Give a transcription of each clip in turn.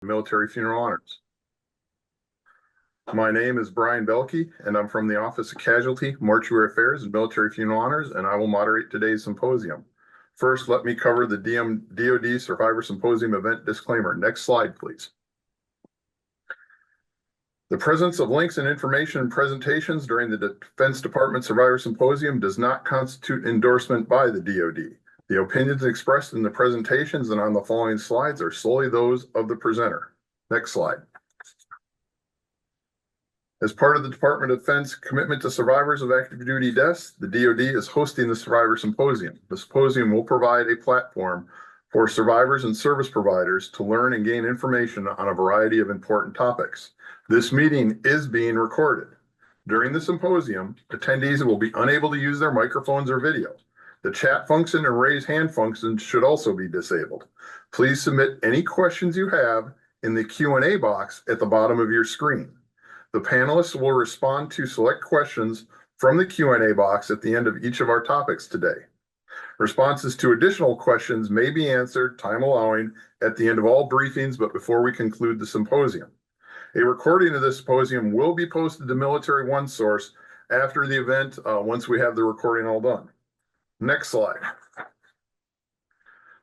Military Funeral Honors. My name is Brian Belke, and I'm from the Office of Casualty, Mortuary Affairs, and Military Funeral Honors, and I will moderate today's symposium. First, let me cover the DOD Survivor Symposium event disclaimer. Next slide, please. The presence of links and information and presentations during the Defense Department Survivor Symposium does not constitute endorsement by the DOD. The opinions expressed in the presentations and on the following slides are solely those of the presenter. Next slide. As part of the Department of Defense commitment to survivors of active duty deaths, the DOD is hosting the Survivor Symposium. The symposium will provide a platform for survivors and service providers to learn and gain information on a variety of important topics. This meeting is being recorded. During the symposium, attendees will be unable to use their microphones or video. The chat function and raise hand function should also be disabled. Please submit any questions you have in the Q&A box at the bottom of your screen. The panelists will respond to select questions from the Q&A box at the end of each of our topics today. Responses to additional questions may be answered, time allowing, at the end of all briefings, but before we conclude the symposium. A recording of this symposium will be posted to Military OneSource after the event once we have the recording all done. Next slide.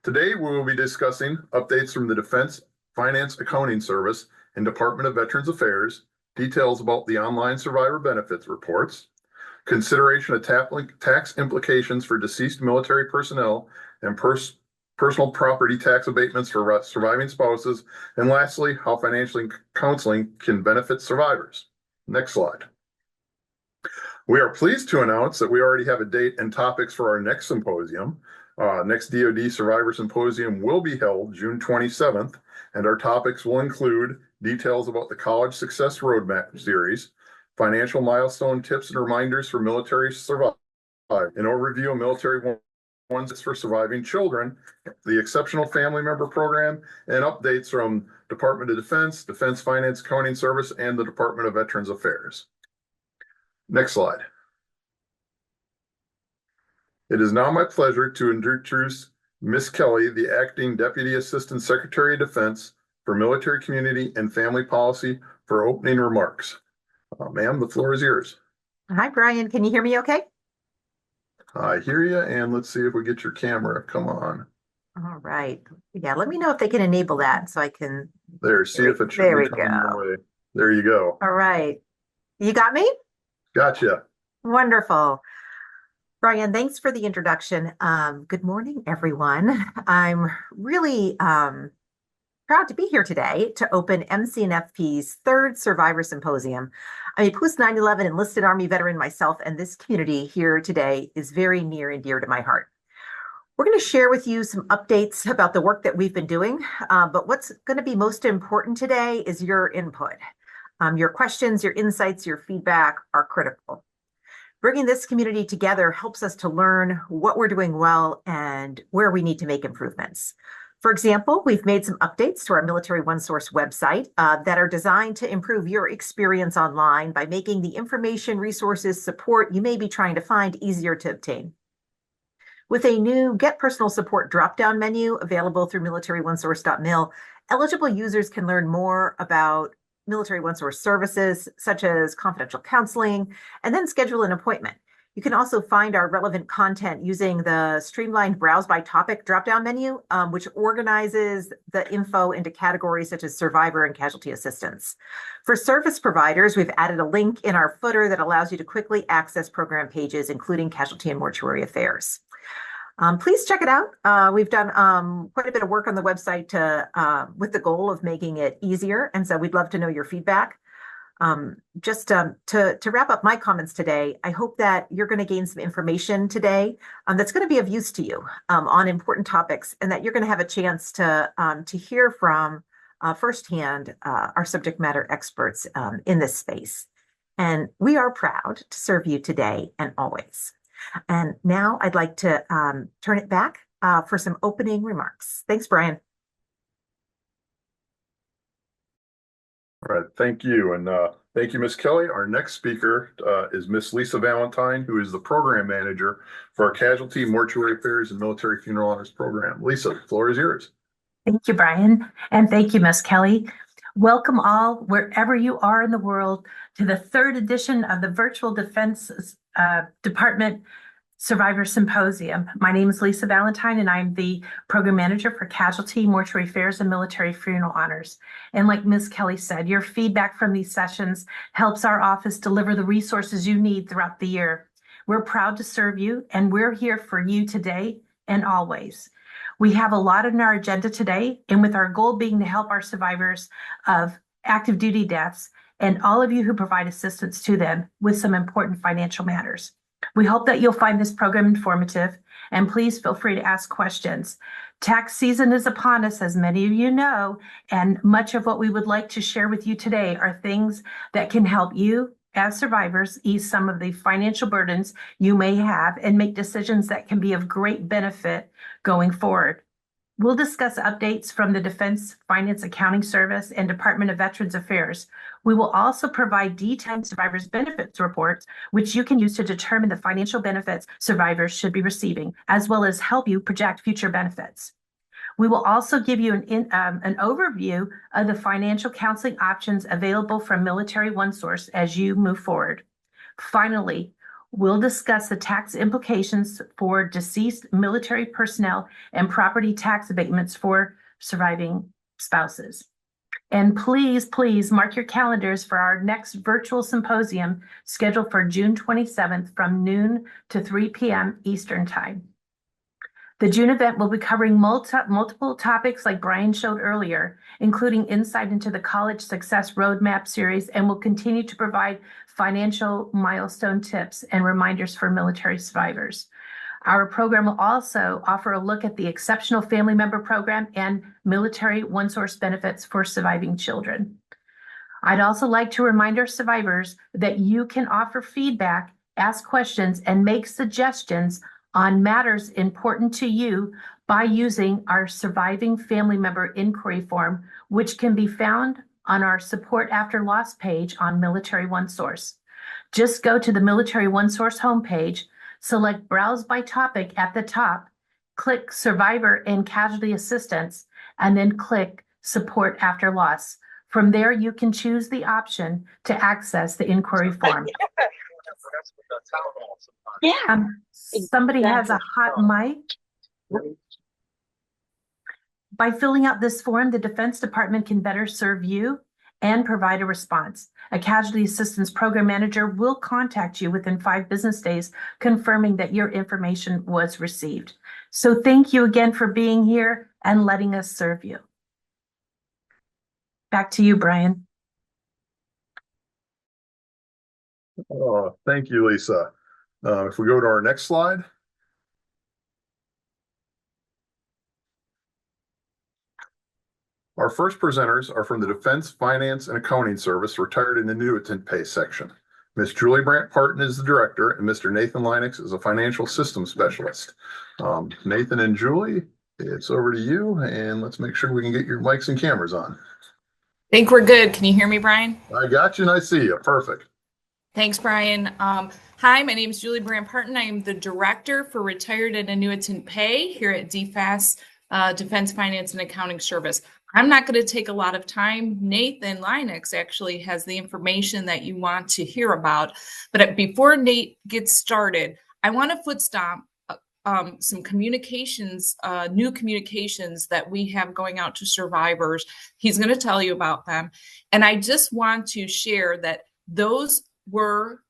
Today, we will be discussing updates from the Defense Finance Accounting Service and Department of Veterans Affairs, details about the online survivor benefits reports, consideration of tax implications for deceased military personnel and personal property tax abatements for surviving spouses, and lastly, how financial counseling can benefit survivors. Next slide. We are pleased to announce that we already have a date and topics for our next symposium. Next DOD Survivor Symposium will be held June 27th, and our topics will include details about the College Success Roadmap series, financial milestone tips and reminders for military survivors, an overview of military ones for surviving children, the Exceptional Family Member Program, and updates from Department of Defense, Defense Finance Accounting Service, and the Department of Veterans Affairs. Next slide. It is now my pleasure to introduce Ms. Kelly, the Acting Deputy Assistant Secretary of Defense for Military Community and Family Policy, for opening remarks. Ma'am, the floor is yours. Hi, Brian. Can you hear me okay? I hear you, and let's see if we get your camera. Come on. All right. Yeah, let me know if they can enable that so I can. There, see if it should there be we coming go. your way. There you go. All right. You got me? Gotcha. Wonderful. Brian, thanks for the introduction. Good morning, everyone. I'm really proud to be here today to open MCNFP's third Survivor Symposium. I'm a post 9/11 enlisted Army veteran myself, and this community here today is very near and dear to my heart. We're going to share with you some updates about the work that we've been doing, but what's going to be most important today is your input. Your questions, your insights, your feedback are critical. Bringing this community together helps us to learn what we're doing well and where we need to make improvements. For example, we've made some updates to our Military OneSource website that are designed to improve your experience online by making the information, resources, support you may be trying to find easier to obtain. With a new Get Personal Support drop-down menu available through militaryonesource.mil, eligible users can learn more about Military OneSource services, such as confidential counseling, and then schedule an appointment. You can also find our relevant content using the streamlined Browse by Topic drop-down menu, which organizes the info into categories such as survivor and casualty assistance. For service providers, we've added a link in our footer that allows you to quickly access program pages, including casualty and mortuary affairs. Please check it out. We've done quite a bit of work on the website with the goal of making it easier, and so we'd love to know your feedback. Just to wrap up my comments today, I hope that you're going to gain some information today that's going to be of use to you on important topics, and that you're going to have a chance to hear from firsthand our subject matter experts in this space. And we are proud to serve you today and always. And now I'd like to turn it back for some opening remarks. Thanks, Brian. All right, thank you. And thank you, Ms. Kelly. Our next speaker is Ms. Lisa Valentine, who is the program manager for our Casualty, Mortuary Affairs, and Military Funeral Honors program. Lisa, the floor is yours. Thank you, Brian, and thank you, Miss Kelly. Welcome all, wherever you are in the world, to the third edition of the Virtual Defense Department Survivor Symposium. My name is Lisa Valentine, and I'm the Program Manager for Casualty, Mortuary Affairs, and Military Funeral Honors. And like Ms. Kelly said, your feedback from these sessions helps our office deliver the resources you need throughout the year. We're proud to serve you, and we're here for you today and always. We have a lot on our agenda today, and with our goal being to help our survivors of active duty deaths and all of you who provide assistance to them with some important financial matters. We hope that you'll find this program informative, and please feel free to ask questions. Tax season is upon us, as many of you know, and much of what we would like to share with you today are things that can help you as survivors ease some of the financial burdens you may have and make decisions that can be of great benefit going forward. We'll discuss updates from the Defense Finance Accounting Service and Department of Veterans Affairs. We will also provide detailed survivors benefits reports, which you can use to determine the financial benefits survivors should be receiving, as well as help you project future benefits. We will also give you an overview of the financial counseling options available from Military OneSource as you move forward. Finally, we'll discuss the tax implications for deceased military personnel and property tax abatements for surviving spouses. And please mark your calendars for our next virtual symposium scheduled for June 27th from noon to 3 p.m. Eastern Time. The June event will be covering multiple topics like Brian showed earlier, including insight into the College Success Roadmap series, and will continue to provide financial milestone tips and reminders for military survivors. Our program will also offer a look at the Exceptional Family Member Program and Military OneSource benefits for surviving children. I'd also like to remind our survivors that you can offer feedback, ask questions, and make suggestions on matters important to you by using our Surviving Family Member Inquiry Form, which can be found on our Support After Loss page on Military OneSource. Just go to the Military OneSource homepage, select Browse by Topic at the top, click Survivor and Casualty Assistance, and then click Support After Loss. From there, you can choose the option to access the inquiry form. Somebody has a hot mic. By filling out this form, the Defense Department can better serve you and provide a response. A Casualty Assistance Program Manager will contact you within 5 business days, confirming that your information was received. So thank you again for being here and letting us serve you. Back to you, Brian. Thank you, Lisa. If we go to our next slide. Our first presenters are from the Defense Finance and Accounting Service, retired and annuitant pay section. Ms. Julie Brandt Parton is the director, and Mr. Nathan Linux is a financial systems specialist. Nathan and Julie, it's over to you, and let's make sure we can get your mics and cameras on. I think we're good. Can you hear me, Brian? I got you, and I see you. Perfect. Thanks, Brian. Hi, my name is Julie Brandt Parton. I am the director for retired and annuitant pay here at DFAS, Defense Finance and Accounting Service. I'm not going to take a lot of time. Nathan Linux actually has the information that you want to hear about. But before Nate gets started, I want to foot stomp some communications, new communications that we have going out to survivors. He's going to tell you about them. And I just want to share that those were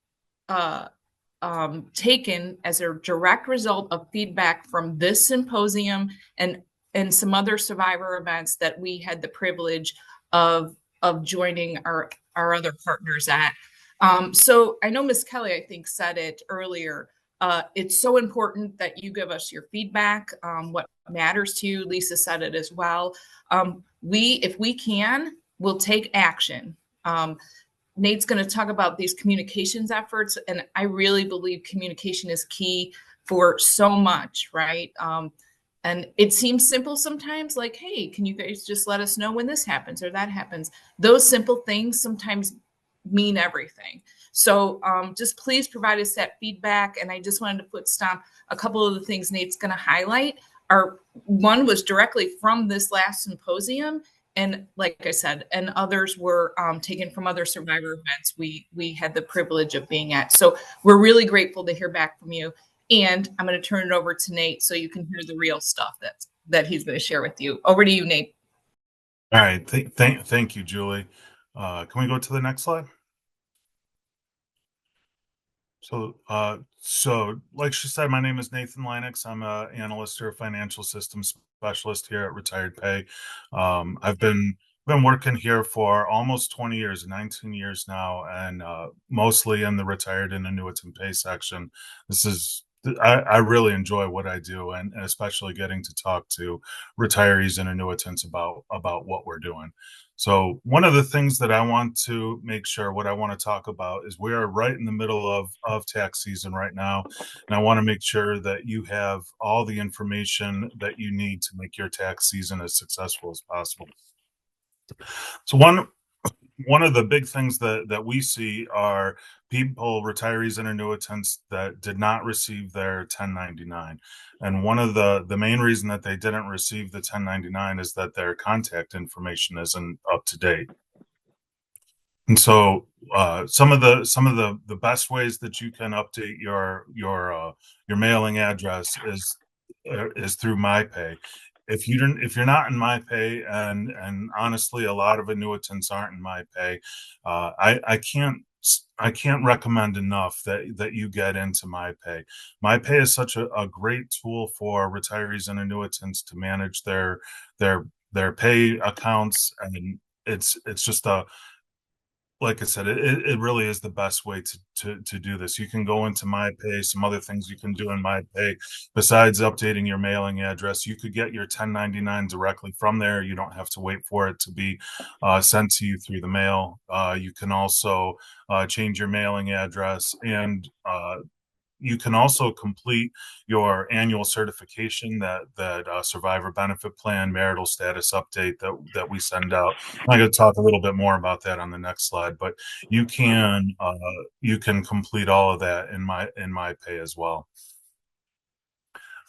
taken as a direct result of feedback from this symposium and some other survivor events that we had the privilege of joining our other partners at. So I know Ms. Kelly, I think, said it earlier. It's so important that you give us your feedback, what matters to you. Lisa said it as well. If we can, we'll take action. Nate's going to talk about these communications efforts, and I really believe communication is key for so much, right? And it seems simple sometimes, like, hey, can you guys just let us know when this happens or that happens? Those simple things sometimes mean everything. So just please provide us that feedback. And I just wanted to foot stomp a couple of the things Nate's going to highlight. one was directly from this last symposium. And like I said, and others were taken from other survivor events we had the privilege of being at. So we're really grateful to hear back from you. And I'm going to turn it over to Nate so you can hear the real stuff that he's going to share with you. Over to you, Nate. All right. Thank you, Julie. Can we go to the next slide? So like she said, my name is Nathan Lennox. I'm an analyst or a financial systems specialist here at Retired Pay. I've been working here for almost 20 years, 19 years now, and mostly in the retired and annuitant pay section. I really enjoy what I do, and especially getting to talk to retirees and annuitants about what we're doing. So one of the things that I want to make sure, what I want to talk about is we are right in the middle of tax season right now. And I want to make sure that you have all the information that you need to make your tax season as successful as possible. So one of the big things that we see are people, retirees and annuitants that did not receive their 1099. And one of the main reason that they didn't receive the 1099 is that their contact information isn't up to date. And so some of the best ways that you can update your mailing address is through MyPay. If you're not in MyPay, and honestly, a lot of annuitants aren't in MyPay, I can't recommend enough that you get into MyPay. MyPay is such a great tool for retirees and annuitants to manage their pay accounts, and it's just like I said, it really is the best way to do this. You can go into MyPay, some other things you can do in MyPay besides updating your mailing address. You could get your 1099 directly from there. You don't have to wait for it to be sent to you through the mail. You can also change your mailing address, and you can also complete your annual certification, that survivor benefit plan marital status update that we send out. I'm going to talk a little bit more about that on the next slide, but you can complete all of that in MyPay as well.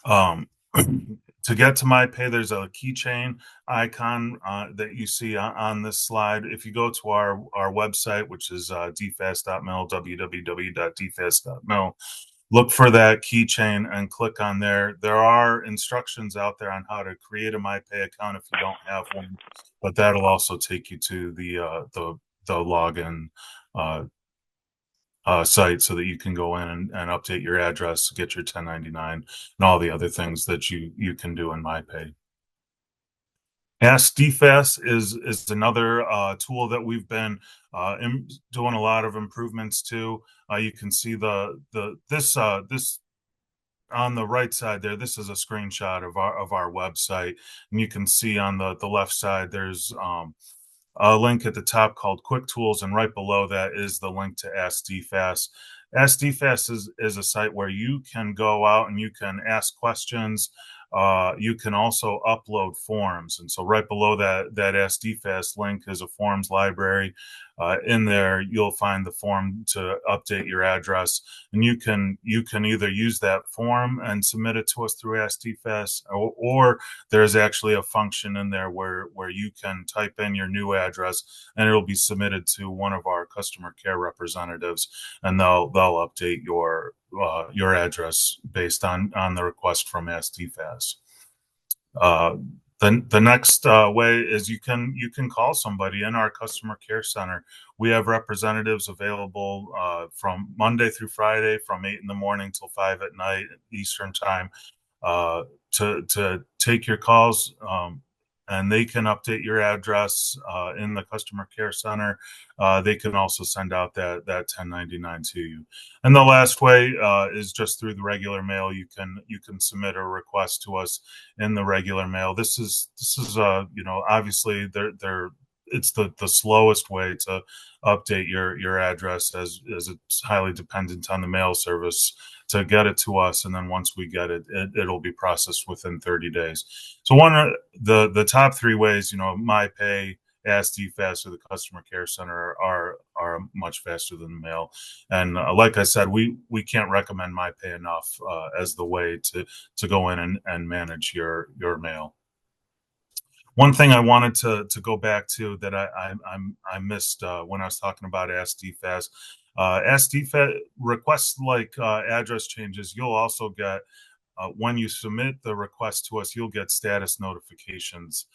To get to MyPay, there's a keychain icon that you see on this slide. If you go to our website, which is dfast.mil, www.dfast.mil, look for that keychain and click on there. There are instructions out there on how to create a MyPay account if you don't have one, but that'll also take you to the login site so that you can go in and update your address, get your 1099, and all the other things that you can do in MyPay. Ask DFAS is another tool that we've been doing a lot of improvements to. You can see this on the right side there. This is a screenshot of our website, and you can see on the left side there's a link at the top called Quick Tools, and right below that is the link to Ask DFAS. Ask DFAS is a site where you can go out and you can ask questions. You can also upload forms, and so right below that Ask DFAS link is a forms library. In there, you'll find the form to update your address, and you can either use that form and submit it to us through Ask DFAS, or there's actually a function in there where you can type in your new address, and it'll be submitted to one of our customer care representatives, and they'll update your address based on the request from Ask DFAS. The next way is you can call somebody in our customer care center. We have representatives available from Monday through Friday from 8 in the morning till 5 at night Eastern time to take your calls, and they can update your address in the customer care center. They can also send out that 1099 to you. And the last way is just through the regular mail. You can submit a request to us in the regular mail. This is obviously it's the slowest way to update your address, as it's highly dependent on the mail service to get it to us, and then once we get it, it'll be processed within 30 days. So one of the top three ways, MyPay, Ask DFAS, or the customer care center are far, much faster than the mail. And like I said, we can't recommend MyPay enough as the way to go in and manage your mail. One thing I wanted to go back to that I missed when I was talking about Ask DFAS. Ask DFAS requests like address changes. You'll also get when you submit the request to us, you'll get status notifications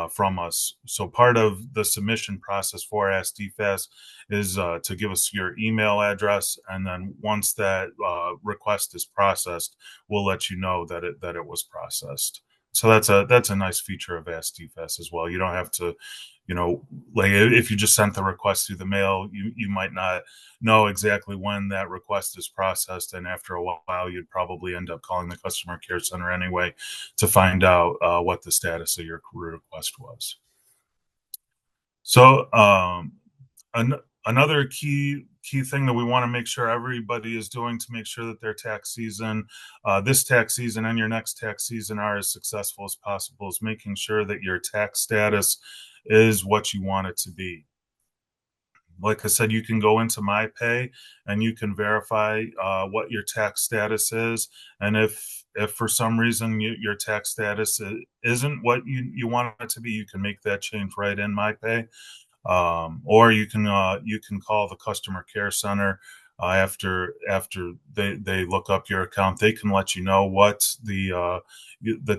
from us. So part of the submission process for Ask DFAS is to give us your email address, and then once that request is processed, we'll let you know that it was processed. So that's a nice feature of Ask DFAS as well. You don't have to, like if you just sent the request through the mail, you might not know exactly when that request is processed, and after a while, you'd probably end up calling the customer care center anyway to find out what the status of your request was. So another key thing that we want to make sure everybody is doing to make sure that their tax season, this tax season and your next tax season, are as successful as possible is making sure that your tax status is what you want it to be. Like I said, you can go into MyPay and you can verify what your tax status is. And if for some reason your tax status isn't what you want it to be, you can make that change right in MyPay. Or you can call the customer care center after they look up your account. They can let you know what the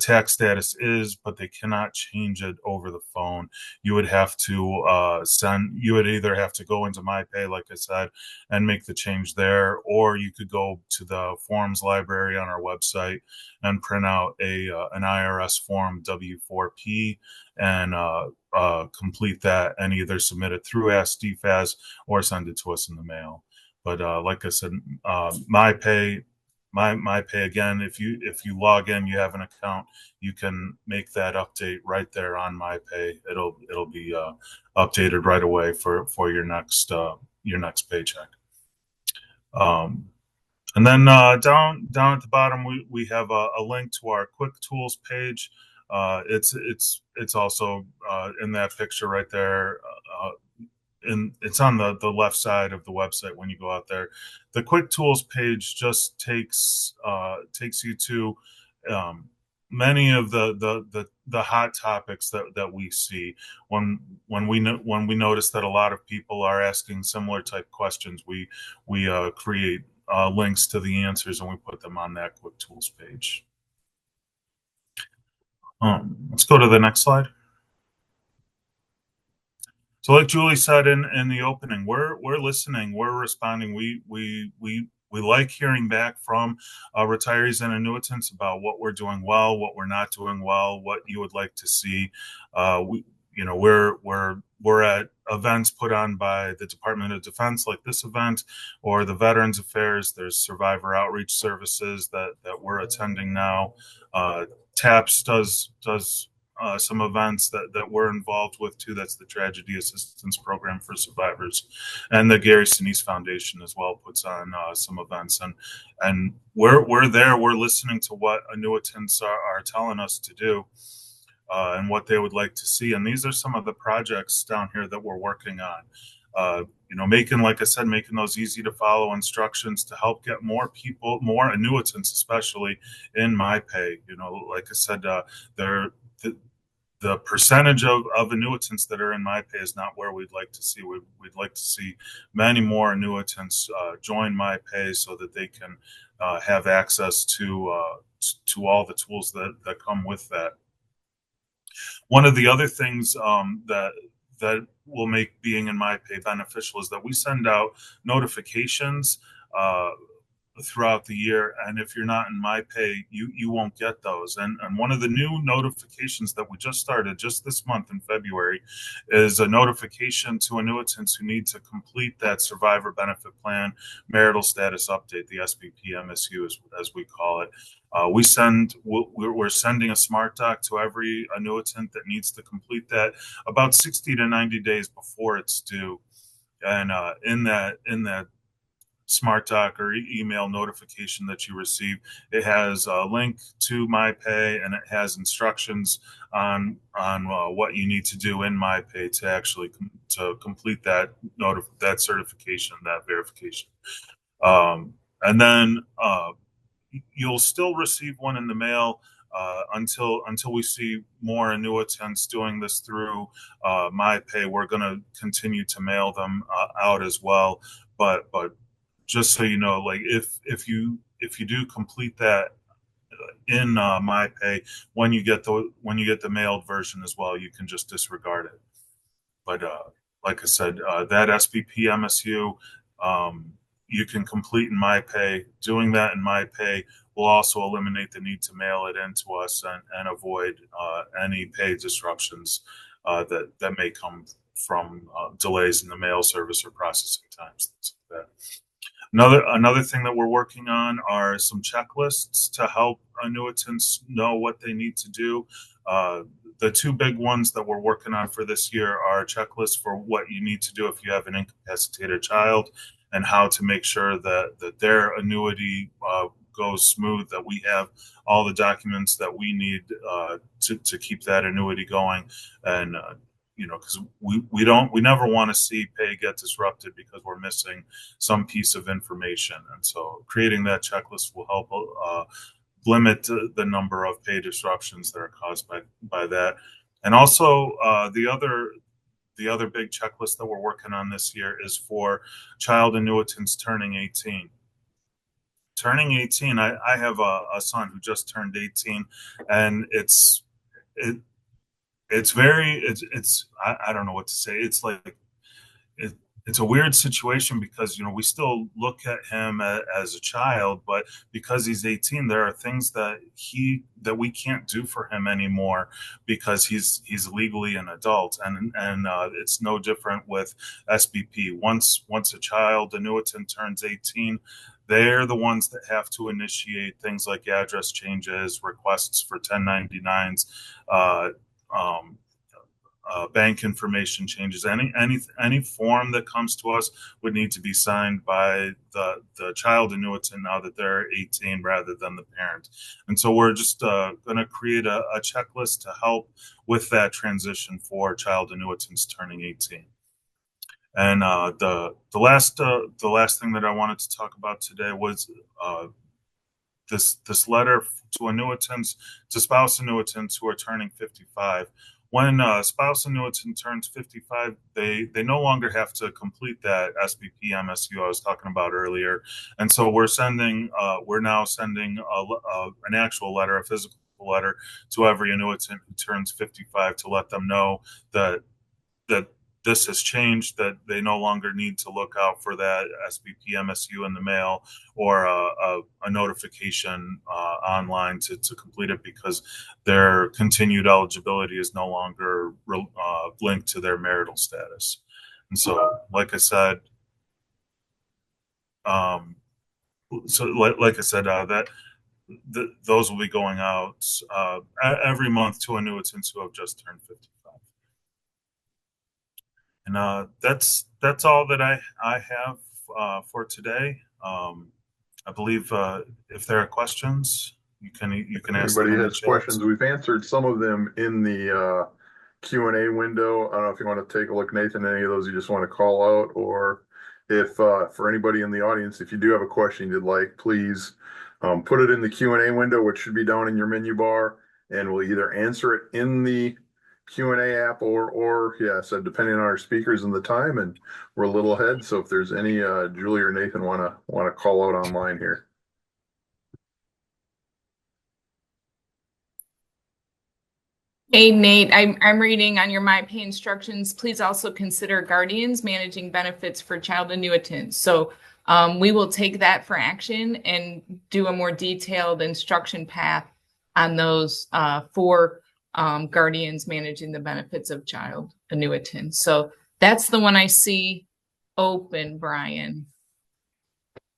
tax status is, but they cannot change it over the phone. You would have to you would either have to go into MyPay, like I said, and make the change there, or you could go to the forms library on our website and print out an IRS form W4P and complete that and either submit it through Ask DFAS or send it to us in the mail. But like I said, MyPay again, if you log in, you have an account, you can make that update right there on MyPay. It'll be updated right away for your next paycheck. And then down at the bottom, we have a link to our Quick Tools page. It's also in that picture right there. And it's on the left side of the website when you go out there. The Quick Tools page just takes you to many of the hot topics that we see when we notice that a lot of people are asking similar type questions. We create links to the answers and we put them on that Quick Tools page. Let's go to the next slide. So like Julie said in the opening, we're listening, we're responding. We like hearing back from retirees and annuitants about what we're doing well, what we're not doing well, what you would like to see. We're at events put on by the Department of Defense, like this event, or the Veterans Affairs. There's survivor outreach services that we're attending now. TAPS does some events that we're involved with too. That's the Tragedy Assistance Program for Survivors, and the Gary Sinise Foundation as well puts on some events. And we're there. We're listening to what annuitants are telling us to do and what they would like to see. And these are some of the projects down here that we're working on. Like I said, making those easy to follow instructions to help get more people, more annuitants, especially in MyPay. Like I said, the percentage of annuitants that are in MyPay is not where we'd like to see. We'd like to see many more annuitants join MyPay so that they can have access to all the tools that come with that. One of the other things that will make being in MyPay beneficial is that we send out notifications throughout the year, and if you're not in MyPay, you won't get those. And one of the new notifications that we just started just this month in February is a notification to annuitants who need to complete that survivor benefit plan marital status update, the SBP MSU as we call it. We're sending a smart doc to every annuitant that needs to complete that about 60 to 90 days before it's due. And in that Smart Doc or email notification that you receive. It has a link to MyPay, and it has instructions on what you need to do in MyPay to actually to complete that that certification, that verification. And then you'll still receive one in the mail until we see more annuitants doing this through MyPay. We're going to continue to mail them out as well. But just so you know, like if you do complete that in MyPay, when you get the mailed version as well, you can just disregard it. But like I said, that SBP MSU, you can complete in MyPay. Doing that in MyPay will also eliminate the need to mail it in to us and avoid any pay disruptions that may come from delays in the mail service or processing times, things like that. Another thing that we're working on are some checklists to help annuitants know what they need to do. The two big ones that we're working on for this year are checklists for what you need to do if you have an incapacitated child, and how to make sure that their annuity goes smooth, that we have all the documents that we need to keep that annuity going. And because we never want to see pay get disrupted because we're missing some piece of information. And so creating that checklist will help limit the number of pay disruptions that are caused by that. And also the other big checklist that we're working on this year is for child annuitants turning 18. Turning 18, I have a son who just turned 18, and I don't know what to say. It's like it's a weird situation because we still look at him as a child, but because he's 18, there are things that we can't do for him anymore because he's legally an adult, and it's no different with SBP. Once a child annuitant turns 18, they're the ones that have to initiate things like address changes, requests for 1099s, bank information changes. Any form that comes to us would need to be signed by the child annuitant now that they're 18 rather than the parent. And so we're just going to create a checklist to help with that transition for child annuitants turning 18. And the last thing that I wanted to talk about today was this letter to annuitants, to spouse annuitants who are turning 55. When a spouse annuitant turns 55, they no longer have to complete that SBP MSU I was talking about earlier. And so we're now sending an actual letter, a physical letter, to every annuitant who turns 55 to let them know that this has changed, that they no longer need to look out for that SBP MSU in the mail or a notification online to complete it, because their continued eligibility is no longer linked to their marital status. And so, like I said, those will be going out every month to annuitants who have just turned 55. And that's all that I have for today. I believe if there are questions, you can ask them. Anybody has questions? We've answered some of them in the Q&A window. I don't know if you want to take a look, Nathan, any of those you just want to call out, or if for anybody in the audience, if you do have a question you'd like, please put it in the Q&A window, which should be down in your menu bar, and we'll either answer it in the Q&A app or so depending on our speakers and the time, and we're a little ahead. So if there's any Julie or Nathan want to call out online here. Hey, Nate, I'm reading on your MyPay instructions. Please also consider guardians managing benefits for child annuitants. So we will take that for action and do a more detailed instruction path on those for guardians managing the benefits of child annuitants. So that's the one I see open, Brian.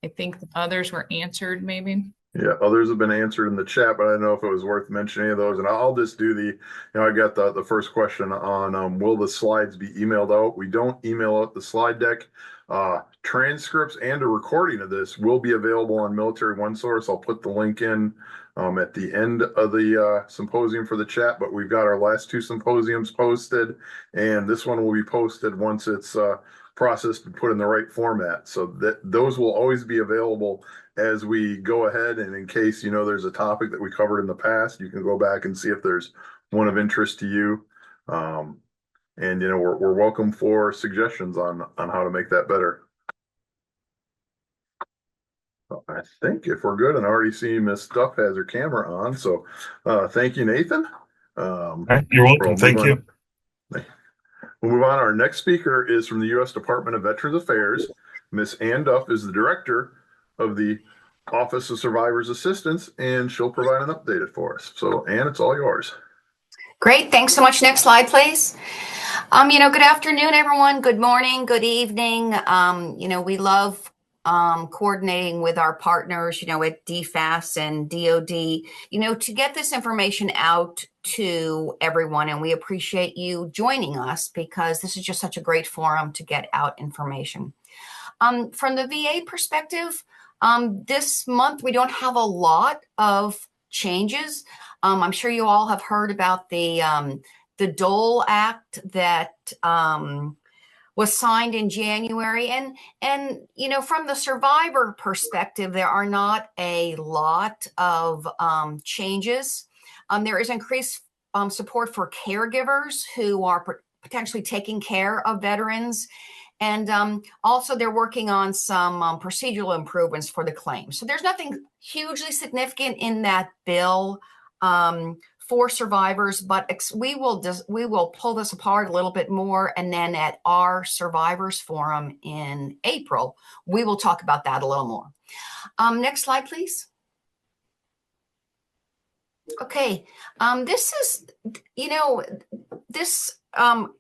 I think the others were answered, maybe. Yeah, others have been answered in the chat, but I don't know if it was worth mentioning any of those. And I'll just do I got the first question on will the slides be emailed out? We don't email out the slide deck. Transcripts and a recording of this will be available on Military One Source. I'll put the link in at the end of the symposium for the chat, but we've got our last two symposiums posted, and this one will be posted once it's processed and put in the right format. So that those will always be available as we go ahead, and in case there's a topic that we covered in the past, you can go back and see if there's one of interest to you. And we're welcome for suggestions on how to make that better. I think if we're good, and I already see Miss Duff has her camera on, so thank you, Nathan. You're welcome. Thank you. We'll move on. Our next speaker is from the U.S. Department of Veterans Affairs. Miss Ann Duff is the director of the Office of Survivors Assistance, and she'll provide an update for us. So, Ann, it's all yours. Great. Thanks so much. Next slide, please. Good afternoon, everyone. Good morning. Good evening. We love coordinating with our partners, at DFAS and DOD, to get this information out to everyone. And we appreciate you joining us because this is just such a great forum to get out information. From the VA perspective, this month we don't have a lot of changes. I'm sure you all have heard about the Dole Act that was signed in January. And from the survivor perspective, there are not a lot of changes. There is increased support for caregivers who are potentially taking care of veterans. And also they're working on some procedural improvements for the claim. So there's nothing hugely significant in that bill for survivors, but we will pull this apart a little bit more. And then at our survivors forum in April, we will talk about that a little more. Next slide, please. Okay, this is, this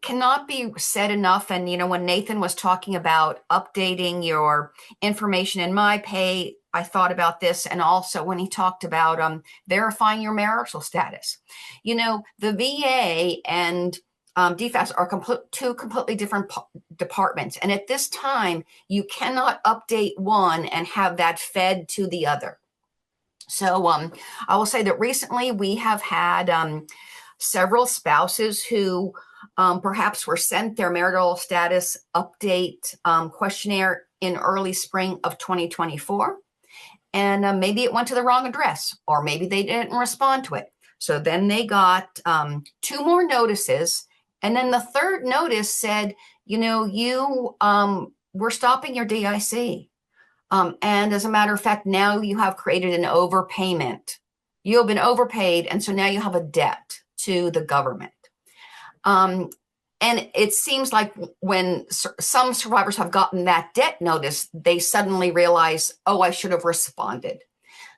cannot be said enough. And, when Nathan was talking about updating your information in MyPay, I thought about this. And also when he talked about verifying your marital status, the VA and DFAS are two completely different departments. And at this time, you cannot update one and have that fed to the other. So I will say that recently we have had several spouses who perhaps were sent their marital status update questionnaire in early spring of 2024. And maybe it went to the wrong address, or maybe they didn't respond to it. So then they got 2 more notices. And then the third notice said, we're stopping your DIC. And as a matter of fact, now you have created an overpayment. You have been overpaid, and so now you have a debt to the government. And it seems like when some survivors have gotten that debt notice, they suddenly realize, oh, I should have responded.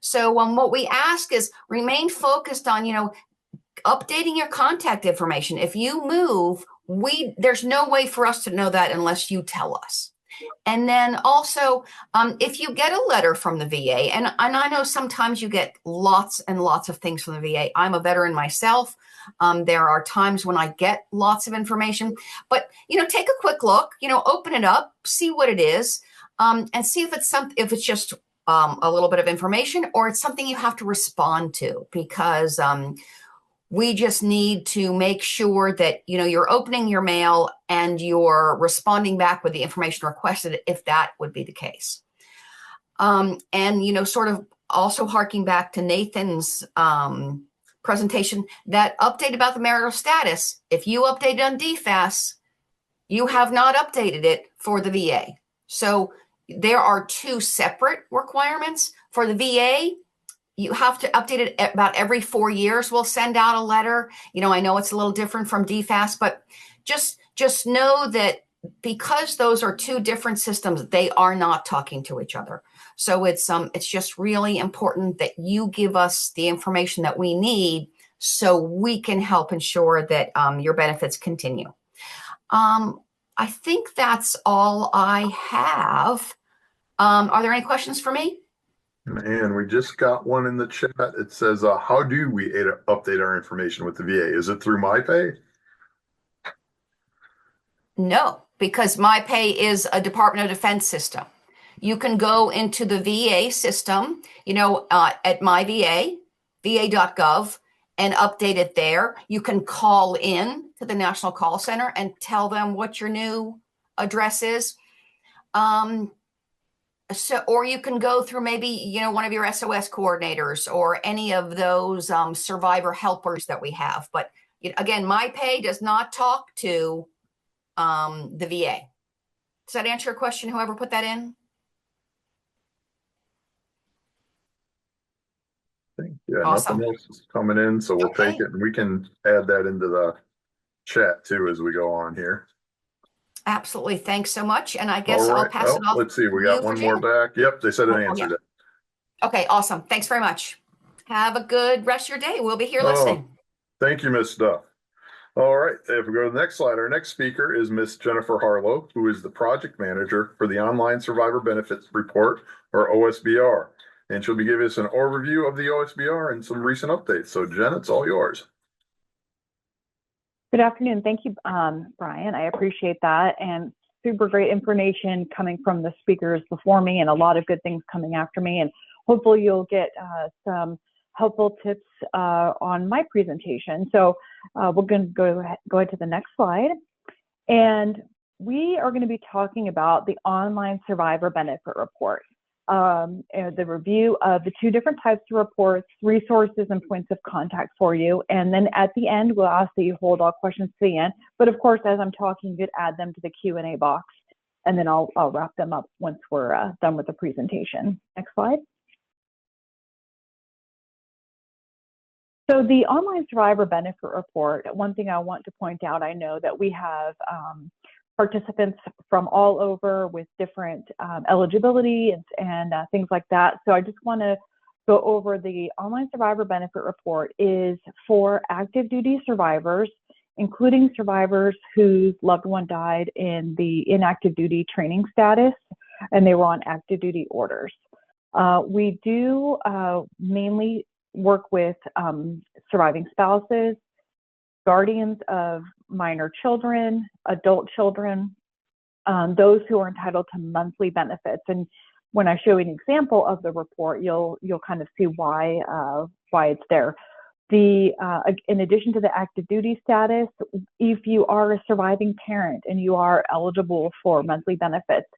So what we ask is remain focused on, updating your contact information. If you move, there's no way for us to know that unless you tell us. And then also, if you get a letter from the VA, and I know sometimes you get lots and lots of things from the VA. I'm a veteran myself. There are times when I get lots of information, but, take a quick look, open it up, see what it is, and see if it's just a little bit of information or it's something you have to respond to, because we just need to make sure that, you're opening your mail and you're responding back with the information requested, if that would be the case. And, sort of also harking back to Nathan's presentation, that update about the marital status, if you updated on DFAS, you have not updated it for the VA. So there are 2 separate requirements. For the VA, you have to update it about every 4 years. We'll send out a letter. I know it's a little different from DFAS, but just know that because those are 2 different systems, they are not talking to each other. So it's just really important that you give us the information that we need so we can help ensure that your benefits continue. I think that's all I have. Are there any questions for me? And we just got one in the chat. It says, how do we update our information with the VA? Is it through MyPay? No, because MyPay is a Department of Defense system. You can go into the VA system, at MyVA, va.gov, and update it there. You can call in to the National Call Center and tell them what your new address is. Or you can go through maybe, one of your SOS coordinators or any of those survivor helpers that we have. But again, MyPay does not talk to the VA. Does that answer your question, whoever put that in? Yeah, Awesome. nothing else is coming in, so we'll take Okay. it and we can add that into the chat too as we go on here. Absolutely. Thanks so much. And I guess All I'll right. pass it off. Let's see. We to got you for one more Janet. back. Yep, they said it Oh, answered yeah. it. Okay, awesome. Thanks very much. Have a good rest of your day. We'll be here Oh, listening. thank you, Miss Duff. All right. If we go to the next slide, our next speaker is Miss Jennifer Harlow, who is the project manager for the Online Survivor Benefits Report, or OSBR. And she'll be giving us an overview of the OSBR and some recent updates. So, Jen, it's all yours. Good afternoon. Thank you, Brian. I appreciate that. And super great information coming from the speakers before me and a lot of good things coming after me. And hopefully you'll get some helpful tips on my presentation. So we're going to go ahead to the next slide. And we are going to be talking about the Online Survivor Benefit Report. The review of the two different types of reports, resources, and points of contact for you. And then at the end, we'll ask that you hold all questions to the end. But of course, as I'm talking, you could add them to the Q&A box, and then I'll wrap them up once we're done with the presentation. Next slide. So the Online Survivor Benefit Report, one thing I want to point out, I know that we have participants from all over with different eligibility and things like that. So I just want to go over the Online Survivor Benefit Report is for active duty survivors, including survivors whose loved one died in the inactive duty training status and they were on active duty orders. We do mainly work with surviving spouses, guardians of minor children, adult children, those who are entitled to monthly benefits. And when I show you an example of the report, you'll kind of see why it's there. In addition to the active duty status, if you are a surviving parent and you are eligible for monthly benefits,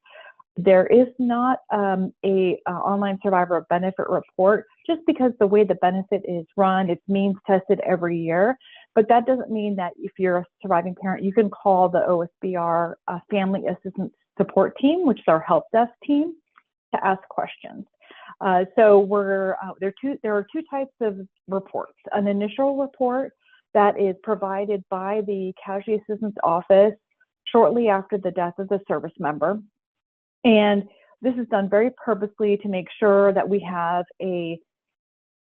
there is not a online survivor benefit report just because the way the benefit is run, it's means tested every year. But that doesn't mean that if you're a surviving parent, you can call the OSBR Family Assistance Support Team, which is our help desk team, to ask questions. So there are two types of reports. An initial report that is provided by the Casualty Assistance Office shortly after the death of the service member. And this is done very purposely to make sure that we have a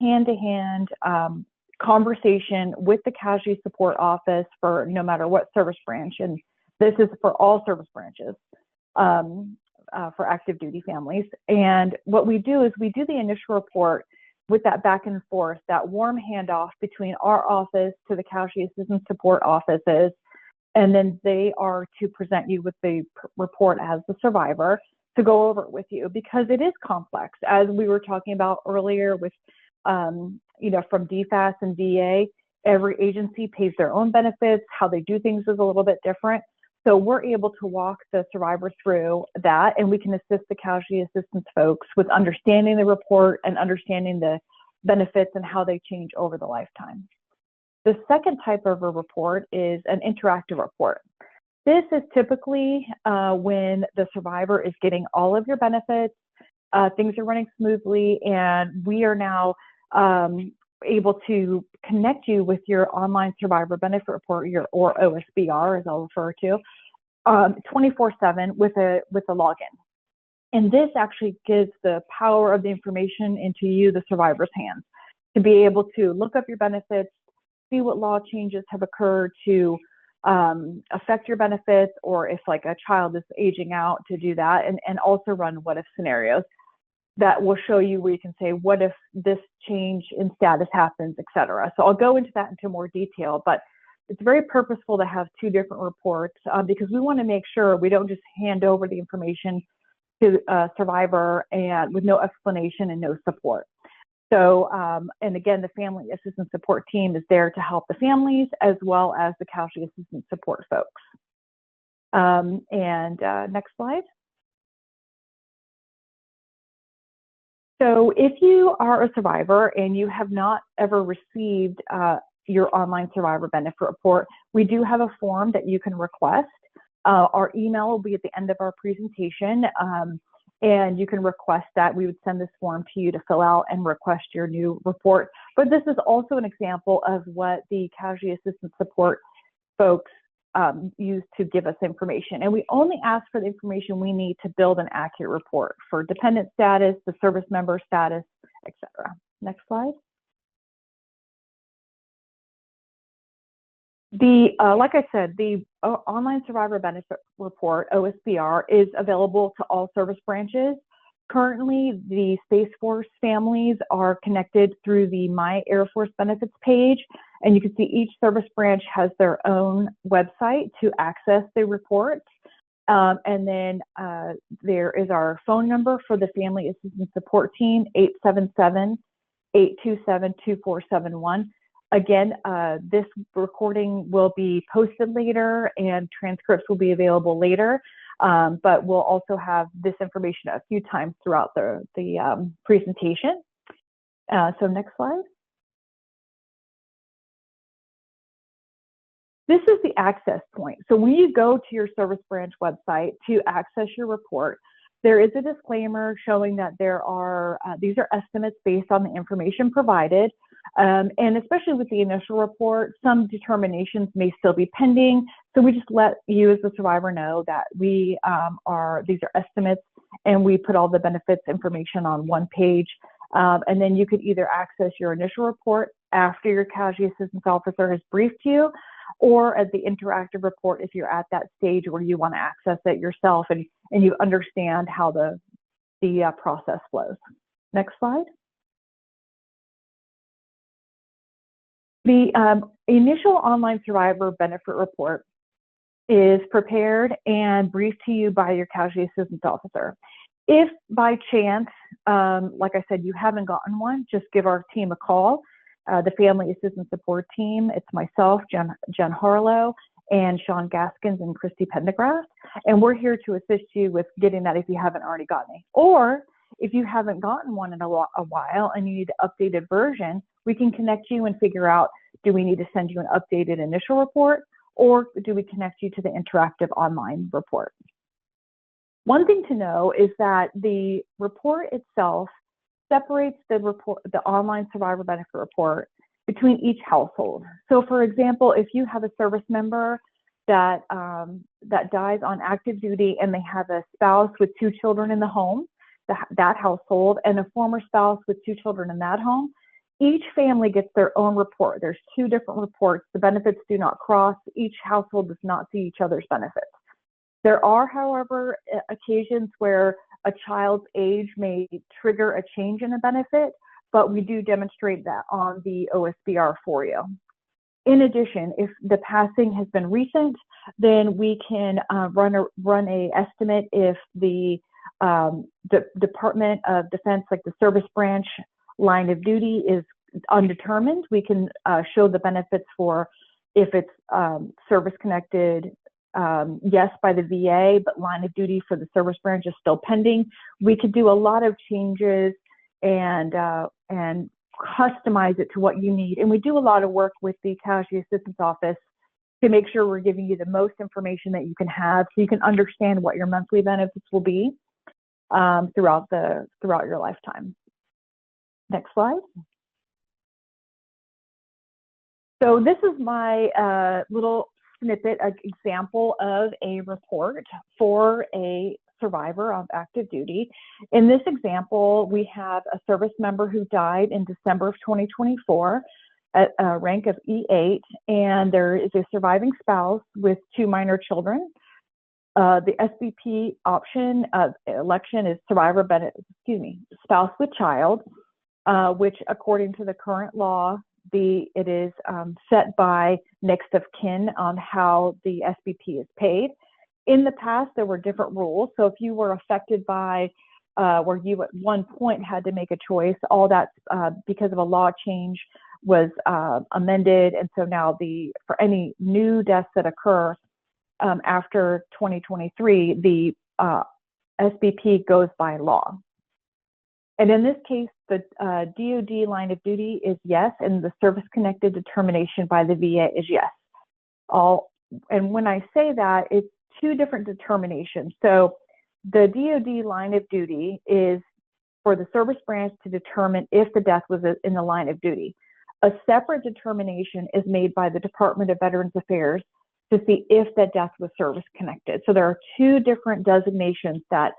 hand-to-hand conversation with the Casualty Support Office for no matter what service branch. And this is for all service branches for active duty families. And what we do is we do the initial report with that back and forth, that warm handoff between our office to the Casualty Assistance Support offices. And then they are to present you with the report as the survivor to go over it with you because it is complex. As we were talking about earlier with, from DFAS and VA, every agency pays their own benefits. How they do things is a little bit different. So we're able to walk the survivor through that, and we can assist the casualty assistance folks with understanding the report and understanding the benefits and how they change over the lifetime. The second type of a report is an interactive report. This is typically when the survivor is getting all of your benefits, things are running smoothly, and we are now able to connect you with your online survivor benefit report, or OSBR as I'll refer to, 24/7 with a login. And this actually gives the power of the information into you, the survivor's hands, to be able to look up your benefits, see what law changes have occurred to affect your benefits, or if like a child is aging out, to do that, and also run what if scenarios. that will show you where you can say, what if this change in status happens, et cetera. So I'll go into that into more detail, but it's very purposeful to have two different reports because we want to make sure we don't just hand over the information to a survivor and with no explanation and no support. So, and again, the Family Assistance Support Team is there to help the families as well as the Casualty Assistance Support folks. Next slide. So if you are a survivor and you have not ever received your online survivor benefit report, we do have a form that you can request. Our email will be at the end of our presentation, and you can request that. We would send this form to you to fill out and request your new report. But this is also an example of what the Casualty Assistance Support folks use to give us information. And we only ask for the information we need to build an accurate report for dependent status, the service member status, etc. Next slide. Like I said, the Online Survivor Benefit Report, OSBR, is available to all service branches. Currently, the Space Force families are connected through the My Air Force Benefits page, and you can see each service branch has their own website to access the reports. And then there is our phone number for the Family Assistance Support Team, 877-827-2471. Again, this recording will be posted later and transcripts will be available later, but we'll also have this information a few times throughout the presentation. So next slide. This is the access point. So when you go to your service branch website to access your report, there is a disclaimer showing that there are, these are estimates based on the information provided. And especially with the initial report, some determinations may still be pending. So we just let you as the survivor know that these are estimates, and we put all the benefits information on one page. And then you could either access your initial report after your casualty assistance officer has briefed you, or as the interactive report if you're at that stage where you want to access it yourself and you understand how the process flows. Next slide. The initial online survivor benefit report is prepared and briefed to you by your casualty assistance officer. If by chance, like I said, you haven't gotten one, just give our team a call. The Family Assistance Support Team, it's myself, Jen Harlow, and Sean Gaskins and Christy Pendergrass, and we're here to assist you with getting that if you haven't already gotten it. Or if you haven't gotten one in a while and you need an updated version, we can connect you and figure out, do we need to send you an updated initial report, or do we connect you to the interactive online report? One thing to know is that the report itself separates the online survivor benefit report between each household. So for example, if you have a service member that dies on active duty and they have a spouse with 2 children in the home, that household, and a former spouse with 2 children in that home, each family gets their own report. There's 2 different reports. The benefits do not cross. Each household does not see each other's benefits. There are, however, occasions where a child's age may trigger a change in a benefit, but we do demonstrate that on the OSBR for you. In addition, if the passing has been recent, then we can run a estimate if the Department of Defense, like the service branch line of duty, is undetermined. We can show the benefits for if it's service connected, yes, by the VA, but line of duty for the service branch is still pending. We could do a lot of changes and customize it to what you need. And we do a lot of work with the Casualty Assistance Office to make sure we're giving you the most information that you can have so you can understand what your monthly benefits will be throughout your lifetime. Next slide. So this is my little snippet, an example of a report for a survivor of active duty. In this example, we have a service member who died in December of 2024 at a rank of E8, and there is a surviving spouse with 2 minor children. The SBP option of election is spouse with child, which according to the current law, it is set by next of kin on how the SBP is paid. In the past, there were different rules. So if you were affected by where you at one point had to make a choice, all that because of a law change was amended. And so now for any new deaths that occur after 2023, the SBP goes by law. And in this case, the DOD line of duty is yes, and the service-connected determination by the VA is yes. And when I say that, it's two different determinations. So the DOD line of duty is for the service branch to determine if the death was in the line of duty. A separate determination is made by the Department of Veterans Affairs to see if that death was service-connected. So there are two different designations that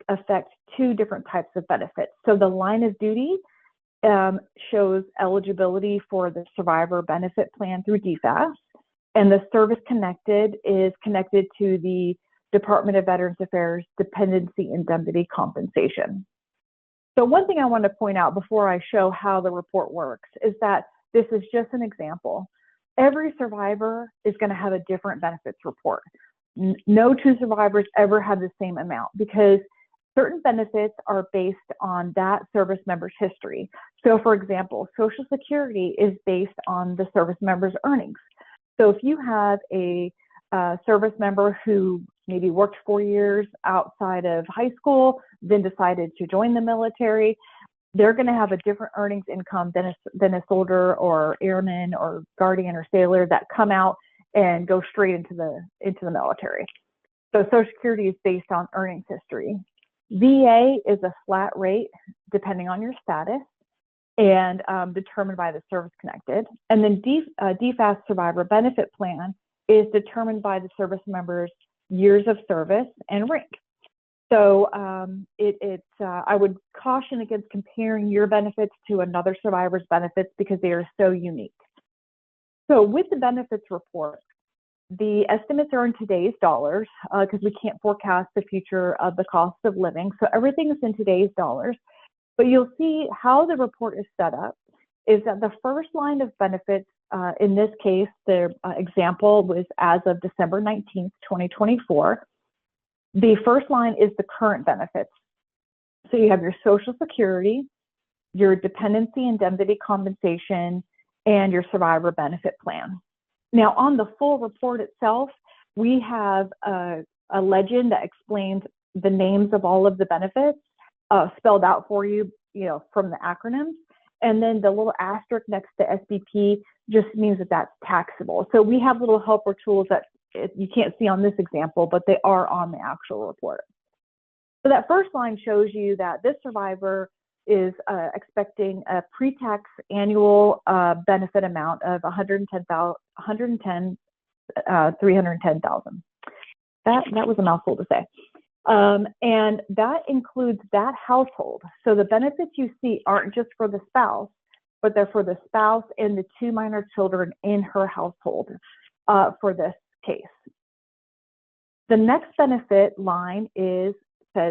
affect two different types of benefits. So the line of duty shows eligibility for the survivor benefit plan through DFAS, and the service connected is connected to the Department of Veterans Affairs dependency indemnity compensation. So one thing I want to point out before I show how the report works is that this is just an example. Every survivor is going to have a different benefits report. No two survivors ever have the same amount because certain benefits are based on that service member's history. So for example, Social Security is based on the service member's earnings. So if you have a service member who maybe worked 4 years outside of high school, then decided to join the military, they're going to have a different earnings income than a soldier or airman or guardian or sailor that come out and go straight into the military. So Social Security is based on earnings history. VA is a flat rate depending on your status and determined by the service connected. And then DFAS survivor benefit plan is determined by the service member's years of service and rank. So I would caution against comparing your benefits to another survivor's benefits because they are so unique. So with the benefits report, the estimates are in today's dollars because we can't forecast the future of the cost of living. So everything is in today's dollars. But you'll see how the report is set up is that the first line of benefits, in this case, the example was as of December 19th, 2024. The first line is the current benefits. So you have your Social Security, your dependency indemnity compensation, and your survivor benefit plan. Now, on the full report itself, we have a legend that explains the names of all of the benefits spelled out for you, from the acronyms. And then the little asterisk next to SBP just means that that's taxable. So we have little helper tools that you can't see on this example, but they are on the actual report. So that first line shows you that this survivor is expecting a pre-tax annual benefit amount of $310,000. That was a mouthful to say. And that includes that household. So the benefits you see aren't just for the spouse, but they're for the spouse and the 2 minor children in her household for this case. The next benefit line says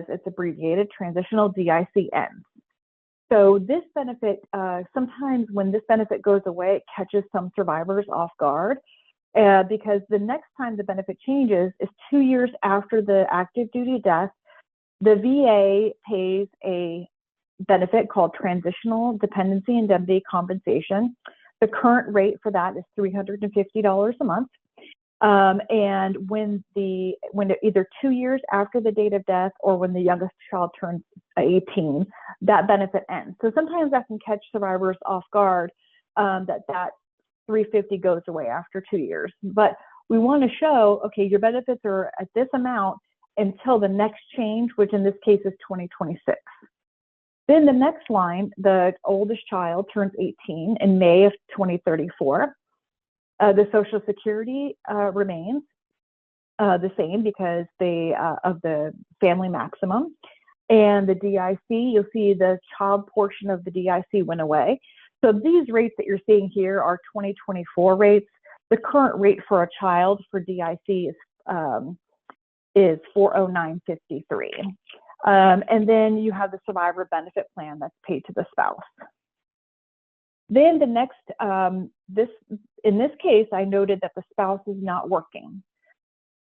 it's abbreviated transitional DICN. So this benefit, sometimes when this benefit goes away, it catches some survivors off guard because the next time the benefit changes is 2 years after the active duty death. The VA pays a benefit called transitional dependency indemnity compensation. The current rate for that is $350 a month. And when either 2 years after the date of death or when the youngest child turns 18, that benefit ends. So sometimes that can catch survivors off guard that $350 goes away after 2 years. But we want to show, okay, your benefits are at this amount until the next change, which in this case is 2026. Then the next line, the oldest child turns 18 in May of 2034. The Social Security remains the same because of the family maximum. And the DIC, you'll see the child portion of the DIC went away. So these rates that you're seeing here are 2024 rates. The current rate for a child for DIC is is $409.53. And then you have the survivor benefit plan that's paid to the spouse. Then the next, in this case, I noted that the spouse is not working.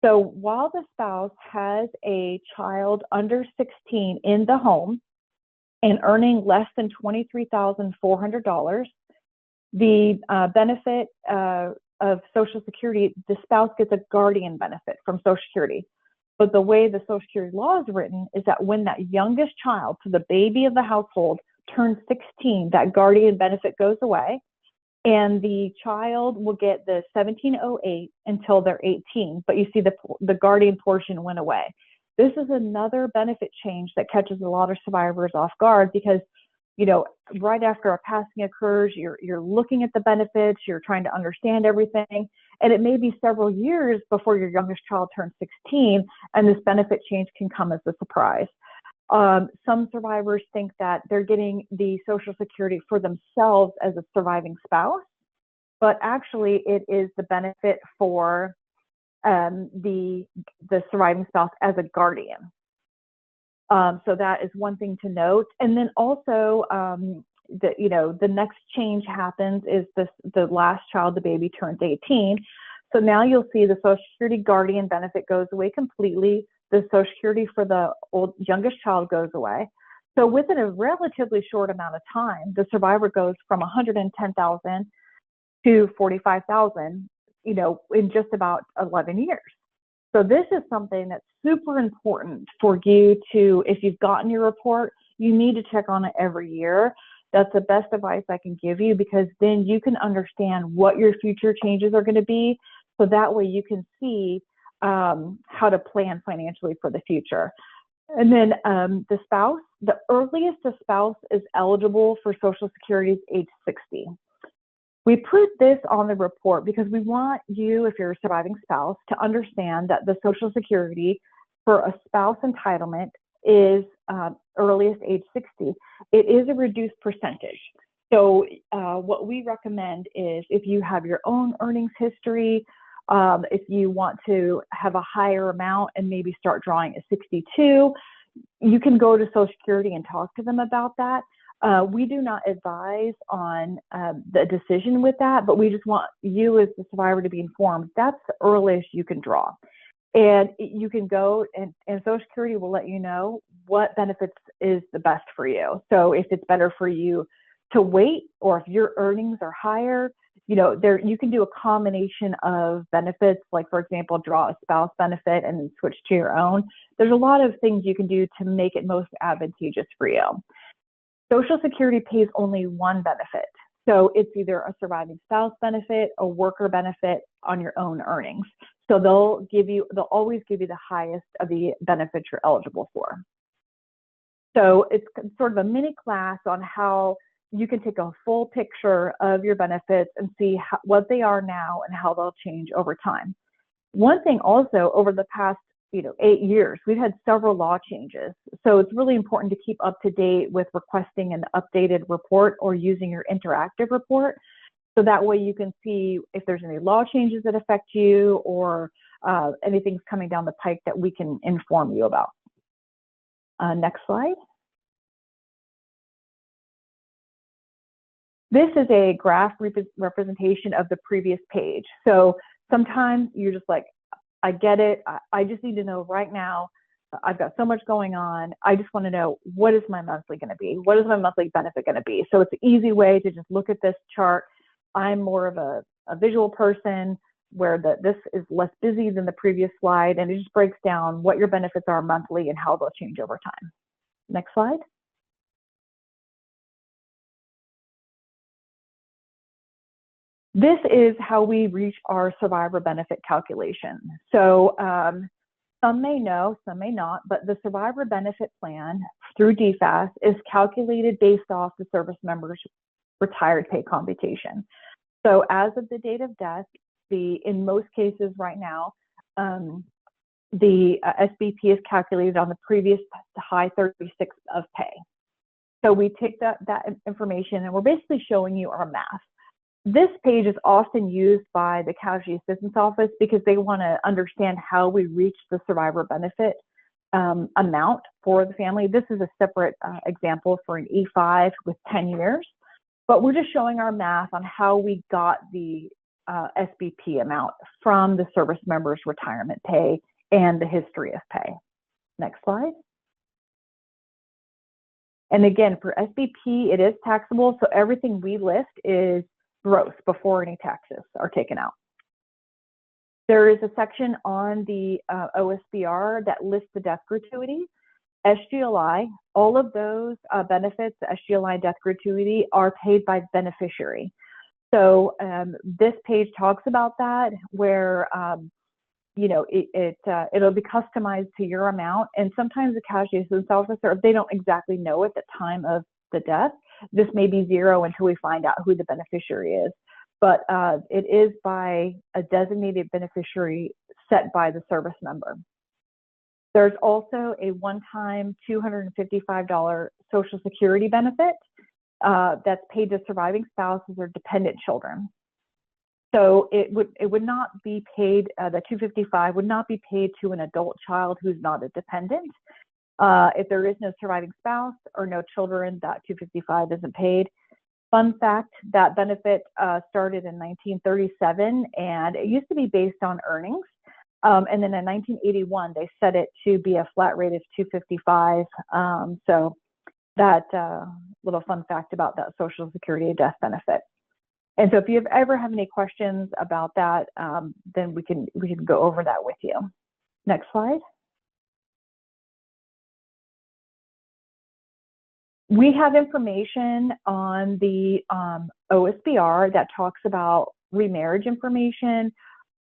So while the spouse has a child under 16 in the home and earning less than $23,400, the benefit of Social Security, the spouse gets a guardian benefit from Social Security. But the way the Social Security law is written is that when that youngest child, so the baby of the household, turns 16, that guardian benefit goes away, and the child will get the 1708 until they're 18. But you see the guardian portion went away. This is another benefit change that catches a lot of survivors off guard because, you know, right after a passing occurs, you're looking at the benefits, you're trying to understand everything, and it may be several years before your youngest child turns 16, and this benefit change can come as a surprise. Some survivors think that they're getting the Social Security for themselves as a surviving spouse, but actually it is the benefit for the surviving spouse as a guardian. So that is one thing to note. And then also, the next change happens is the last child, the baby, turns 18. So now you'll see the Social Security guardian benefit goes away completely. The Social Security for the youngest child goes away. So within a relatively short amount of time, the survivor goes from $110,000 to $45,000, in just about 11 years. So this is something that's super important for you to, if you've gotten your report, you need to check on it every year. That's the best advice I can give you, because then you can understand what your future changes are going to be. So that way you can see how to plan financially for the future. And then the spouse, the earliest a spouse is eligible for Social Security is age 60. We put this on the report because we want you, if you're a surviving spouse, to understand that the Social Security for a spouse entitlement is earliest age 60. It is a reduced percentage. So what we recommend is if you have your own earnings history, if you want to have a higher amount and maybe start drawing at 62, you can go to Social Security and talk to them about that. We do not advise on the decision with that, but we just want you as the survivor to be informed. That's the earliest you can draw. And you can go and Social Security will let you know what benefits is the best for you. So if it's better for you to wait, or if your earnings are higher, you can do a combination of benefits, like, for example, draw a spouse benefit and then switch to your own. There's a lot of things you can do to make it most advantageous for you. Social Security pays only one benefit. So it's either a surviving spouse benefit, a worker benefit on your own earnings. So they'll always give you the highest of the benefits you're eligible for. So it's sort of a mini class on how you can take a full picture of your benefits and see what they are now and how they'll change over time. One thing also, over the past 8 years, we've had several law changes. So it's really important to keep up to date with requesting an updated report or using your interactive report. So that way you can see if there's any law changes that affect you, or anything's coming down the pike that we can inform you about. Next slide. This is a graph representation of the previous page. So sometimes you're just like, I get it. I just need to know right now. I've got so much going on. I just want to know, what is my monthly going to be? What is my monthly benefit going to be? So it's an easy way to just look at this chart. I'm more of a visual person, where this is less busy than the previous slide, and it just breaks down what your benefits are monthly and how they'll change over time. Next slide. This is how we reach our survivor benefit calculation. So some may know, some may not, but the survivor benefit plan through DFAS is calculated based off the service member's retired pay computation. So as of the date of death, in most cases right now, the SBP is calculated on the previous high 36 of pay. So we take that information and we're basically showing you our math. This page is often used by the Casualty Assistance Office because they want to understand how we reach the survivor benefit amount for the family. This is a separate example for an E5 with 10 years, but we're just showing our math on how we got the SBP amount from the service member's retirement pay and the history of pay. Next slide. And again, for SBP, it is taxable, so everything we list is gross before any taxes are taken out. There is a section on the OSBR that lists the death gratuity, SGLI. All of those benefits, SGLI, death gratuity, are paid by beneficiary. So this page talks about that, where you know, it'll be customized to your amount, and sometimes the casualty assistance officer, if they don't exactly know at the time of the death, this may be zero until we find out who the beneficiary is. But it is by a designated beneficiary set by the service member. There's also a one-time $255 Social Security benefit that's paid to surviving spouses or dependent children. So it would not be paid, the $255 would not be paid to an adult child who's not a dependent. If there is no surviving spouse or no children, that $255 isn't paid. Fun fact, that benefit started in 1937, and it used to be based on earnings. And then in 1981, they set it to be a flat rate of $255. So that little fun fact about that Social Security death benefit. And so if you ever have any questions about that, then we can go over that with you. Next slide. We have information on the OSBR that talks about remarriage information,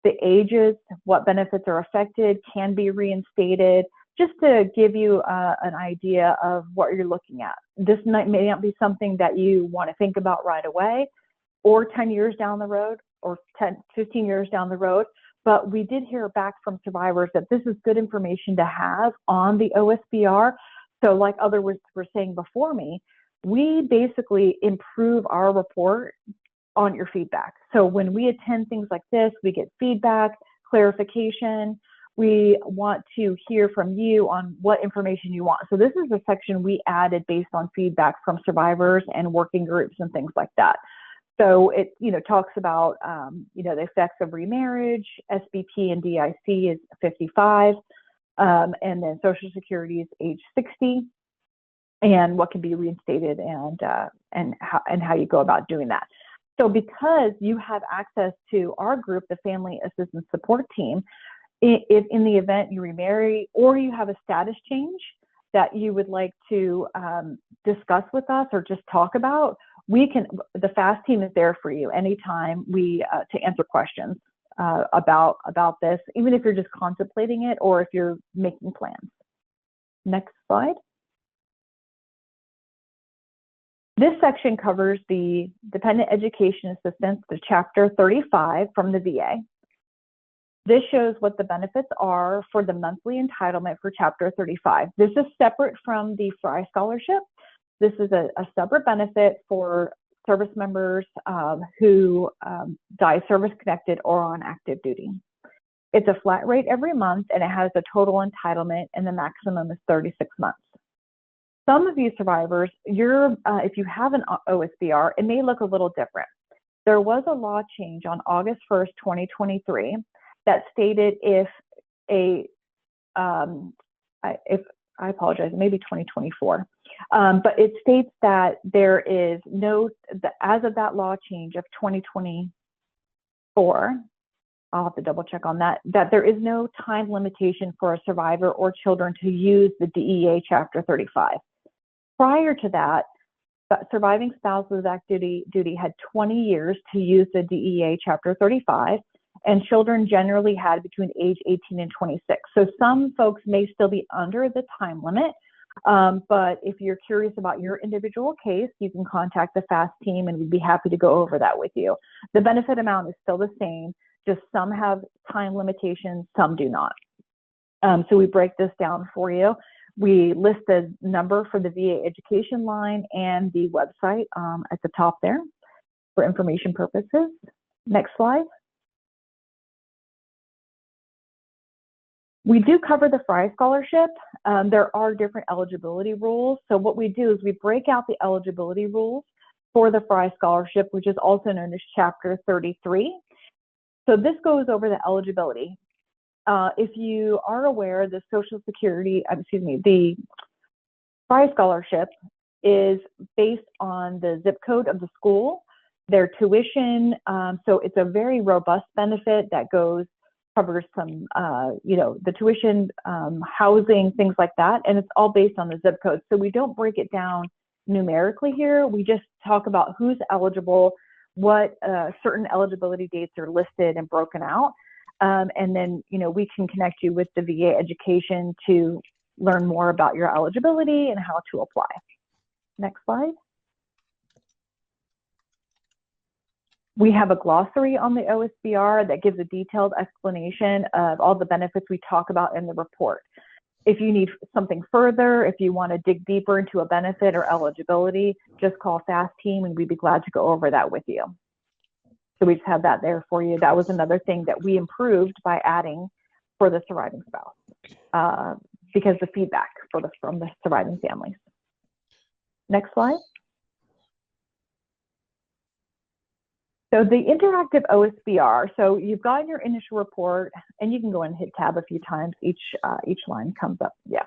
the ages, what benefits are affected, can be reinstated, just to give you an idea of what you're looking at. This may not be something that you want to think about right away, or 10 years down the road, or 15 years down the road. But we did hear back from survivors that this is good information to have on the OSBR. So like others were saying before me, we basically improve our report on your feedback. So when we attend things like this, we get feedback, clarification. We want to hear from you on what information you want. So this is a section we added based on feedback from survivors and working groups and things like that. So it, you know, talks about, you know, the effects of remarriage, SBP and DIC is 55, and then Social Security is age 60, and what can be reinstated and how you go about doing that. So because you have access to our group, the Family Assistance Support Team, if in the event you remarry or you have a status change that you would like to discuss with us or just talk about, the FAST team is there for you anytime to answer questions about this, even if you're just contemplating it or if you're making plans. Next slide. This section covers the Dependent Education Assistance, the Chapter 35 from the VA. This shows what the benefits are for the monthly entitlement for Chapter 35. This is separate from the Fry Scholarship. This is a separate benefit for service members who die service-connected or on active duty. It's a flat rate every month, and it has a total entitlement, and the maximum is 36 months. Some of you survivors, if you have an OSBR, it may look a little different. There was a law change on August 1st, 2023, that stated I apologize, maybe 2024. But it states that there is as of that law change of 2024, I'll have to double check on that there is no time limitation for a survivor or children to use the DEA Chapter 35. Prior to that, surviving spouses with active duty had 20 years to use the DEA Chapter 35, and children generally had between age 18 and 26. So some folks may still be under the time limit, but if you're curious about your individual case, you can contact the FAST team and we'd be happy to go over that with you. The benefit amount is still the same, just some have time limitations, some do not. So we break this down for you. We list the number for the VA education line and the website at the top there. for information purposes. Next slide. We do cover the Fry Scholarship. There are different eligibility rules. So what we do is we break out the eligibility rules for the Fry Scholarship, which is also known as Chapter 33. So this goes over the eligibility. If you are aware, the the Fry Scholarship is based on the zip code of the school, their tuition. So it's a very robust benefit that covers some, the tuition, housing, things like that. And it's all based on the zip code. So we don't break it down numerically here. We just talk about who's eligible, what certain eligibility dates are listed and broken out. And then, we can connect you with the VA education to learn more about your eligibility and how to apply. Next slide. We have a glossary on the OSBR that gives a detailed explanation of all the benefits we talk about in the report. If you need something further, if you want to dig deeper into a benefit or eligibility, just call FAST team and we'd be glad to go over that with you. So we just have that there for you. That was another thing that we improved by adding for the surviving spouse, because the feedback from the surviving families. Next slide. So the interactive OSBR, so you've got your initial report, and you can go and hit tab a few times. Each line comes up, yeah.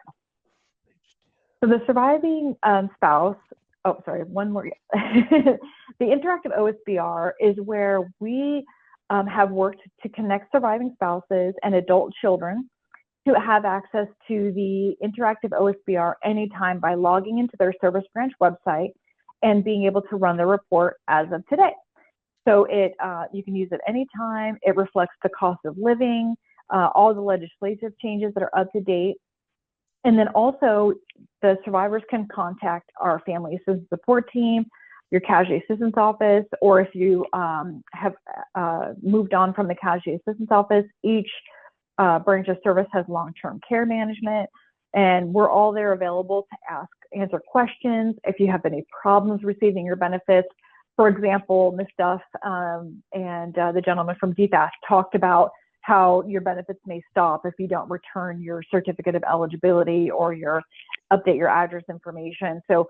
So the surviving spouse, oh, sorry, one more. The interactive OSBR is where we have worked to connect surviving spouses and adult children to have access to the interactive OSBR anytime by logging into their service branch website and being able to run the report as of today. So you can use it anytime. It reflects the cost of living, all the legislative changes that are up to date. And then also the survivors can contact our family assistance support team, your casualty assistance office, or if you have moved on from the casualty assistance office, each branch of service has long-term care management, and we're all there available to answer questions. If you have any problems receiving your benefits, for example, Ms. Duff and the gentleman from DFAS talked about how your benefits may stop if you don't return your certificate of eligibility or update your address information. So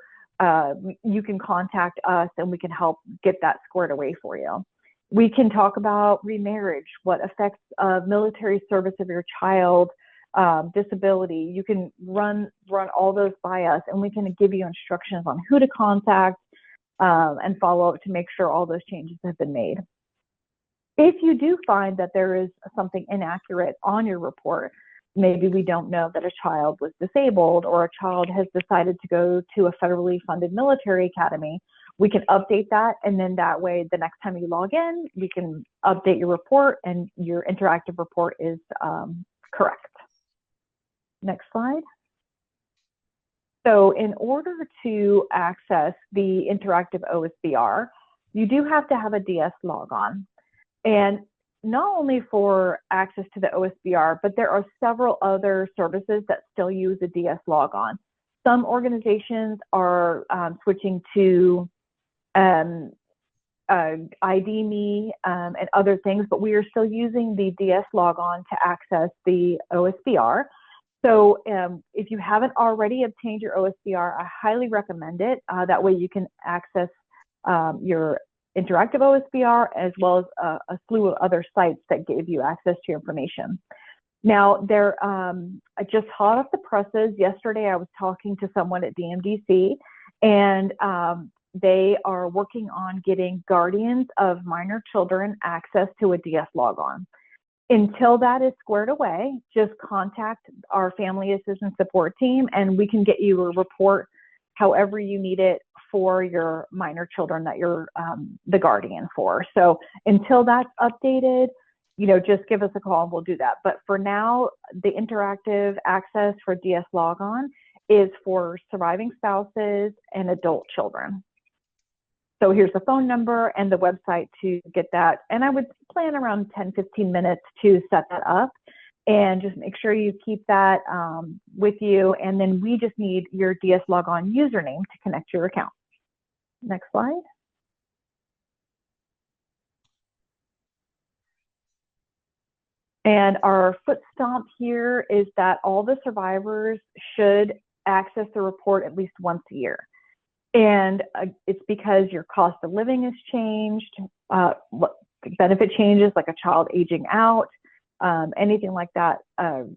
you can contact us and we can help get that squared away for you. We can talk about remarriage, what effects of military service of your child, disability. You can run all those by us, and we can give you instructions on who to contact and follow up to make sure all those changes have been made. If you do find that there is something inaccurate on your report, maybe we don't know that a child was disabled or a child has decided to go to a federally funded military academy, we can update that, and then that way the next time you log in, we can update your report and your interactive report is correct. Next slide. So in order to access the interactive OSBR, you do have to have a DS logon. And not only for access to the OSBR, but there are several other services that still use a DS logon. Some organizations are switching to ID Me and other things, but we are still using the DS logon to access the OSBR. So if you haven't already obtained your OSBR, I highly recommend it. That way you can access your interactive OSBR as well as a slew of other sites that give you access to your information. Now, just hot off the presses, yesterday I was talking to someone at DMDC, and they are working on getting guardians of minor children access to a DS logon. Until that is squared away, just contact our family assistance support team and we can get you a report however you need it for your minor children that you're the guardian for. So until that's updated, just give us a call and we'll do that. But for now, the interactive access for DS logon is for surviving spouses and adult children. So here's the phone number and the website to get that. And I would plan around 10-15 minutes to set that up, and just make sure you keep that with you. And then we just need your DS logon username to connect your account. Next slide. And our foot stomp here is that all the survivors should access the report at least once a year. And it's because your cost of living has changed, benefit changes like a child aging out, anything like that.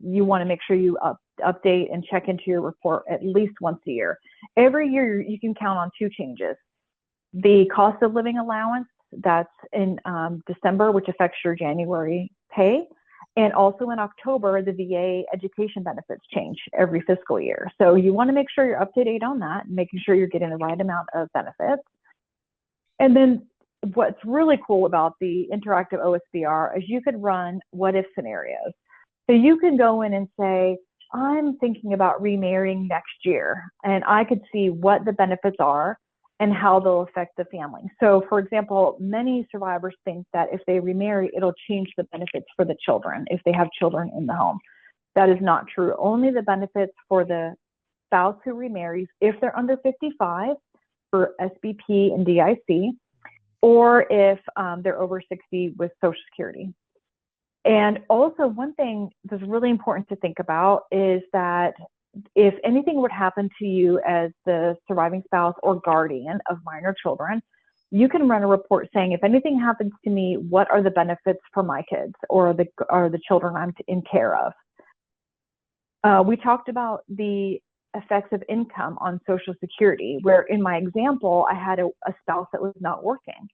You want to make sure you update and check into your report at least once a year. Every year you can count on two changes. The cost of living allowance, that's in December, which affects your January pay. And also in October, the VA education benefits change every fiscal year. So you want to make sure you're up to date on that, making sure you're getting the right amount of benefits. And then what's really cool about the interactive OSBR is you could run what if scenarios. So you can go in and say, I'm thinking about remarrying next year, and I could see what the benefits are and how they'll affect the family. So for example, many survivors think that if they remarry, it'll change the benefits for the children if they have children in the home. That is not true. Only the benefits for the spouse who remarries if they're under 55 for SBP and DIC, or if they're over 60 with Social Security. And also one thing that's really important to think about is that if anything would happen to you as the surviving spouse or guardian of minor children, you can run a report saying, if anything happens to me, what are the benefits for my kids or the children I'm in care of? We talked about the effects of income on Social Security, where in my example, I had a spouse that was not working,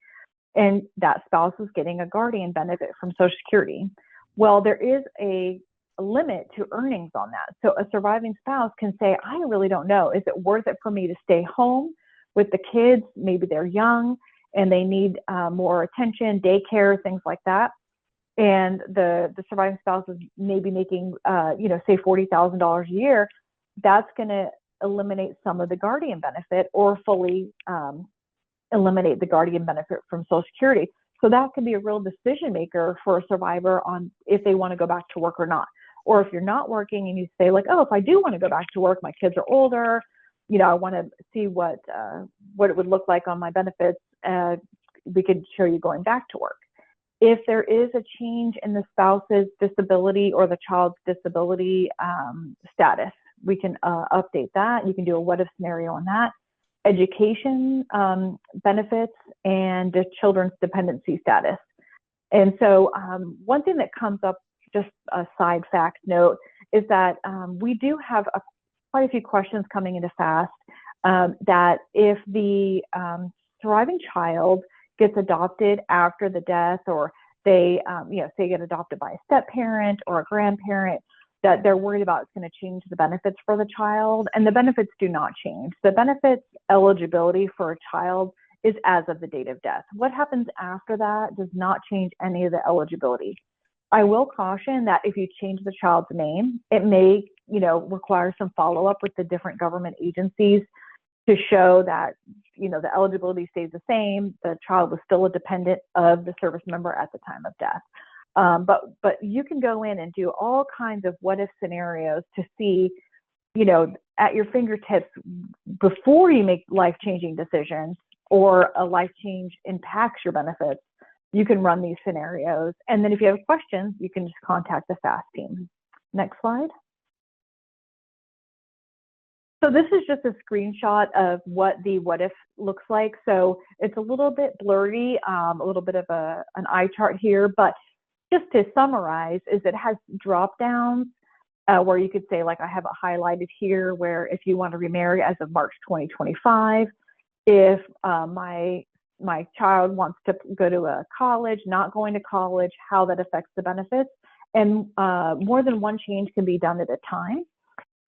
and that spouse was getting a guardian benefit from Social Security. Well, there is a limit to earnings on that. So a surviving spouse can say, I really don't know. Is it worth it for me to stay home with the kids? Maybe they're young and they need more attention, daycare, things like that. And the surviving spouse is maybe making, say $40,000 a year. That's going to eliminate some of the guardian benefit or fully eliminate the guardian benefit from Social Security. So that can be a real decision maker for a survivor on if they want to go back to work or not. Or if you're not working and you say like, oh, if I do want to go back to work, my kids are older, I want to see what it would look like on my benefits. We could show you going back to work. If there is a change in the spouse's disability or the child's disability status, we can update that. You can do a what if scenario on that. Education benefits and the children's dependency status. And so one thing that comes up, just a side fact note, is that we do have quite a few questions coming into FAST that if the surviving child gets adopted after the death, or they, say get adopted by a step parent or a grandparent, that they're worried about it's going to change the benefits for the child, and the benefits do not change. The benefits eligibility for a child is as of the date of death. What happens after that does not change any of the eligibility. I will caution that if you change the child's name, it may, require some follow-up with the different government agencies to show that, the eligibility stays the same, the child was still a dependent of the service member at the time of death. But you can go in and do all kinds of what if scenarios to see, at your fingertips before you make life-changing decisions or a life change impacts your benefits. You can run these scenarios. And then if you have questions, you can just contact the FAST team. Next slide. So this is just a screenshot of what the what if looks like. So it's a little bit blurry, a little bit of an eye chart here, but just to summarize, is it has drop downs where you could say, like I have it highlighted here, where if you want to remarry as of March 2025, if my child wants to go to a college, not going to college, how that affects the benefits. And more than one change can be done at a time.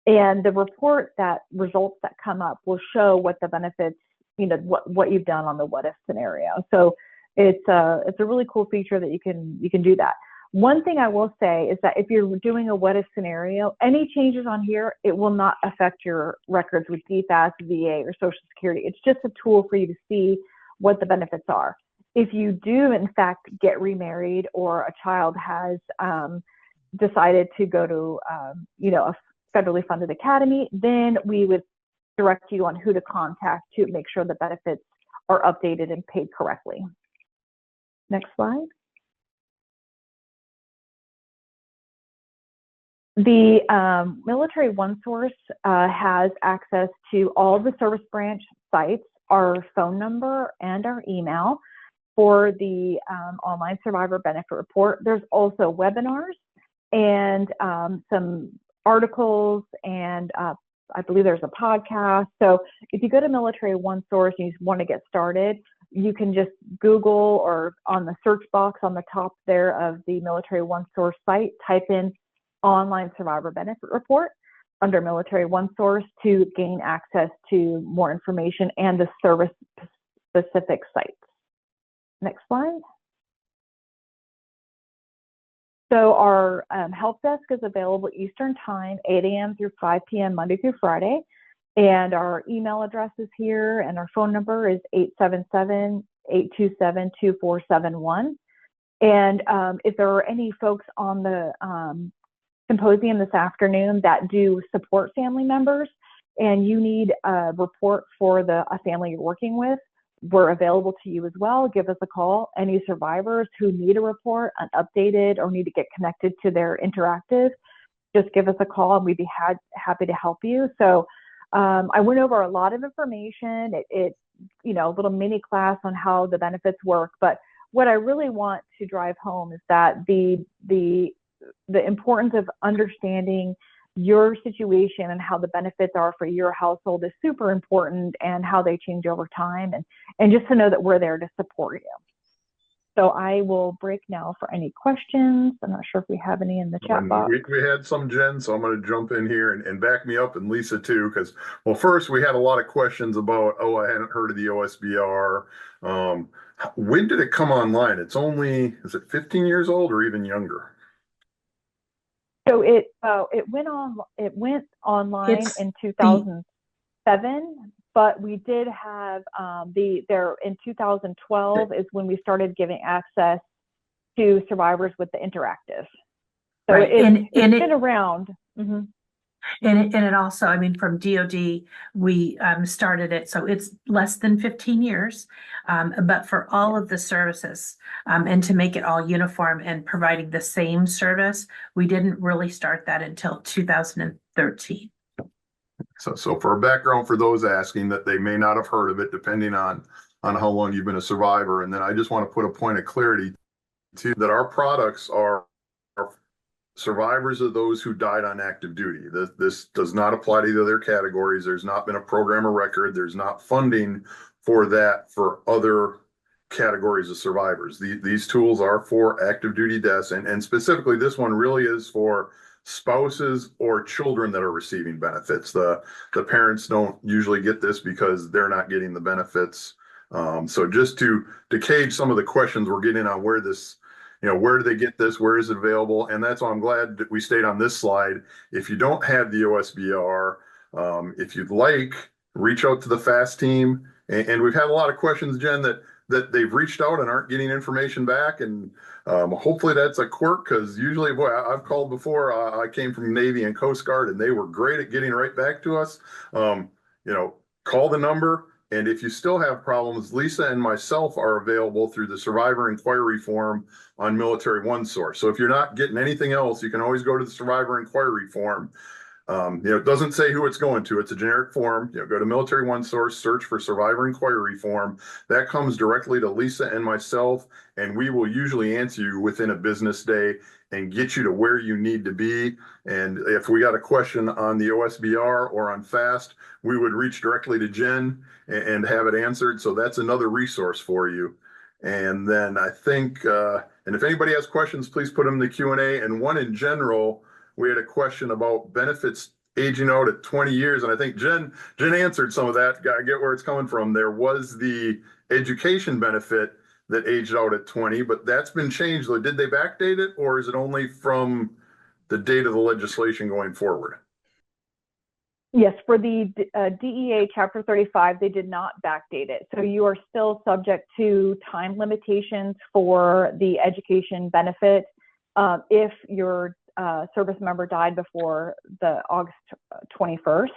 And the report that results that come up will show what the benefits, what you've done on the what if scenario. So it's a really cool feature that you can do that. One thing I will say is that if you're doing a what if scenario, any changes on here, it will not affect your records with DFAS, VA, or Social Security. It's just a tool for you to see what the benefits are. If you do, in fact, get remarried or a child has decided to go to, a federally funded academy, then we would direct you on who to contact to make sure the benefits are updated and paid correctly. Next slide. The Military One Source has access to all the service branch sites, our phone number, and our email for the online survivor benefit report. There's also webinars and some articles, and I believe there's a podcast. So if you go to Military One Source and you want to get started, you can just Google, or on the search box on the top there of the Military One Source site, type in online survivor benefit report under Military One Source to gain access to more information and the service specific sites. Next slide. So our help desk is available Eastern Time, 8 a.m. through 5 p.m. Monday through Friday. And our email address is here, and our phone number is 877-827-2471. And if there are any folks on the symposium this afternoon that do support family members and you need a report for a family you're working with, we're available to you as well. Give us a call. Any survivors who need a report, an updated, or need to get connected to their interactive, just give us a call and we'd be happy to help you. So I went over a lot of information. It you know, a little mini class on how the benefits work. But what I really want to drive home is that the importance of understanding your situation and how the benefits are for your household is super important, and how they change over time, and just to know that we're there to support you. So I will break now for any questions. I'm not sure if we have any in the chat box. We had some, Jen, so I'm going to jump in here and back me up, and Lisa too, because, well, first we had a lot of questions about, oh, I hadn't heard of the OSBR. When did it come online? It's only, is it 15 years old or even younger? So it went online in 2007, but we did have in 2012 is when we started giving access to survivors with the interactive. So right. it's been around. Mm-hmm. And it also, I mean, from DOD, we started it, so it's less than 15 years, but for all of the services, and to make it all uniform and providing the same service, we didn't really start that until 2013. So for a background for those asking that they may not have heard of it, depending on how long you've been a survivor, and then I just want to put a point of clarity too, that our products are survivors of those who died on active duty. This does not apply to either of their categories. There's not been a program of record. There's not funding for that for other categories of survivors. These tools are for active duty deaths, and specifically this one really is for spouses or children that are receiving benefits. The parents don't usually get this because they're not getting the benefits. So just to cage some of the questions we're getting on where this, you know, where do they get this? Where is it available? And that's why I'm glad that we stayed on this slide. If you don't have the OSBR, if you'd like, reach out to the FAST team. And we've had a lot of questions, Jen, that they've reached out and aren't getting information back. And hopefully that's a quirk, because usually, boy, I've called before. I came from Navy and Coast Guard, and they were great at getting right back to us. You know, call the number. And if you still have problems, Lisa and myself are available through the survivor inquiry form on Military One Source. So if you're not getting anything else, you can always go to the survivor inquiry form. You know, it doesn't say who it's going to. It's a generic form. You know, go to Military One Source, search for survivor inquiry form. That comes directly to Lisa and myself, and we will usually answer you within a business day and get you to where you need to be. And if we got a question on the OSBR or on FAST, we would reach directly to Jen and have it answered. So that's another resource for you. And then I think, and if anybody has questions, please put them in the Q&A. And one in general, we had a question about benefits aging out at 20 years. And I think Jen answered some of that. I get where it's coming from. There was the education benefit that aged out at 20, but that's been changed. Did they backdate it, or is it only from the date of the legislation going forward? Yes, for the DEA Chapter 35, they did not backdate it. So you are still subject to time limitations for the education benefit if your service member died before the August 21st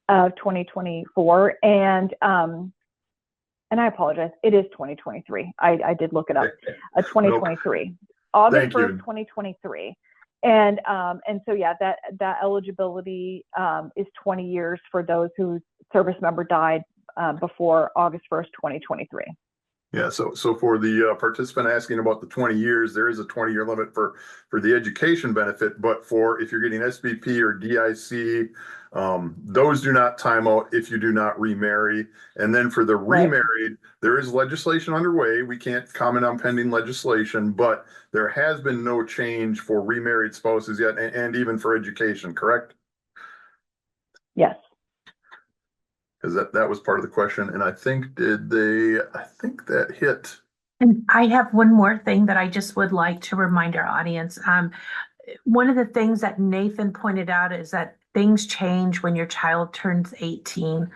of 2024. And I apologize, it is 2023. I did look it up. 2023. August 1st, 2023. And so, yeah, that eligibility is 20 years for those whose service member died before August 1st, 2023. Yeah, so for the participant asking about the 20 years, there is a 20-year limit for the education benefit, but for if you're getting SBP or DIC, those do not time out if you do not remarry. And then for the remarried, there is legislation underway. We can't comment on pending legislation, but there has been no change for remarried spouses yet, and even for education, correct? Yes. Because that was part of the question, and I think that hit. And I have one more thing that I just would like to remind our audience. One of the things that Nathan pointed out is that things change when your child turns 18.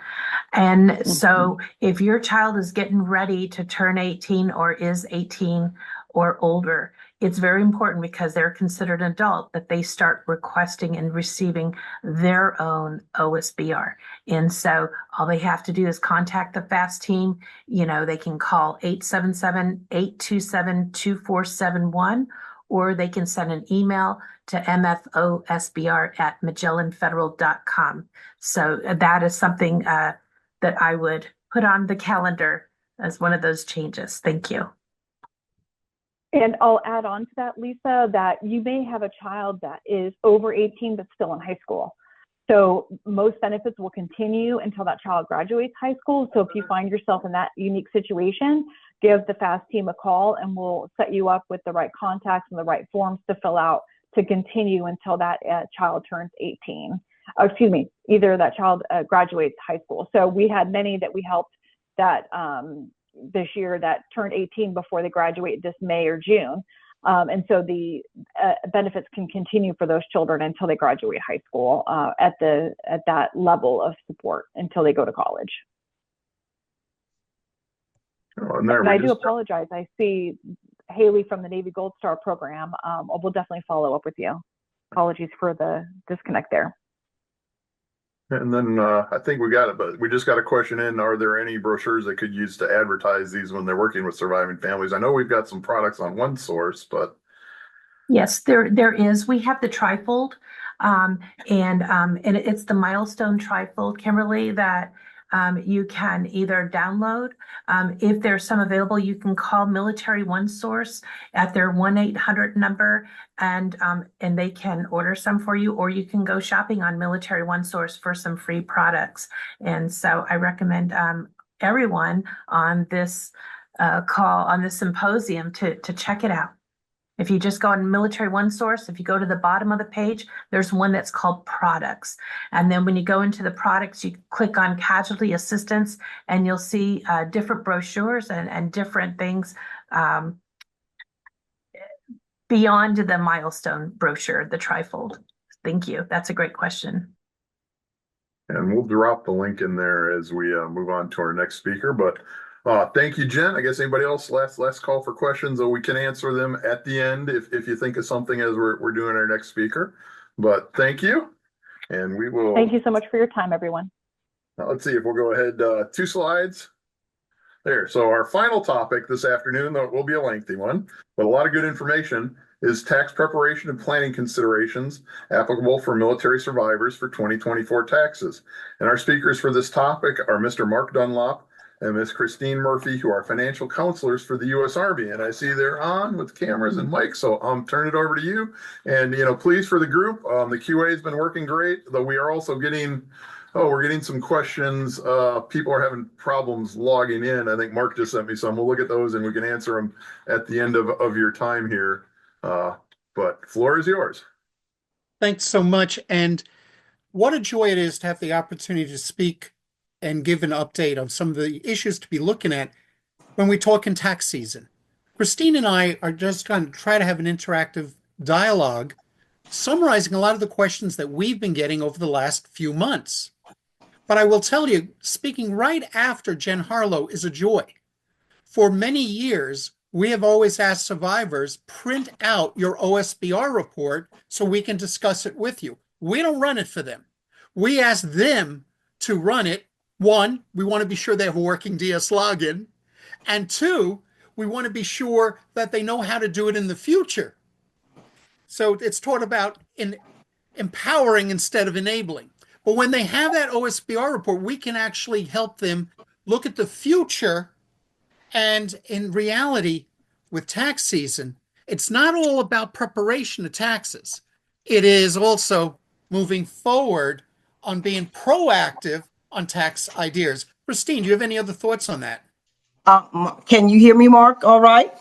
And so if your child is getting ready to turn 18 or is 18 or older, it's very important, because they're considered an adult, that they start requesting and receiving their own OSBR. And so all they have to do is contact the FAST team. They can call 877-827-2471, or they can send an email to mfosbr@magellanfederal.com. So that is something that I would put on the calendar as one of those changes. Thank you. And I'll add on to that, Lisa, that you may have a child that is over 18 but still in high school. So most benefits will continue until that child graduates high school. So if you find yourself in that unique situation, give the FAST team a call, and we'll set you up with the right contacts and the right forms to fill out to continue until that child turns 18. Either that child graduates high school. So we had many that we helped that this year that turned 18 before they graduate this May or June. And so the benefits can continue for those children until they graduate high school at that level of support until they go to college. And I do apologize. I see Haley from the Navy Gold Star program. We'll definitely follow up with you. Apologies for the disconnect there. And then I think we got it, but we just got a question in. Are there any brochures they could use to advertise these when they're working with surviving families? I know we've got some products on one source, but. Yes, there is. We have the trifold, and it's the Milestone trifold, Kimberly, that you can either download. If there's some available, you can call Military One Source at their 1-800 number, and they can order some for you, or you can go shopping on Military One Source for some free products. And so I recommend everyone on this call, on this symposium, to check it out. If you just go on Military One Source, if you go to the bottom of the page, there's one that's called Products. And then when you go into the products, you click on Casualty Assistance, and you'll see different brochures and different things beyond the Milestone brochure, the trifold. Thank you. That's a great question. And we'll drop the link in there as we move on to our next speaker. But thank you, Jen. I guess anybody else, last call for questions, or we can answer them at the end if you think of something as we're doing our next speaker. But thank you. And we will. Thank you so much for your time, everyone. Now, let's see if we'll go ahead 2 slides. There. So our final topic this afternoon, though it will be a lengthy one, but a lot of good information, is tax preparation and planning considerations applicable for military survivors for 2024 taxes. And our speakers for this topic are Mr. Mark Dunlop and Ms. Christine Murphy, who are financial counselors for the U.S. Army. And I see they're on with cameras and mics, so I'll turn it over to you. And, please, for the group, the QA has been working great, though we are also getting some questions. People are having problems logging in. I think Mark just sent me some. We'll look at those and we can answer them at the end of your time here. But floor is yours. Thanks so much. And what a joy it is to have the opportunity to speak and give an update on some of the issues to be looking at when we talk in tax season. Christine and I are just going to try to have an interactive dialogue summarizing a lot of the questions that we've been getting over the last few months. But I will tell you, speaking right after Jen Harlow is a joy. For many years, we have always asked survivors, print out your OSBR report so we can discuss it with you. We don't run it for them. We ask them to run it. 1, we want to be sure they have a working DS login. And 2, we want to be sure that they know how to do it in the future. So it's taught about empowering instead of enabling. But when they have that OSBR report, we can actually help them look at the future. And in reality, with tax season, it's not all about preparation of taxes. It is also moving forward on being proactive on tax ideas. Christine, do you have any other thoughts on that? Can you hear me, Mark? All right.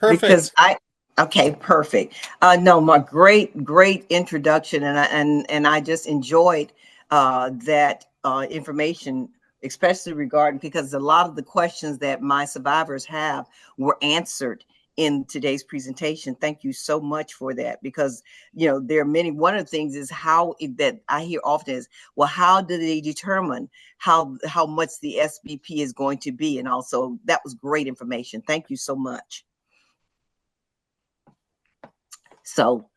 Because Perfect. okay, perfect. No, Mark, great introduction, and I just enjoyed that information, especially regarding, because a lot of the questions that my survivors have were answered in today's presentation. Thank you so much for that, because there are many. One of the things is that I hear often is, well, how do they determine how much the SBP is going to be? And also, that was great information. Thank you so much. So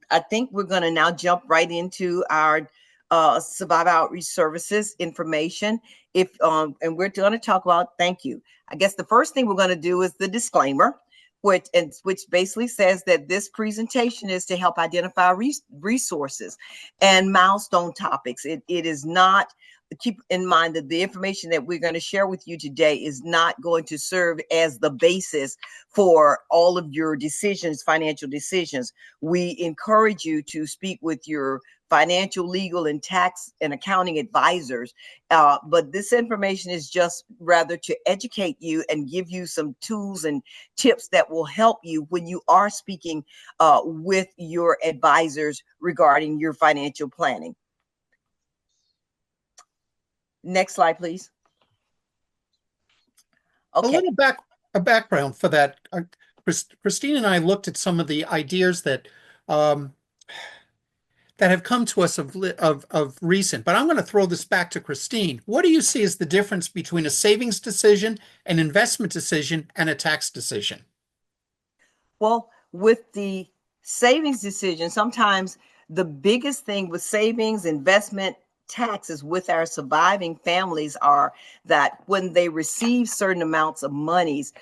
I think we're going to now jump right into our Survivor Outreach Services information. And we're going to talk about, thank you. I guess the first thing we're going to do is the disclaimer, which basically says that this presentation is to help identify resources and milestone topics. It is not. Keep in mind that the information that we're going to share with you today is not going to serve as the basis for all of your decisions, financial decisions. We encourage you to speak with your financial, legal, and tax and accounting advisors. But this information is just rather to educate you and give you some tools and tips that will help you when you are speaking with your advisors regarding your financial planning. Next slide, please. Okay. A background for that. Christine and I looked at some of the ideas that have come to us of recent, but I'm going to throw this back to Christine. What do you see as the difference between a savings decision, an investment decision, and a tax decision? Well, with the savings decision, sometimes the biggest thing with savings, investment, taxes with our surviving families are that when they receive certain amounts of monies,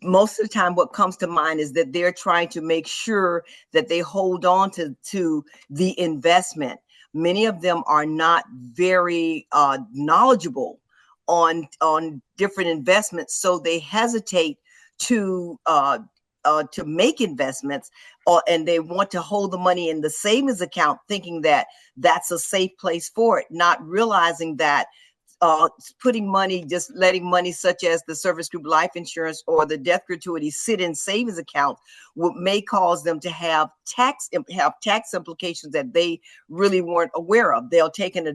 most of the time what comes to mind is that they're trying to make sure that they hold on to the investment. Many of them are not very knowledgeable on different investments, so they hesitate to make investments, and they want to hold the money in the savings account, thinking that that's a safe place for it, not realizing that putting money, just letting money such as the service group life insurance or the death gratuity sit in savings accounts may cause them to have tax implications that they really weren't aware of. They'll take an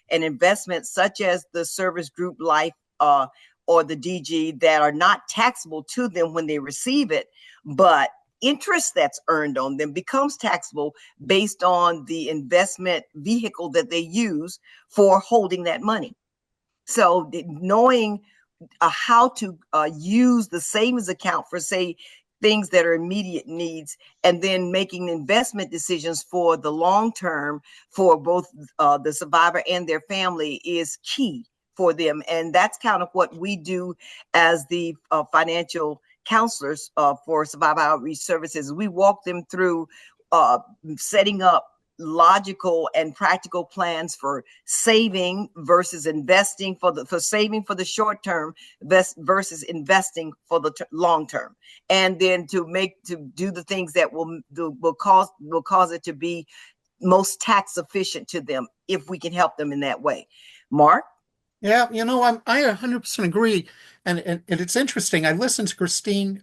investment such as the service group life or the DG that are not taxable to them when they receive it, but interest that's earned on them becomes taxable based on the investment vehicle that they use for holding that money. So knowing how to use the savings account for, say, things that are immediate needs, and then making investment decisions for the long term for both the survivor and their family is key for them. And that's kind of what we do as the financial counselors for Survivor Outreach Services. We walk them through setting up logical and practical plans for saving versus investing, for saving for the short term versus investing for the long term, and then to do the things that will cause it to be most tax efficient to them if we can help them in that way. Mark? Yeah, I 100% agree. And it's interesting. I listened to Christine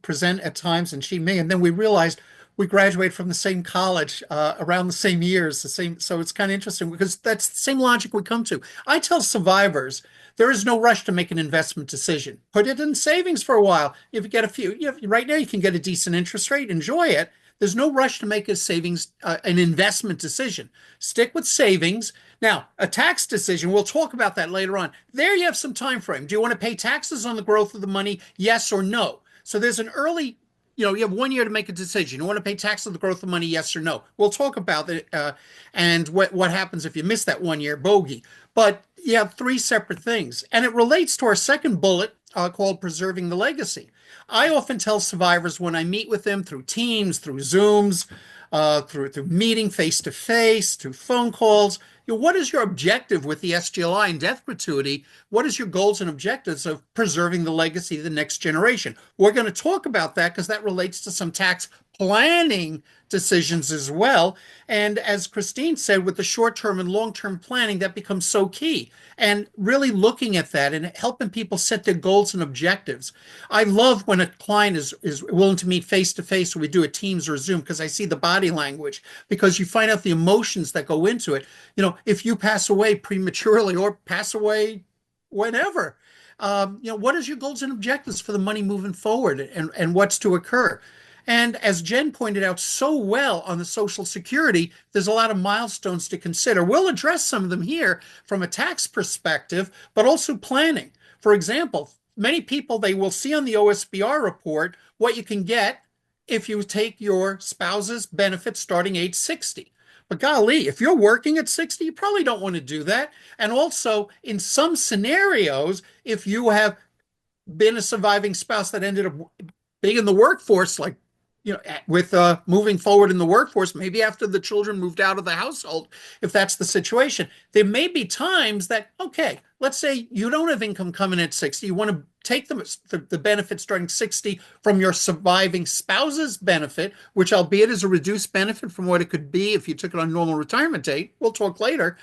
present at times, and she may, and then we realized we graduated from the same college around the same years, so it's kind of interesting because that's the same logic we come to. I tell survivors there is no rush to make an investment decision. Put it in savings for a while. If you get right now you can get a decent interest rate, enjoy it. There's no rush to make a savings, an investment decision. Stick with savings. Now, a tax decision, we'll talk about that later on. There you have some time frame. Do you want to pay taxes on the growth of the money? Yes or no? So there's an early, you have 1 year to make a decision. You want to pay tax on the growth of money? Yes or no? We'll talk about it and what happens if you miss that 1 year bogey. But you have three separate things. And it relates to our second bullet called preserving the legacy. I often tell survivors when I meet with them through Teams, through Zooms, through meeting face to face, through phone calls. What is your objective with the SGLI and death gratuity? What is your goals and objectives of preserving the legacy of the next generation? We're going to talk about that because that relates to some tax planning decisions as well. And as Christine said, with the short-term and long-term planning, that becomes so key. And really looking at that and helping people set their goals and objectives. I love when a client is willing to meet face to face, or we do a Teams or a Zoom, because I see the body language, because you find out the emotions that go into it. If you pass away prematurely or pass away whenever, what is your goals and objectives for the money moving forward, and what's to occur? And as Jen pointed out so well on the Social Security, there's a lot of milestones to consider. We'll address some of them here from a tax perspective, but also planning. For example, many people, they will see on the OSBR report what you can get if you take your spouse's benefits starting age 60. But golly, if you're working at 60, you probably don't want to do that. And also, in some scenarios, if you have been a surviving spouse that ended up being in the workforce, like with moving forward in the workforce, maybe after the children moved out of the household, if that's the situation, there may be times that, okay, let's say you don't have income coming at 60. You want to take the benefit starting 60 from your surviving spouse's benefit, which albeit is a reduced benefit from what it could be if you took it on normal retirement date. We'll talk later.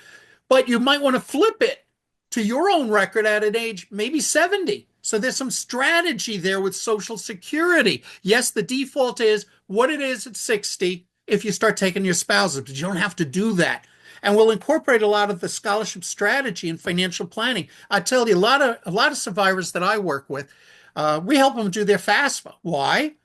But you might want to flip it to your own record at an age maybe 70. So there's some strategy there with Social Security. Yes, the default is what it is at 60 if you start taking your spouses, but you don't have to do that. And we'll incorporate a lot of the scholarship strategy and financial planning. I tell you, a lot of survivors that I work with, we help them do their FAFSA. Why?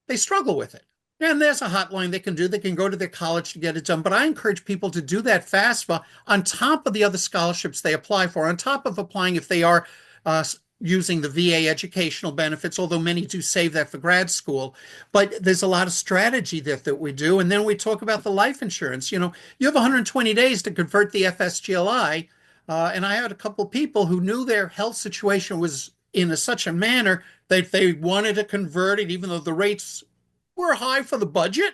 They struggle with it. And there's a hotline they can do. They can go to their college to get it done. But I encourage people to do that FAFSA on top of the other scholarships they apply for, on top of applying if they are using the VA educational benefits, although many do save that for grad school. But there's a lot of strategy that we do. And then we talk about the life insurance. You have 120 days to convert the FSGLI. And I had a couple of people who knew their health situation was in such a manner that they wanted to convert it, even though the rates were high for the budget,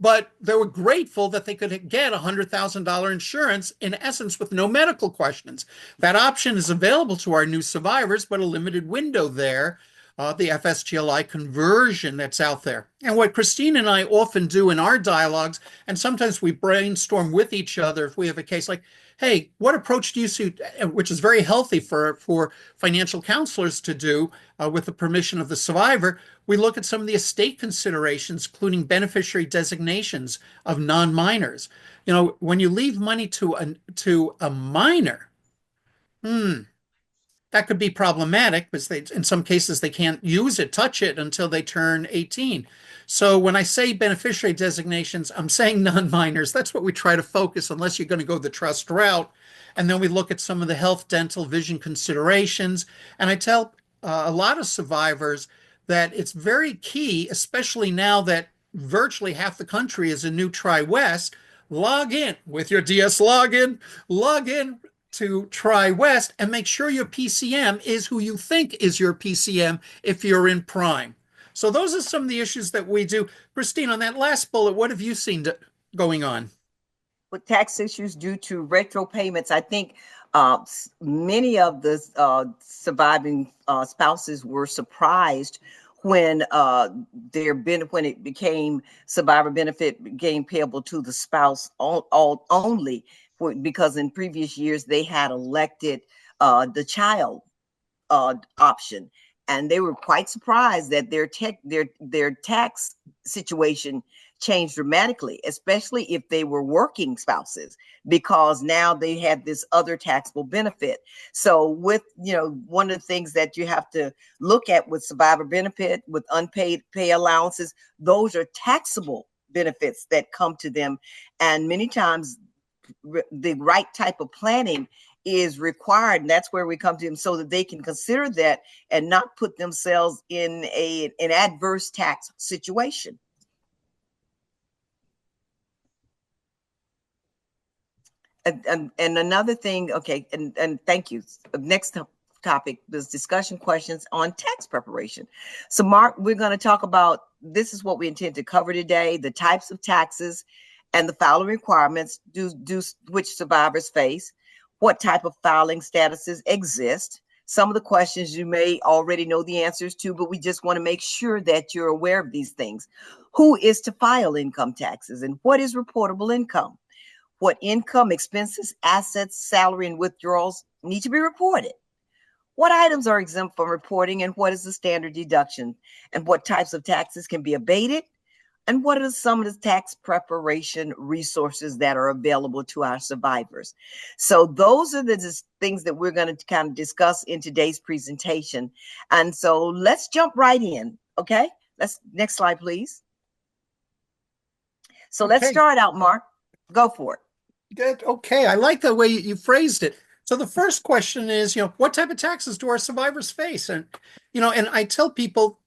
but they were grateful that they could get $100,000 insurance in essence with no medical questions. That option is available to our new survivors, but a limited window there, the FSGLI conversion that's out there. And what Christine and I often do in our dialogues, and sometimes we brainstorm with each other if we have a case like, hey, what approach do you see, which is very healthy for financial counselors to do with the permission of the survivor. We look at some of the estate considerations, including beneficiary designations of non-minors. When you leave money to a minor, that could be problematic because in some cases they can't use it, touch it until they turn 18. So when I say beneficiary designations, I'm saying non-minors. That's what we try to focus unless you're going to go the trust route. And then we look at some of the health, dental, vision considerations. And I tell a lot of survivors that it's very key, especially now that virtually half the country is a new TriWest. Log in with your DS login, log in to TriWest and make sure your PCM is who you think is your PCM if you're in Prime. So those are some of the issues that we do. Christine, on that last bullet, what have you seen going on? With tax issues due to retro payments, I think many of the surviving spouses were surprised when when it became survivor benefit became payable to the spouse only, because in previous years they had elected the child option, and they were quite surprised that their tax situation changed dramatically, especially if they were working spouses, because now they had this other taxable benefit. So with, one of the things that you have to look at with survivor benefit, with unpaid pay allowances, those are taxable benefits that come to them. And many times the right type of planning is required, and that's where we come to them so that they can consider that and not put themselves in an adverse tax situation. And another thing, okay, and thank you. Next topic was discussion questions on tax preparation. So Mark, we're going to talk about, this is what we intend to cover today, the types of taxes and the filing requirements which survivors face, what type of filing statuses exist. Some of the questions you may already know the answers to, but we just want to make sure that you're aware of these things. Who is to file income taxes and what is reportable income? What income, expenses, assets, salary, and withdrawals need to be reported? What items are exempt from reporting and what is the standard deduction? And what types of taxes can be abated? And what are some of the tax preparation resources that are available to our survivors? So those are the things that we're going to kind of discuss in today's presentation. And so let's jump right in, okay? Next slide, please. So let's start out, Mark. Go for it. Good. Okay. I like the way you phrased it. So the first question is, what type of taxes do our survivors face? And, and I tell people,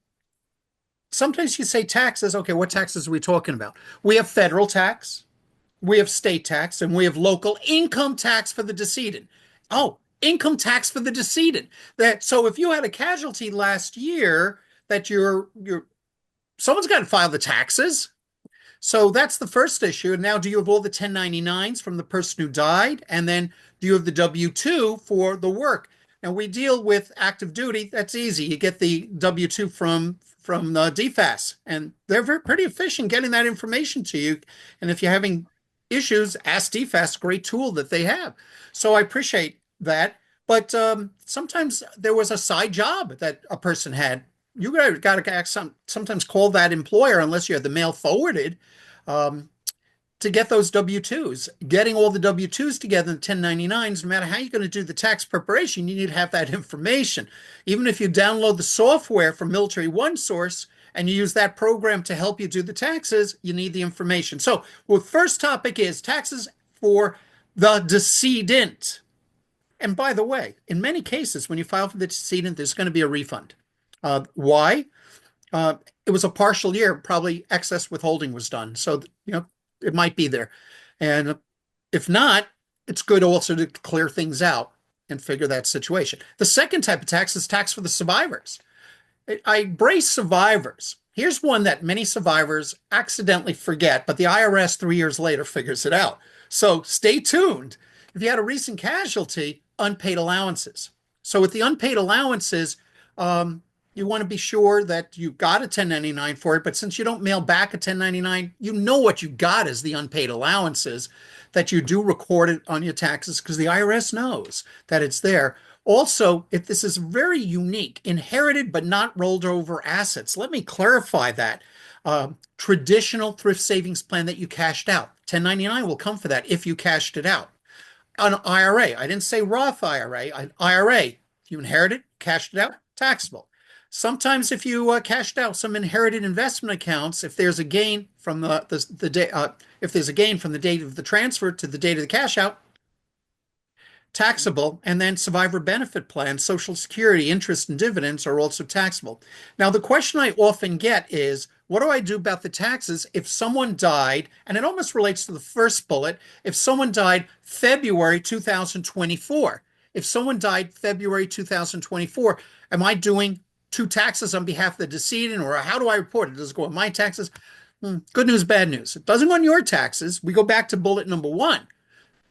sometimes you say taxes. Okay, what taxes are we talking about? We have federal tax, we have state tax, and we have local income tax for the decedent. Oh, income tax for the decedent. So if you had a casualty last year that someone's got to file the taxes. So that's the first issue. And now, do you have all the 1099s from the person who died? And then do you have the W-2 for the work? Now, we deal with active duty. That's easy. You get the W-2 from the DFAS, and they're pretty efficient getting that information to you. And if you're having issues, ask DFAS, great tool that they have. So I appreciate that. But sometimes there was a side job that a person had. You got to sometimes call that employer, unless you had the mail forwarded, to get those W-2s. Getting all the W-2s together in 1099s, no matter how you're going to do the tax preparation, you need to have that information. Even if you download the software from Military OneSource and you use that program to help you do the taxes, you need the information. So, the first topic is taxes for the decedent. And by the way, in many cases, when you file for the decedent, there's going to be a refund. Why? It was a partial year, probably excess withholding was done. So, it might be there. And if not, it's good also to clear things out and figure that situation. The second type of tax is tax for the survivors. I brace survivors. Here's one that many survivors accidentally forget, but the IRS 3 years later figures it out. So stay tuned. If you had a recent casualty, unpaid allowances. So with the unpaid allowances, you want to be sure that you got a 1099 for it, but since you don't mail back a 1099, you know what you got as the unpaid allowances, that you do record it on your taxes because the IRS knows that it's there. Also, if this is very unique, inherited but not rolled over assets, let me clarify that. Traditional thrift savings plan that you cashed out, 1099 will come for that if you cashed it out. An IRA, I didn't say Roth IRA, an IRA, if you inherited, cashed it out, taxable. Sometimes if you cashed out some inherited investment accounts, if there's a gain from if there's a gain from the date of the transfer to the date of the cash out, taxable. And then survivor benefit plans, Social Security, interest and dividends are also taxable. Now, the question I often get is, what do I do about the taxes if someone died? And it almost relates to the first bullet. If someone died February 2024, if someone died February 2024, am I doing two taxes on behalf of the decedent, or how do I report it? Does it go on my taxes? Good news, bad news. It doesn't go on your taxes. We go back to bullet number 1.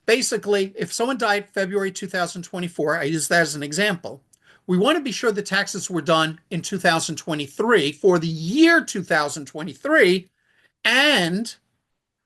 Basically, if someone died February 2024, I use that as an example, we want to be sure the taxes were done in 2023 for the year 2023, and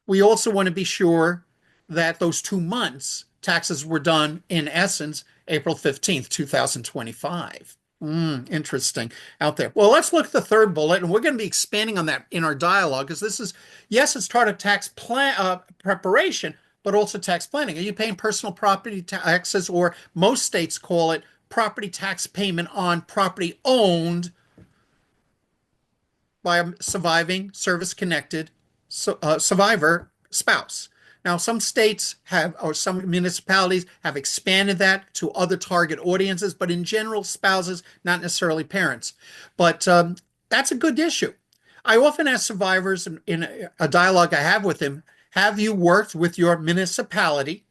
we also want to be sure that those 2 months taxes were done, in essence, April 15th, 2025. Interesting out there. Well, let's look at the third bullet, and we're going to be expanding on that in our dialogue, because this is, yes, it's part of tax plan preparation, but also tax planning. Are you paying personal property taxes, or most states call it property tax payment on property owned by a surviving service-connected survivor spouse? Now, some states have, or some municipalities have expanded that to other target audiences, but in general, spouses, not necessarily parents. But that's a good issue. I often ask survivors in a dialogue I have with them, have you worked with your municipality,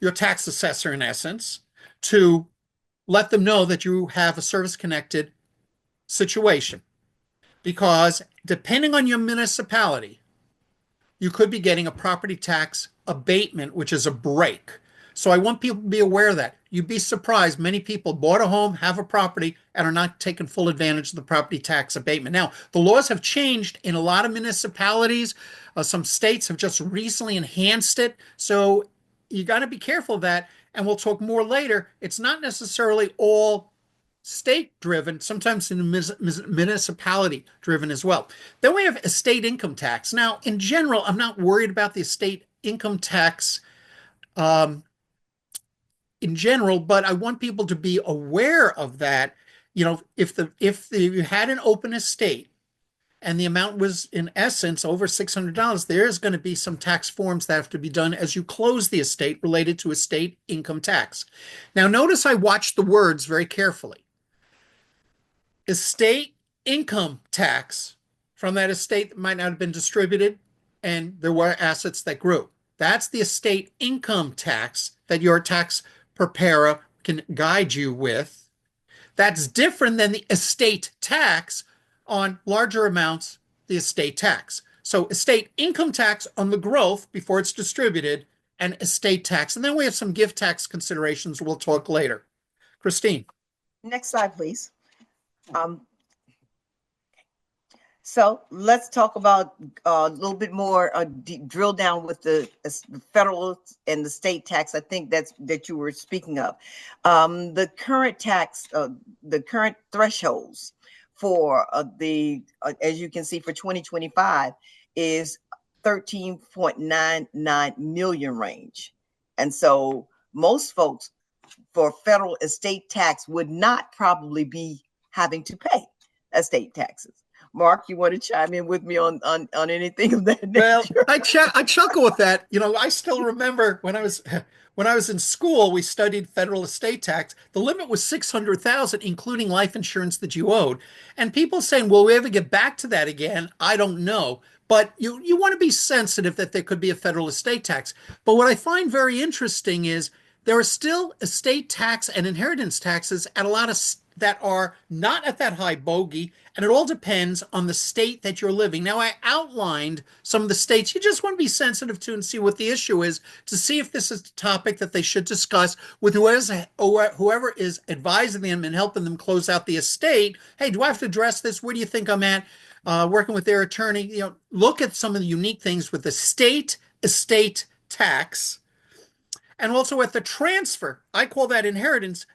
your tax assessor in essence, to let them know that you have a service-connected situation. Because depending on your municipality, you could be getting a property tax abatement, which is a break. So I want people to be aware of that. You'd be surprised. Many people bought a home, have a property, and are not taking full advantage of the property tax abatement. Now, the laws have changed in a lot of municipalities. Some states have just recently enhanced it. So you got to be careful of that. And we'll talk more later. It's not necessarily all state driven, sometimes in municipality driven as well. Then we have estate income tax. Now, in general, I'm not worried about the estate income tax in general, but I want people to be aware of that. You know, if you had an open estate and the amount was in essence over $600, there is going to be some tax forms that have to be done as you close the estate related to estate income tax. Now, notice I watched the words very carefully. Estate income tax from that estate that might not have been distributed and there were assets that grew. That's the estate income tax that your tax preparer can guide you with. That's different than the estate tax on larger amounts, the estate tax. So estate income tax on the growth before it's distributed and estate tax. And then we have some gift tax considerations we'll talk later. Christine. Next slide, please. So let's talk about a little bit more, drill down with the federal and the state tax. I think that you were speaking of. The current tax, the current thresholds for as you can see, for 2025 is 13.99 million range. And so most folks for federal estate tax would not probably be having to pay estate taxes. Mark, you want to chime in with me on anything of that nature? Well, I chuckle with that. You know, I still remember when I was in school, we studied federal estate tax. The limit was 600,000, including life insurance that you owed. And people saying, "Will we ever get back to that again?" I don't know. But you want to be sensitive that there could be a federal estate tax. But what I find very interesting is there are still estate tax and inheritance taxes at a lot of that are not at that high bogey, and it all depends on the state that you're living. Now, I outlined some of the states you just want to be sensitive to and see what the issue is, to see if this is a topic that they should discuss with whoever is advising them and helping them close out the estate. Hey, do I have to address this? Where do you think I'm at? Working with their attorney, you know, look at some of the unique things with the state estate tax, and also at the transfer. I call that inheritance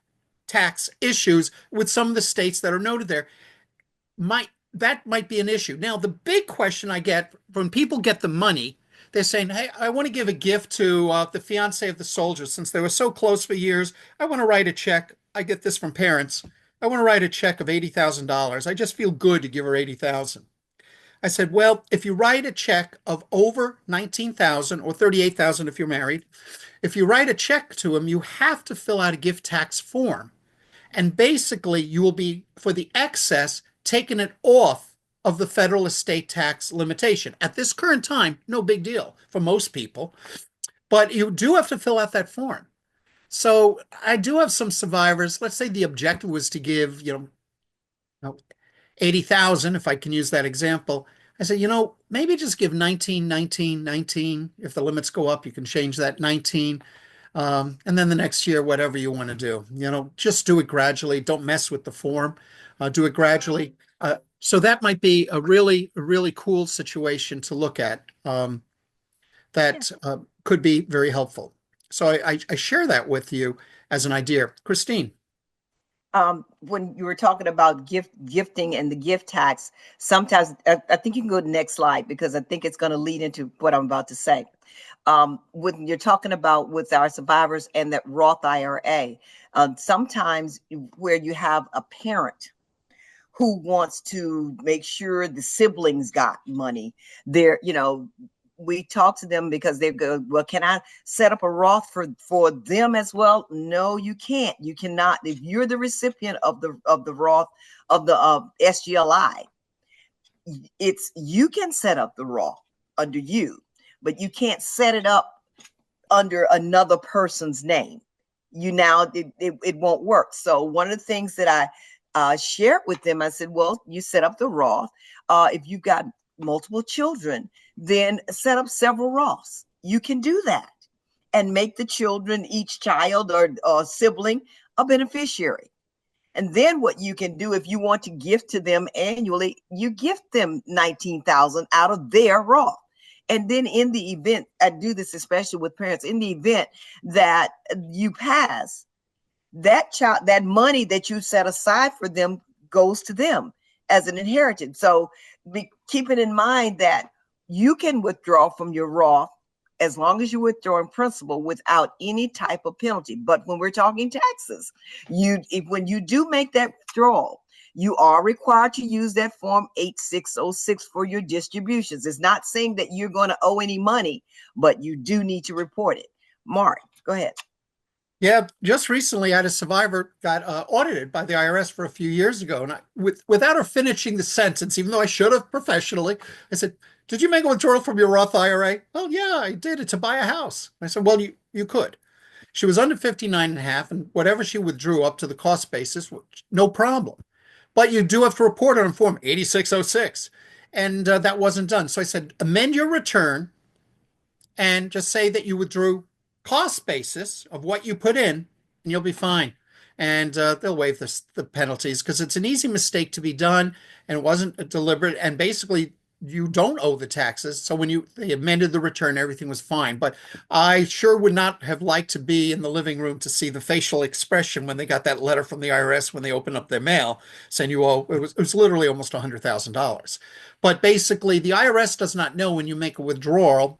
tax issues with some of the states that are noted there. That might be an issue. Now, the big question I get when people get the money, they're saying, "Hey, I want to give a gift to the fiance of the soldier since they were so close for years. I want to write a check." I get this from parents. "I want to write a check of $80,000. I just feel good to give her $80,000." I said, "Well, if you write a check of over $19,000 or $38,000 if you're married, if you write a check to him, you have to fill out a gift tax form. And basically, you will be, for the excess, taking it off of the federal estate tax limitation. At this current time, no big deal for most people, but you do have to fill out that form." So I do have some survivors. Let's say the objective was to give, 80,000, if I can use that example. I said, maybe just give 19, 19, 19. If the limits go up, you can change that 19. And then the next year, whatever you want to do, just do it gradually. Don't mess with the form. Do it gradually. So that might be a really cool situation to look at that could be very helpful. So I share that with you as an idea. Christine. When you were talking about gifting and the gift tax, sometimes I think you can go to the next slide because I think it's going to lead into what I'm about to say. When you're talking about with our survivors and that Roth IRA, sometimes where you have a parent who wants to make sure the siblings got money, we talk to them because they go, "Well, can I set up a Roth for them as well?" No, you can't. You cannot. If you're the recipient of the Roth of the SGLI, you can set up the Roth under you, but you can't set it up under another person's name. it won't work. So one of the things that I shared with them, I said, well, you set up the Roth. If you've got multiple children, then set up several Roths. You can do that and make the children, each child or sibling, a beneficiary. And then what you can do, if you want to gift to them annually, you gift them $19,000 out of their Roth. And then in the event, I do this especially with parents, in the event that you pass, that child, that money that you set aside for them goes to them as an inheritance. So keeping in mind that you can withdraw from your Roth as long as you withdraw in principal without any type of penalty. But when we're talking taxes, when you do make that withdrawal, you are required to use that form 8606 for your distributions. It's not saying that you're going to owe any money, but you do need to report it. Mark, go ahead. Yeah, just recently I had a survivor got audited by the IRS for a few years ago. And without her finishing the sentence, even though I should have professionally, I said, did you make a withdrawal from your Roth IRA? Oh, yeah, I did it to buy a house. I said, well, you could. She was under 59 and a half, and whatever she withdrew up to the cost basis, no problem. But you do have to report it on Form 8606. And that wasn't done. So I said, amend your return and just say that you withdrew cost basis of what you put in, and you'll be fine. And they'll waive the penalties because it's an easy mistake to be done, and it wasn't deliberate. And basically, you don't owe the taxes. So when they amended the return, everything was fine. But I sure would not have liked to be in the living room to see the facial expression when they got that letter from the IRS when they opened up their mail saying you owe. It was literally almost $100,000. But basically, the IRS does not know when you make a withdrawal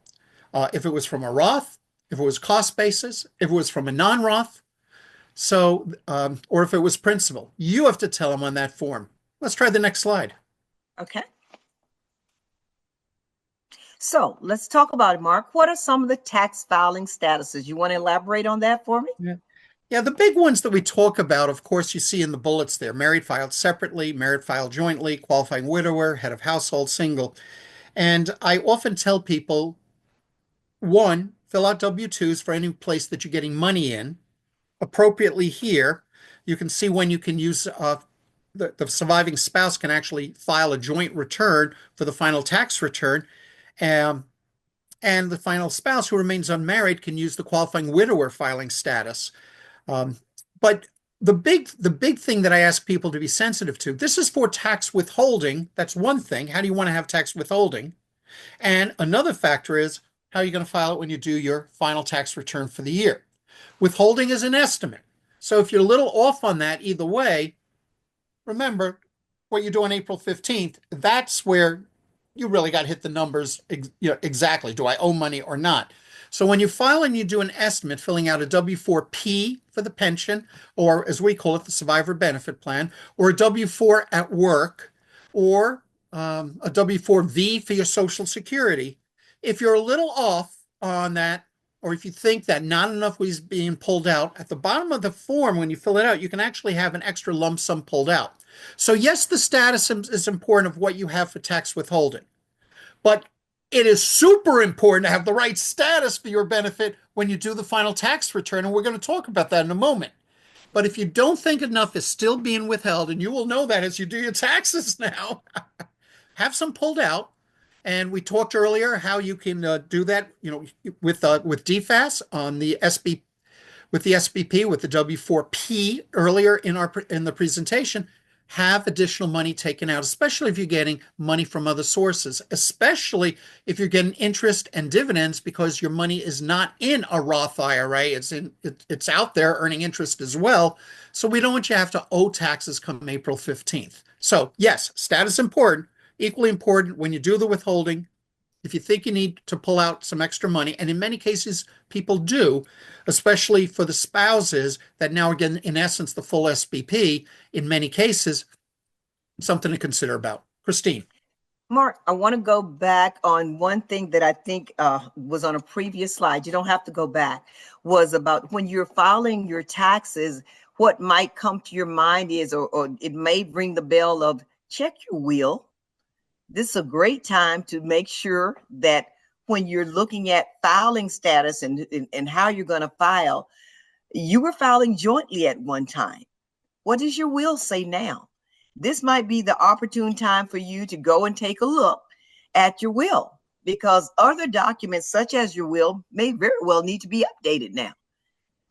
if it was from a Roth, if it was cost basis, if it was from a non-Roth, so or if it was principal. You have to tell them on that form. Let's try the next slide. Okay. So let's talk about it, Mark. What are some of the tax filing statuses? You want to elaborate on that for me? Yeah, the big ones that we talk about, of course, you see in the bullets there: married filed separately, married filed jointly, qualifying widower, head of household, single. And I often tell people, one, fill out W-2s for any place that you're getting money in. Appropriately here, you can see when you can use the surviving spouse can actually file a joint return for the final tax return. And the final spouse who remains unmarried can use the qualifying widower filing status. But the big thing that I ask people to be sensitive to, this is for tax withholding. That's one thing. How do you want to have tax withholding? And another factor is how are you going to file it when you do your final tax return for the year? Withholding is an estimate. So if you're a little off on that either way, remember what you do on April 15th, that's where you really got to hit the numbers exactly. Do I owe money or not? So when you file and you do an estimate, filling out a W-4P for the pension, or as we call it, the survivor benefit plan, or a W-4 at work, or a W-4V for your Social Security, if you're a little off on that, or if you think that not enough was being pulled out, at the bottom of the form, when you fill it out, you can actually have an extra lump sum pulled out. So yes, the status is important of what you have for tax withholding, but it is super important to have the right status for your benefit when you do the final tax return, and we're going to talk about that in a moment. But if you don't think enough is still being withheld, and you will know that as you do your taxes now, have some pulled out. And we talked earlier how you can do that, with DFAS on the SB, with the SBP, with the W-4P earlier in the presentation. Have additional money taken out, especially if you're getting money from other sources, especially if you're getting interest and dividends because your money is not in a Roth IRA. It's out there earning interest as well. So we don't want you to have to owe taxes come April 15th. So yes, status important. Equally important when you do the withholding, if you think you need to pull out some extra money, and in many cases people do, especially for the spouses that now are getting, in essence, the full SBP, in many cases, something to consider about. Christine. Mark, I want to go back on one thing that I think was on a previous slide. You don't have to go back. Was about when you're filing your taxes, what might come to your mind is, or it may ring the bell of, check your will. This is a great time to make sure that when you're looking at filing status and how you're going to file, You were filing jointly at one time. What does your will say now? This might be the opportune time for you to go and take a look at your will, because other documents such as your will may very well need to be updated now.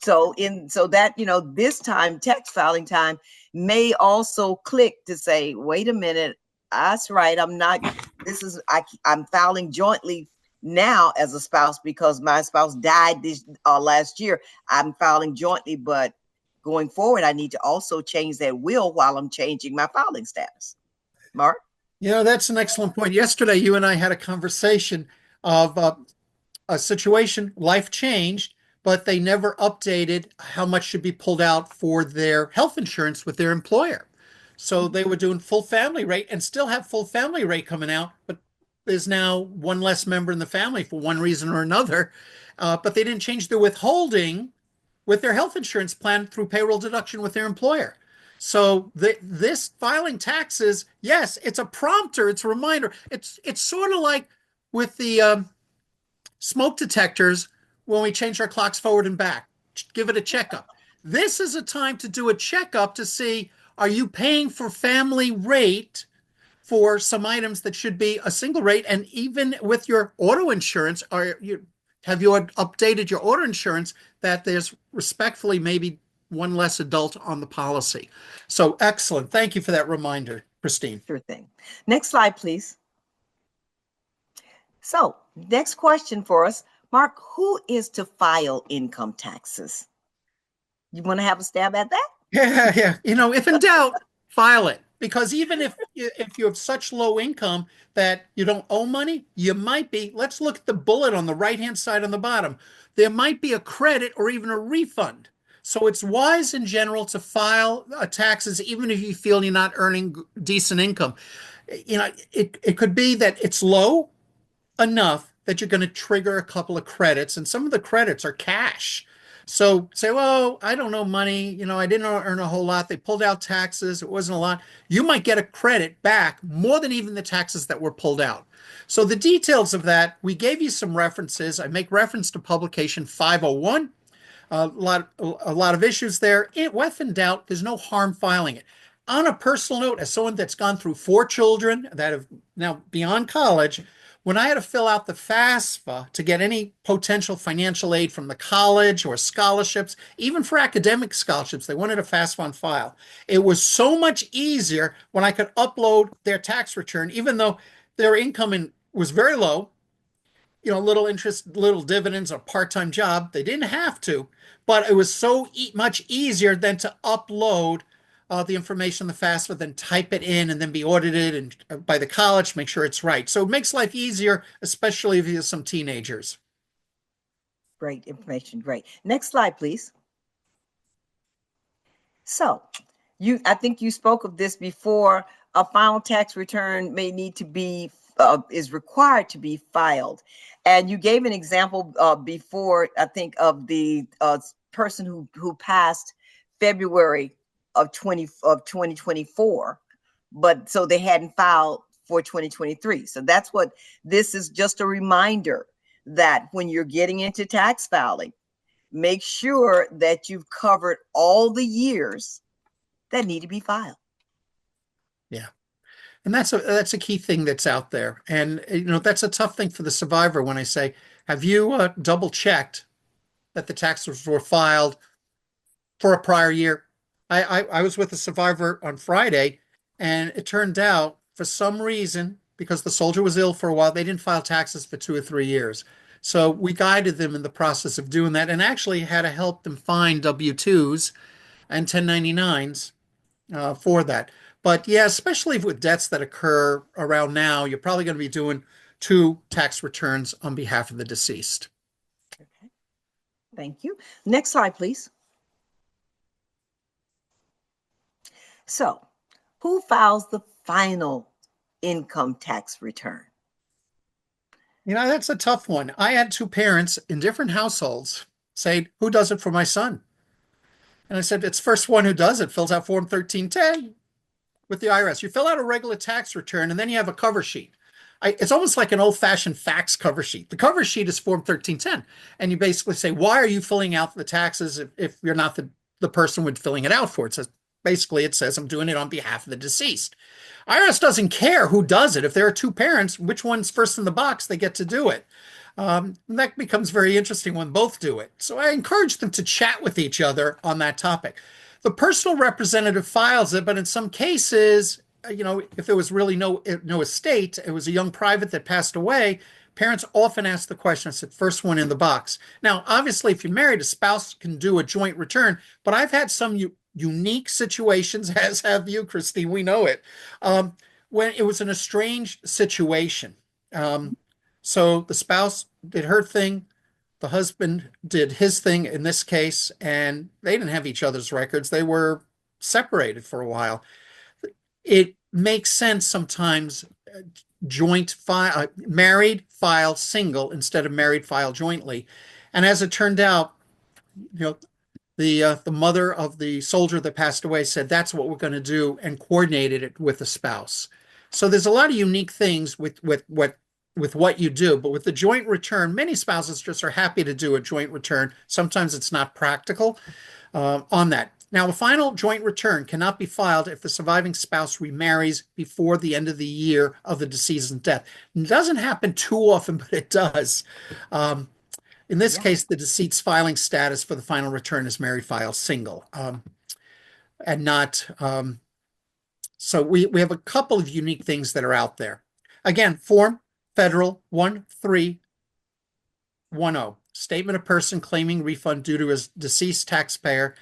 So that, this time, tax filing time may also click to say, wait a minute, that's right. I'm filing jointly now as a spouse because my spouse died this last year. I'm filing jointly, but going forward, I need to also change that will while I'm changing my filing status. Mark? That's an excellent point. Yesterday, you and I had a conversation of a situation, life changed, but they never updated how much should be pulled out for their health insurance with their employer. So they were doing full family rate and still have full family rate coming out, but there's now one less member in the family for one reason or another. But they didn't change the withholding with their health insurance plan through payroll deduction with their employer. So this filing taxes, yes, it's a prompter, it's a reminder. It's sort of like with the smoke detectors when we change our clocks forward and back. Give it a checkup. This is a time to do a checkup to see, are you paying for family rate for some items that should be a single rate? And even with your auto insurance, have you updated your auto insurance that there's respectfully maybe one less adult on the policy? So excellent. Thank you for that reminder, Christine. Sure thing. Next slide, please. So next question for us, Mark, who is to file income taxes? You want to have a stab at that? Yeah. If in doubt, file it. Because even if you have such low income that you don't owe money, you might be, let's look at the bullet on the right-hand side on the bottom. There might be a credit or even a refund. So it's wise in general to file taxes even if you feel you're not earning decent income. It could be that it's low enough that you're going to trigger a couple of credits, and some of the credits are cash. So say, well, I don't know money, I didn't earn a whole lot. They pulled out taxes. It wasn't a lot. You might get a credit back more than even the taxes that were pulled out. So the details of that, we gave you some references. I make reference to publication 501. A lot of issues there. If in doubt, there's no harm filing it. On a personal note, as someone that's gone through 4 children that have now beyond college, when I had to fill out the FAFSA to get any potential financial aid from the college or scholarships, even for academic scholarships, they wanted a FAFSA on file. It was so much easier when I could upload their tax return, even though their income was very low, little interest, little dividends, a part-time job. They didn't have to, but it was so much easier than to upload the information, the FAFSA, then type it in and then be audited and by the college, make sure it's right. So it makes life easier, especially if you have some teenagers. Great information. Great. Next slide, please. So I think you spoke of this before. A final tax return may need to be is required to be filed. And you gave an example before, I think, of the person who passed February of 2024, but so they hadn't filed for 2023. So that's what this is, just a reminder that when you're getting into tax filing, make sure that you've covered all the years that need to be filed. Yeah. And that's a key thing that's out there. And, that's a tough thing for the survivor when I say, have you double checked that the taxes were filed for a prior year? I was with a survivor on Friday, and it turned out for some reason, because the soldier was ill for a while, they didn't file taxes for 2 or 3 years. So we guided them in the process of doing that and actually had to help them find W-2s and 1099s for that. But yeah, especially with debts that occur around now, you're probably going to be doing 2 tax returns on behalf of the deceased. Okay. Thank you. Next slide, please. So, who files the final income tax return? That's a tough one. I had 2 parents in different households say, who does it for my son? And I said, it's first one who does it, fills out Form 1310 with the IRS. You fill out a regular tax return, and then you have a cover sheet. it's almost like an old-fashioned fax cover sheet. The cover sheet is Form 1310, and you basically say, why are you filling out the taxes if you're not the person with filling it out for it? Basically, it says I'm doing it on behalf of the deceased. IRS doesn't care who does it. If there are two parents, which one's first in the box, they get to do it. That becomes very interesting when both do it. So I encourage them to chat with each other on that topic. The personal representative files it, but in some cases, if there was really no estate, it was a young private that passed away, parents often ask the question, it's the first one in the box. Now, obviously, if you're married, a spouse can do a joint return, but I've had some unique situations, as have you, Christine, we know it, when it was an estranged situation. So the spouse did her thing, the husband did his thing in this case, and they didn't have each other's records. They were separated for a while. It makes sense sometimes joint file, married file single instead of married file jointly. And as it turned out, the mother of the soldier that passed away said that's what we're going to do and coordinated it with the spouse. So there's a lot of unique things with what you do, but with the joint return, many spouses just are happy to do a joint return. Sometimes it's not practical on that. Now, a final joint return cannot be filed if the surviving spouse remarries before the end of the year of the deceased's death. It doesn't happen too often, but it does. In this case, the deceased's filing status for the final return is married file single, and not. So we have a couple of unique things that are out there. Again, Form Federal 1310, statement of person claiming refund due to his deceased taxpayer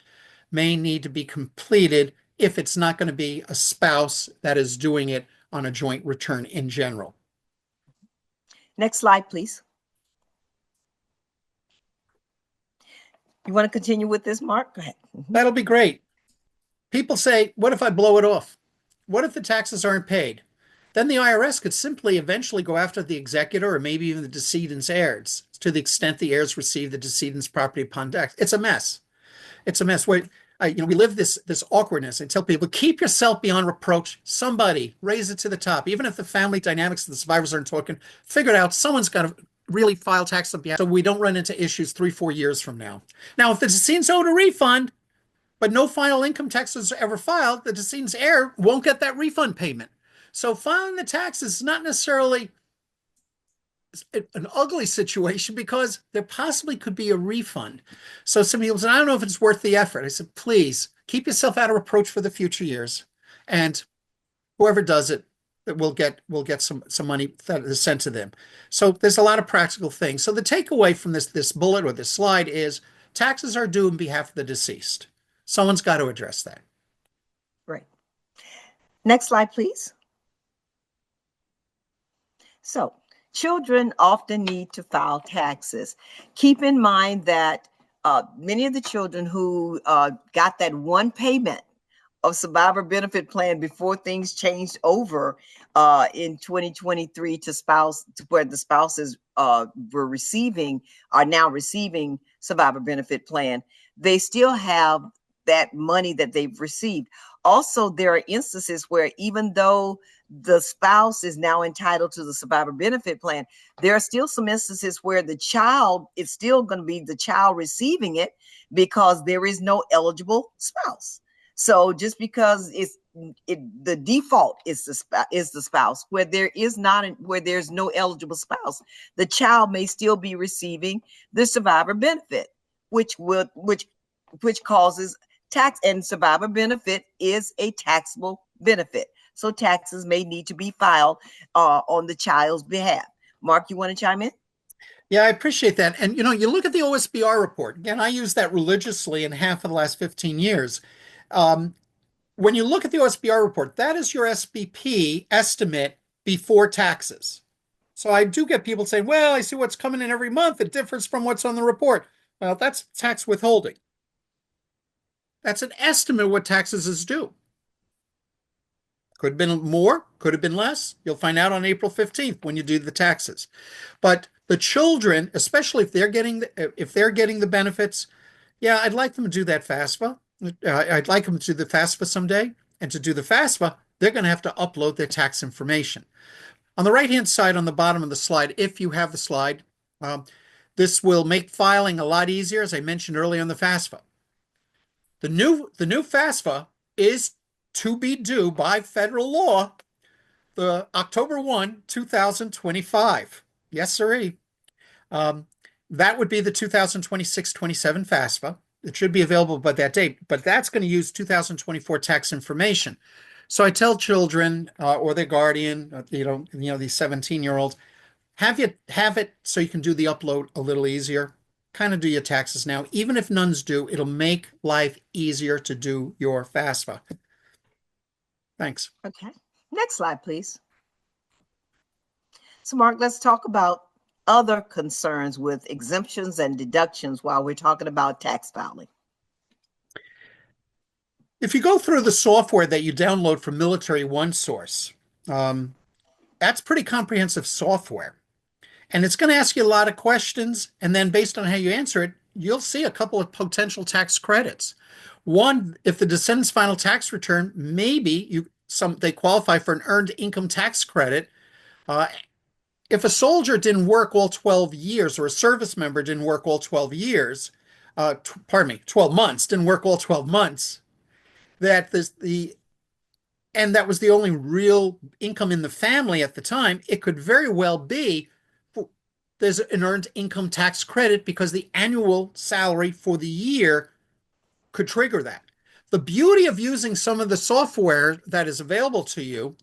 may need to be completed if it's not going to be a spouse that is doing it on a joint return in general. Next slide, please. You want to continue with this, Mark? Go ahead. That'll be great. People say, what if I blow it off? What if the taxes aren't paid? Then the IRS could simply eventually go after the executor or maybe even the decedent's heirs to the extent the heirs receive the decedent's property upon death. It's a mess. It's a mess. We live this awkwardness. I tell people, keep yourself beyond reproach. Somebody raise it to the top. Even if the family dynamics of the survivors aren't talking, figure it out. Someone's got to really file tax on behalf so we don't run into issues 3-4 years from now. Now, if the decedent's owed a refund, but no final income taxes are ever filed, the decedent's heir won't get that refund payment. So filing the taxes is not necessarily an ugly situation because there possibly could be a refund. So some people said, I don't know if it's worth the effort. I said, please keep yourself out of reproach for the future years. And whoever does it, will get some money that is sent to them. So there's a lot of practical things. So the takeaway from this bullet or this slide is taxes are due on behalf of the deceased. Someone's got to address that. Right. Next slide, please. So children often need to file taxes. Keep in mind that many of the children who got that one payment of survivor benefit plan before things changed over in 2023 to where the spouses are now receiving survivor benefit plan, they still have that money that they've received. Also, there are instances where even though the spouse is now entitled to the survivor benefit plan, there are still some instances where the child is still going to be the child receiving it because there is no eligible spouse. So just because the default is the spouse, where there's no eligible spouse, the child may still be receiving the survivor benefit, which causes tax, and survivor benefit is a taxable benefit. So taxes may need to be filed on the child's behalf. Mark, you want to chime in? Yeah, I appreciate that. And you look at the OSBR report. Again, I use that religiously in half of the last 15 years. When you look at the OSBR report, that is your SBP estimate before taxes. So I do get people saying, well, I see what's coming in every month. It differs from what's on the report. Well, that's tax withholding. That's an estimate of what taxes is due. Could have been more, could have been less. You'll find out on April 15th when you do the taxes. But the children, especially if they're getting the benefits, yeah, I'd like them to do that FAFSA. I'd like them to do the FAFSA someday. And to do the FAFSA, they're going to have to upload their tax information. On the right-hand side on the bottom of the slide, if you have the slide, this will make filing a lot easier, as I mentioned earlier on the FAFSA. The new FAFSA is to be due by federal law the October 1, 2025. Yes, sirree. That would be the 2026-27 FAFSA. It should be available by that date, but that's going to use 2024 tax information. So I tell children or their guardian, these 17-year-olds, have it so you can do the upload a little easier. Kind of do your taxes now. Even if none's due, it'll make life easier to do your FAFSA. Thanks. Okay. Next slide, please. So, Mark, let's talk about other concerns with exemptions and deductions while we're talking about tax filing. If you go through the software that you download from Military OneSource, that's pretty comprehensive software. And it's going to ask you a lot of questions. And then based on how you answer it, you'll see a couple of potential tax credits. One, if the descendant's final tax return, maybe they qualify for an earned income tax credit. If a soldier didn't work all 12 years or a service member didn't work all 12 years, 12 months, didn't work all 12 months, and that was the only real income in the family at the time, it could very well be there's an earned income tax credit because the annual salary for the year could trigger that. The beauty of using some of the software that is available to you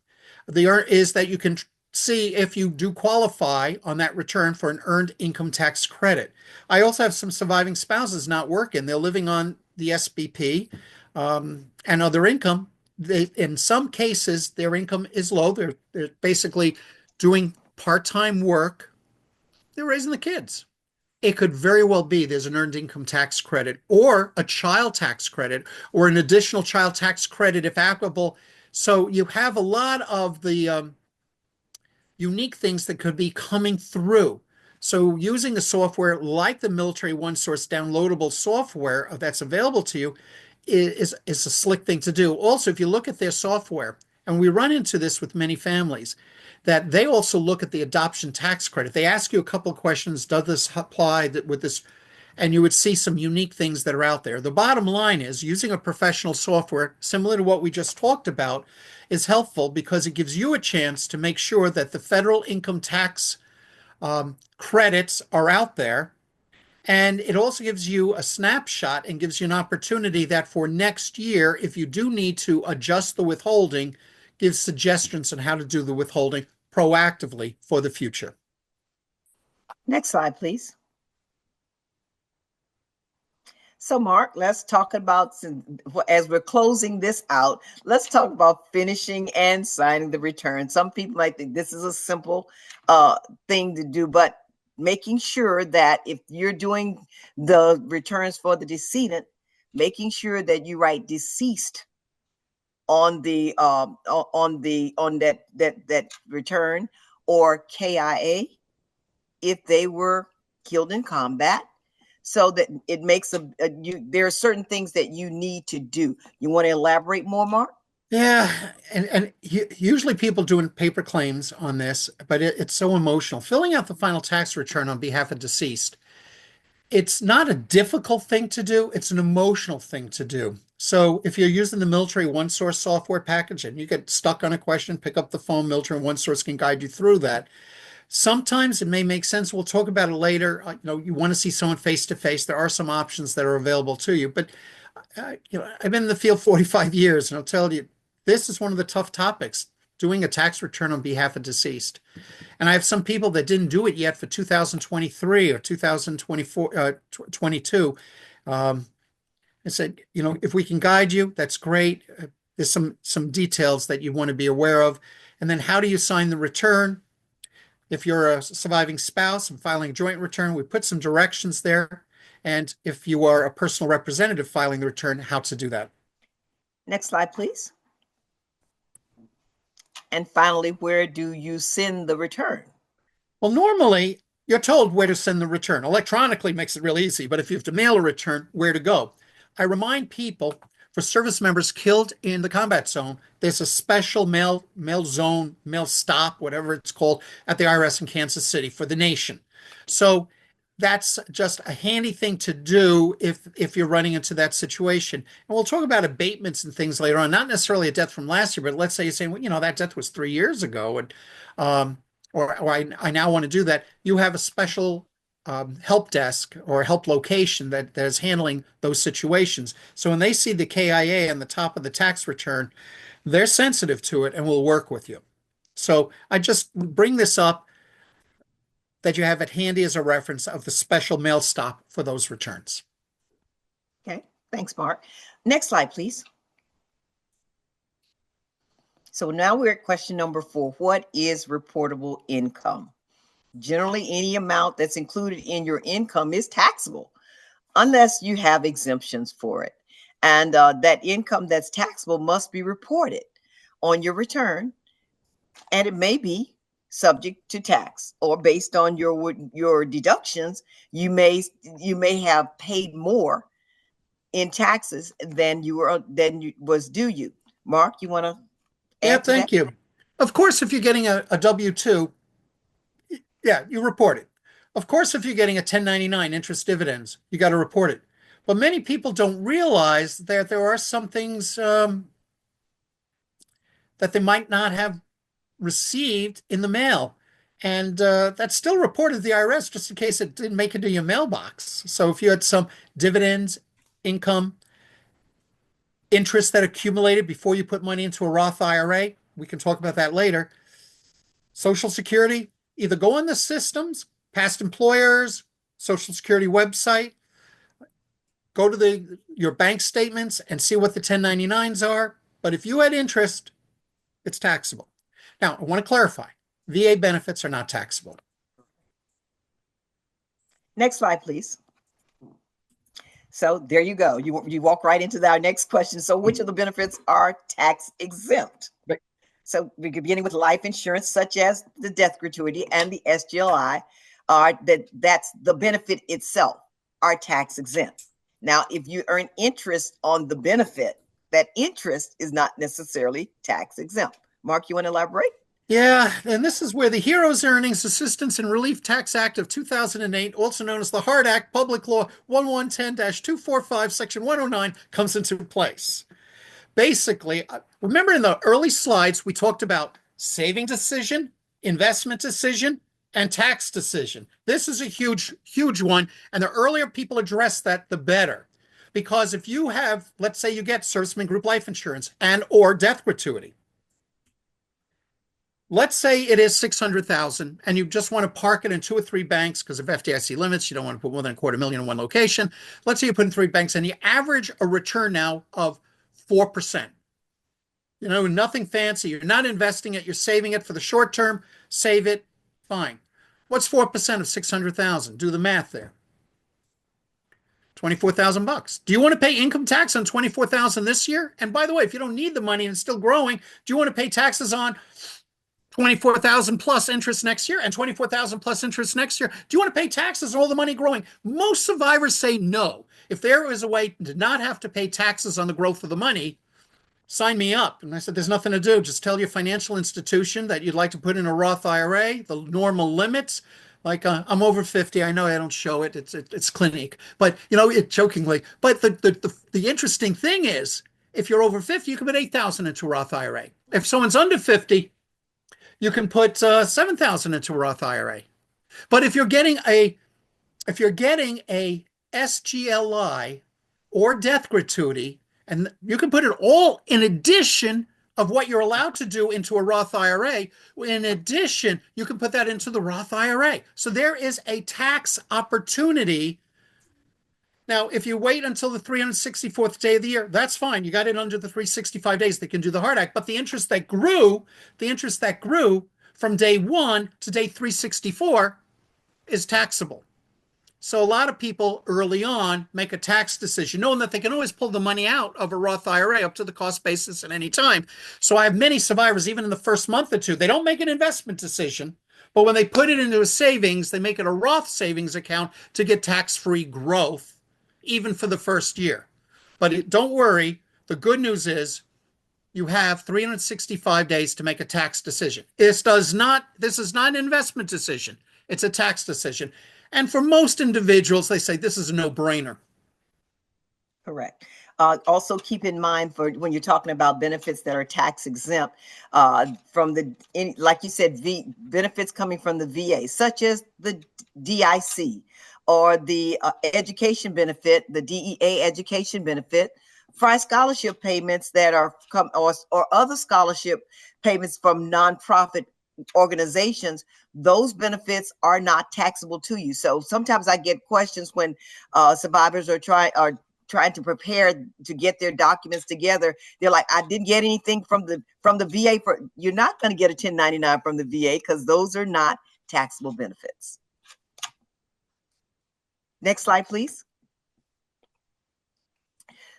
is that you can see if you do qualify on that return for an earned income tax credit. I also have some surviving spouses not working. They're living on the SBP and other income. In some cases, their income is low. They're basically doing part-time work. They're raising the kids. It could very well be there's an earned income tax credit or a child tax credit or an additional child tax credit if applicable. So you have a lot of the unique things that could be coming through. So using a software like the Military OneSource downloadable software that's available to you is a slick thing to do. Also, if you look at their software, and we run into this with many families, that they also look at the adoption tax credit. They ask you a couple of questions, does this apply with this? And you would see some unique things that are out there. The bottom line is using a professional software, similar to what we just talked about, is helpful because it gives you a chance to make sure that the federal income tax credits are out there. And it also gives you a snapshot and gives you an opportunity that for next year, if you do need to adjust the withholding, gives suggestions on how to do the withholding proactively for the future. Next slide, please. So, Mark, let's talk about, as we're closing this out, let's talk about finishing and signing the return. Some people might think this is a simple thing to do, but making sure that if you're doing the returns for the decedent, making sure that you write deceased on that return, or KIA if they were killed in combat, so that it makes there are certain things that you need to do. You want to elaborate more, Mark? Yeah, and usually people doing paper claims on this, but it's so emotional. Filling out the final tax return on behalf of deceased, it's not a difficult thing to do. It's an emotional thing to do. So if you're using the Military OneSource software package and you get stuck on a question, pick up the phone. Military OneSource can guide you through that. Sometimes it may make sense. We'll talk about it later. You want to see someone face to face. There are some options that are available to you. But I've been in the field 45 years, and I'll tell you, this is one of the tough topics, doing a tax return on behalf of deceased. And I have some people that didn't do it yet for 2023 or 2024, 22. I said, if we can guide you, that's great. There's some details that you want to be aware of. And then how do you sign the return? If you're a surviving spouse and filing a joint return, we put some directions there. And if you are a personal representative filing the return, how to do that. Next slide, please. And finally, where do you send the return? Well, normally you're told where to send the return. Electronically makes it real easy, but if you have to mail a return, where to go? I remind people for service members killed in the combat zone. There's a special mail zone, mail stop, whatever it's called, at the IRS in Kansas City for the nation. So that's just a handy thing to do if you're running into that situation. And we'll talk about abatements and things later on, not necessarily a death from last year, but let's say you're saying, well, you know, that death was 3 years ago, and or I now want to do that. You have a special help desk or help location that is handling those situations. So when they see the KIA on the top of the tax return, they're sensitive to it and will work with you. So I just bring this up that you have it handy as a reference of the special mail stop for those returns. Okay, thanks, Mark. Next slide, please. So now we're at question number 4. What is reportable income? Generally, any amount that's included in your income is taxable unless you have exemptions for it. And that income that's taxable must be reported on your return, and it may be subject to tax, or based on your deductions, you may have paid more in taxes than was due you. Mark, you want to add Yeah, to thank that? you. Of course, if you're getting a W-2, yeah, you report it. Of course, if you're getting a 1099 interest dividends, you got to report it. But many people don't realize that there are some things that they might not have received in the mail. And that's still reported to the IRS just in case it didn't make it to your mailbox. So if you had some dividends, income, interest that accumulated before you put money into a Roth IRA, we can talk about that later. Social Security, either go on the systems, past employers, Social Security website, go to your bank statements and see what the 1099s are. But if you had interest, it's taxable. Now, I want to clarify, VA benefits are not taxable. Next slide, please. So there you go. You walk right into our next question. So which of the benefits are tax exempt? So we're beginning with life insurance, such as the death gratuity and the SGLI, that's the benefit itself are tax exempt. Now, if you earn interest on the benefit, that interest is not necessarily tax exempt. Mark, you want to elaborate? Yeah, and this is where the Heroes Earnings Assistance and Relief Tax Act of 2008, also known as the HARD Act, Public Law 1110-245, Section 109, comes into place. Basically, remember in the early slides, we talked about saving decision, investment decision, and tax decision. This is a huge, huge one. And the earlier people address that, the better. Because if you have, let's say you get serviceman group life insurance and or death gratuity, let's say it is $600,000 and you just want to park it in 2 or 3 banks because of FDIC limits. You don't want to put more than $250,000 in one location. Let's say you put in 3 banks and you average a return now of 4%. You know, nothing fancy. You're not investing it. You're saving it for the short term. Save it. Fine. What's 4% of 600,000? Do the math there. $24,000. Do you want to pay income tax on $24,000 this year? And by the way, if you don't need the money and it's still growing, do you want to pay taxes on $24,000 plus interest next year and $24,000 plus interest next year? Do you want to pay taxes on all the money growing? Most survivors say no. If there is a way to not have to pay taxes on the growth of the money, sign me up. And I said, there's nothing to do. Just tell your financial institution that you'd like to put in a Roth IRA, the normal limits. Like I'm over 50. I know I don't show it. It's clinic, but you know, it jokingly. But the interesting thing is, if you're over 50, you can put 8,000 into a Roth IRA. If someone's under 50, you can put 7,000 into a Roth IRA. But if you're getting a SGLI or death gratuity, and you can put it all in addition of what you're allowed to do into a Roth IRA. In addition, you can put that into the Roth IRA. So there is a tax opportunity. Now, if you wait until the 364th day of the year, that's fine. You got it under the 365 days. They can do the HARD Act. But the interest that grew from day 1 to day 364 is taxable. So a lot of people early on make a tax decision, knowing that they can always pull the money out of a Roth IRA up to the cost basis at any time. So I have many survivors, even in the first month or two, they don't make an investment decision, but when they put it into a savings, they make it a Roth savings account to get tax-free growth, even for the first year. But don't worry, The good news is you have 365 days to make a tax decision. This is not an investment decision. It's a tax decision. And for most individuals, they say this is a no-brainer. Correct. Also keep in mind for when you're talking about benefits that are tax exempt from like you said, benefits coming from the VA, such as the DIC or the education benefit, the DEA education benefit, for scholarship payments that are or other scholarship payments from nonprofit organizations. Those benefits are not taxable to you. So sometimes I get questions when survivors are trying to prepare to get their documents together. They're like, I didn't get anything from the VA. You're not going to get a 1099 from the VA because those are not taxable benefits. Next slide, please.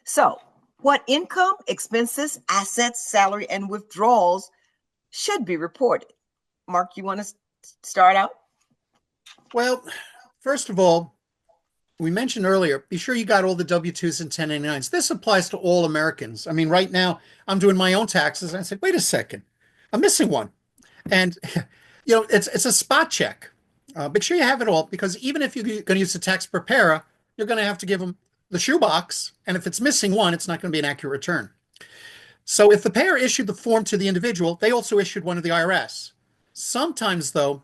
So what income, expenses, assets, salary, and withdrawals should be reported? Mark, you want to start out? Well, first of all, we mentioned earlier, be sure you got all the W-2s and 1099s. This applies to all Americans. I mean, right now, I'm doing my own taxes, and I said, wait a second, I'm missing one. And, it's a spot check. Make sure you have it all, because even if you're going to use a tax preparer, you're going to have to give them the shoebox, and if it's missing one, it's not going to be an accurate return. So if the payer issued the form to the individual, they also issued one to the IRS. Sometimes, though,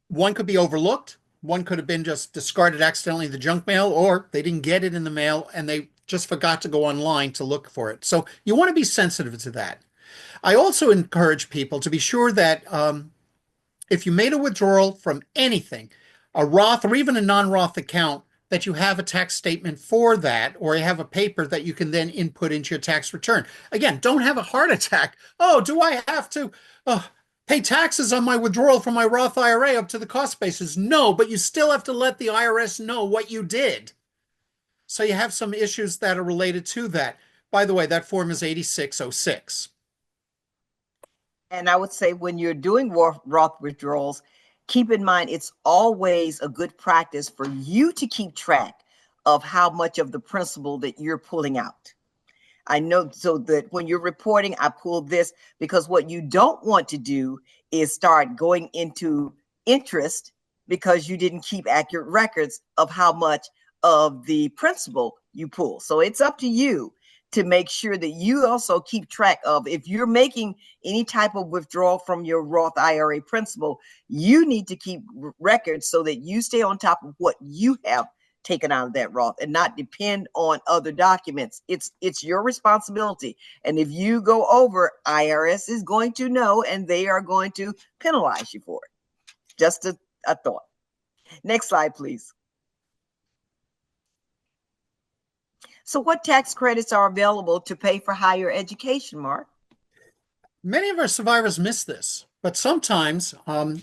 one could be overlooked. One could have been just discarded accidentally in the junk mail, or they didn't get it in the mail and they just forgot to go online to look for it. So you want to be sensitive to that. I also encourage people to be sure that if you made a withdrawal from anything, a Roth or even a non-Roth account, that you have a tax statement for that, or you have a paper that you can then input into your tax return. Again, don't have a heart attack. Oh, do I have to pay taxes on my withdrawal from my Roth IRA up to the cost basis? No, but you still have to let the IRS know what you did. So you have some issues that are related to that. By the way, that form is 8606. And I would say when you're doing Roth withdrawals, keep in mind it's always a good practice for you to keep track of how much of the principal that you're pulling out. I know, so that when you're reporting, I pulled this, because what you don't want to do is start going into interest because you didn't keep accurate records of how much of the principal you pull. So it's up to you to make sure that you also keep track of, if you're making any type of withdrawal from your Roth IRA principal, you need to keep records so that you stay on top of what you have taken out of that Roth and not depend on other documents. It's your responsibility. And if you go over, IRS is going to know, and they are going to penalize you for it. Just a thought. Next slide, please. So what tax credits are available to pay for higher education, Mark? Many of our survivors miss this, but sometimes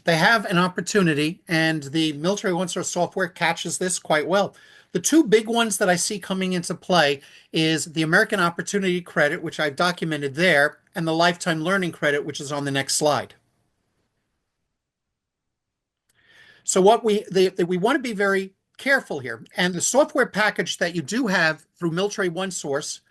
they have an opportunity, and the Military OneSource software catches this quite well. The two big ones that I see coming into play is the American Opportunity Credit, which I've documented there, and the Lifetime Learning Credit, which is on the next slide. So what we want to be very careful here, and the software package that you do have through Military OneSource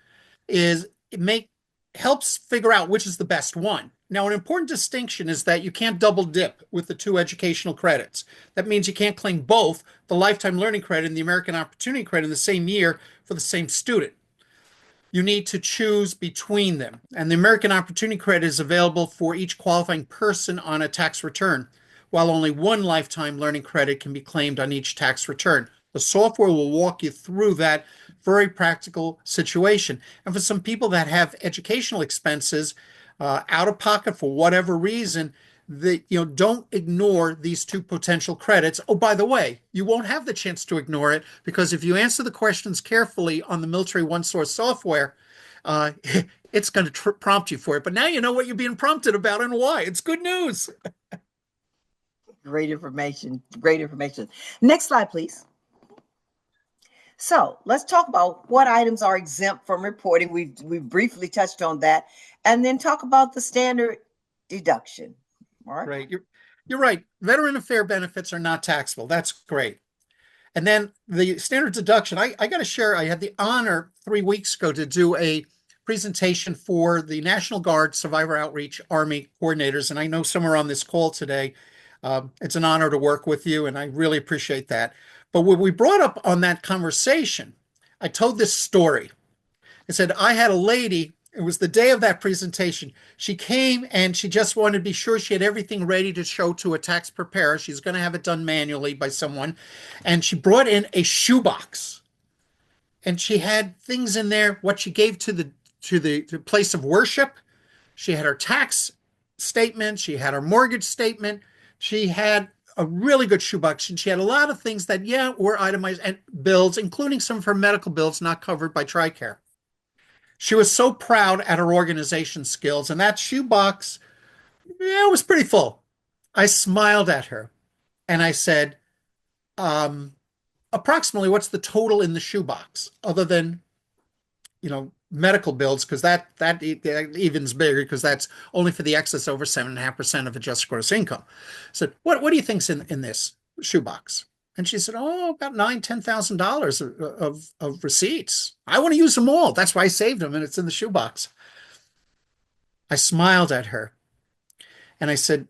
helps figure out which is the best one. Now, an important distinction is that you can't double dip with the two educational credits. That means you can't claim both the Lifetime Learning Credit and the American Opportunity Credit in the same year for the same student. You need to choose between them. And the American Opportunity Credit is available for each qualifying person on a tax return, while only one Lifetime Learning Credit can be claimed on each tax return. The software will walk you through that very practical situation. And for some people that have educational expenses out of pocket for whatever reason, don't ignore these two potential credits. Oh, by the way, you won't have the chance to ignore it, because if you answer the questions carefully on the Military OneSource software, it's going to prompt you for it. But now you know what you're being prompted about and why. It's good news. Great information. Great information. Next slide, please. So let's talk about what items are exempt from reporting. We've briefly touched on that, and then talk about the standard deduction. Mark? Right. You're right. Veteran affair benefits are not taxable. That's great. And then the standard deduction, I got to share, I had the honor 3 weeks ago to do a presentation for the National Guard Survivor Outreach Army coordinators, and I know some are on this call today. It's an honor to work with you, and I really appreciate that. But what we brought up on that conversation, I told this story. I said, I had a lady, it was the day of that presentation. She came and she just wanted to be sure she had everything ready to show to a tax preparer. She's going to have it done manually by someone. And she brought in a shoebox. And she had things in there, what she gave to the place of worship. She had her tax statement. She had her mortgage statement. She had a really good shoebox. And she had a lot of things that, yeah, were itemized, and bills, including some of her medical bills not covered by TRICARE. She was so proud at her organization skills, and that shoebox, yeah, it was pretty full. I smiled at her and I said, approximately what's the total in the shoebox other than, medical bills? Because that even's bigger, because that's only for the excess over 7.5% of adjusted gross income. I said, what do you think's in this shoebox? And she said, oh, about $9,000-$10,000 of receipts. I want to use them all. That's why I saved them, and it's in the shoebox. I smiled at her and I said,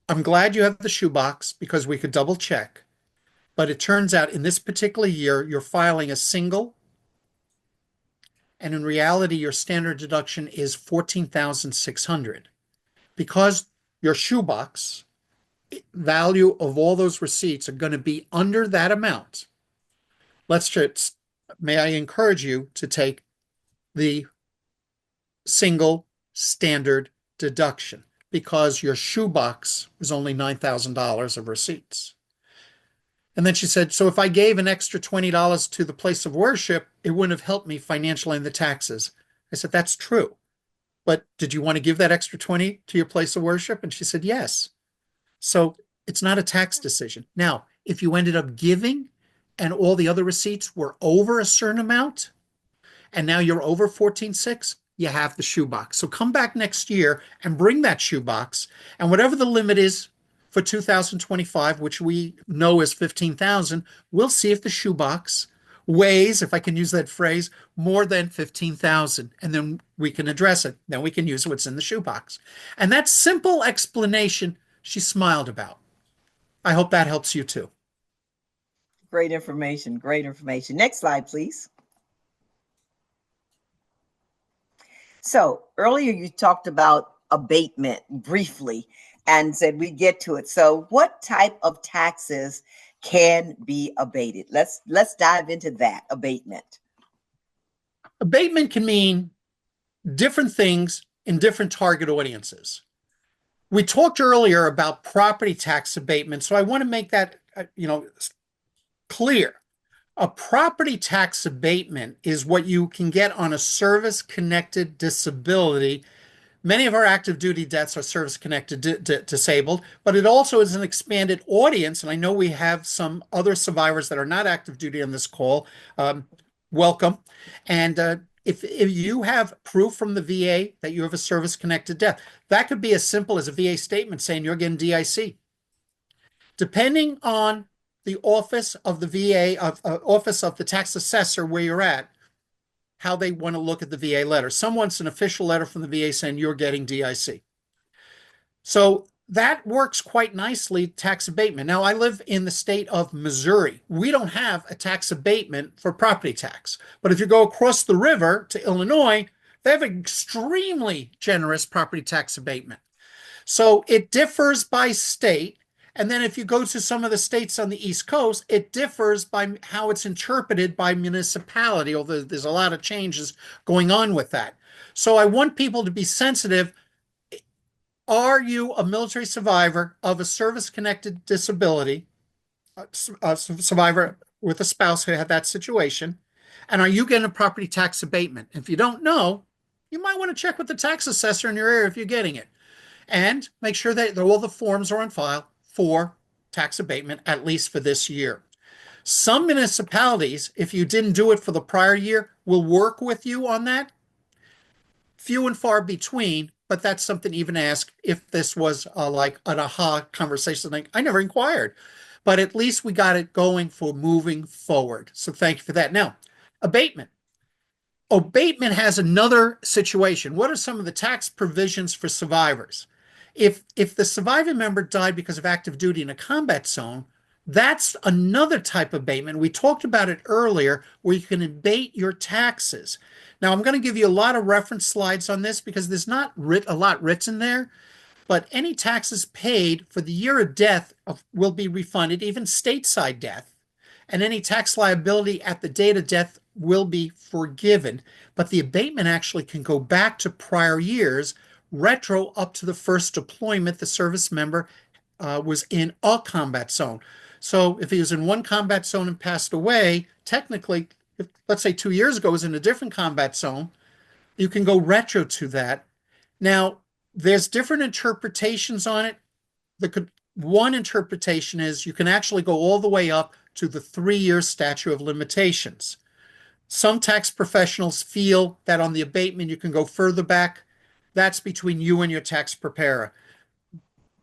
I'm glad you have the shoebox because we could double check. But it turns out in this particular year, you're filing a single, and in reality, your standard deduction is $14,600. Because your shoebox value of all those receipts are going to be under that amount. May I encourage you to take the single standard deduction because your shoebox is only $9,000 of receipts. And then she said, so if I gave an extra $20 to the place of worship, it wouldn't have helped me financially in the taxes. I said, that's true. But did you want to give that extra 20 to your place of worship? And she said, yes. So it's not a tax decision. Now, if you ended up giving and all the other receipts were over a certain amount, and now you're over 14.6, you have the shoebox. So come back next year and bring that shoebox, and whatever the limit is for 2025, which we know is 15,000, we'll see if the shoebox weighs, if I can use that phrase, more than 15,000, and then we can address it. Then we can use what's in the shoebox. And that simple explanation she smiled about. I hope that helps you too. Great information. Great information. Next slide, please. So earlier you talked about abatement briefly and said we get to it. So what type of taxes can be abated? Let's dive into that abatement. Abatement can mean different things in different target audiences. We talked earlier about property tax abatement, so I want to make that clear. A property tax abatement is what you can get on a service-connected disability. Many of our active duty deaths are service-connected disabled, but it also is an expanded audience, and I know we have some other survivors that are not active duty on this call. Welcome. And if you have proof from the VA that you have a service-connected death, that could be as simple as a VA statement saying you're getting DIC. Depending on the office of the VA, office of the tax assessor where you're at, how they want to look at the VA letter. Some wants an official letter from the VA saying you're getting DIC. So that works quite nicely, tax abatement. Now, I live in the state of Missouri. We don't have a tax abatement for property tax. But if you go across the river to Illinois, they have an extremely generous property tax abatement. So it differs by state. And then if you go to some of the states on the East Coast, it differs by how it's interpreted by municipality, although there's a lot of changes going on with that. So I want people to be sensitive. Are you a military survivor of a service-connected disability, a survivor with a spouse who had that situation, and are you getting a property tax abatement? If you don't know, you might want to check with the tax assessor in your area if you're getting it. And make sure that all the forms are on file for tax abatement, at least for this year. Some municipalities, if you didn't do it for the prior year, will work with you on that. Few and far between, but that's something to even ask if this was like an aha conversation. Like, I never inquired, but at least we got it going for moving forward. So thank you for that. Now, abatement. Abatement has another situation. What are some of the tax provisions for survivors? If the surviving member died because of active duty in a combat zone, that's another type of abatement. We talked about it earlier, where you can abate your taxes. Now, I'm going to give you a lot of reference slides on this because there's not a lot written there, but any taxes paid for the year of death will be refunded, even stateside death, and any tax liability at the date of death will be forgiven. But the abatement actually can go back to prior years, retro up to the first deployment the service member was in a combat zone. So if he was in one combat zone and passed away, technically, if, let's say 2 years ago was in a different combat zone, you can go retro to that. Now, there's different interpretations on it. One interpretation is you can actually go all the way up to the 3-year statute of limitations. Some tax professionals feel that on the abatement you can go further back. That's between you and your tax preparer.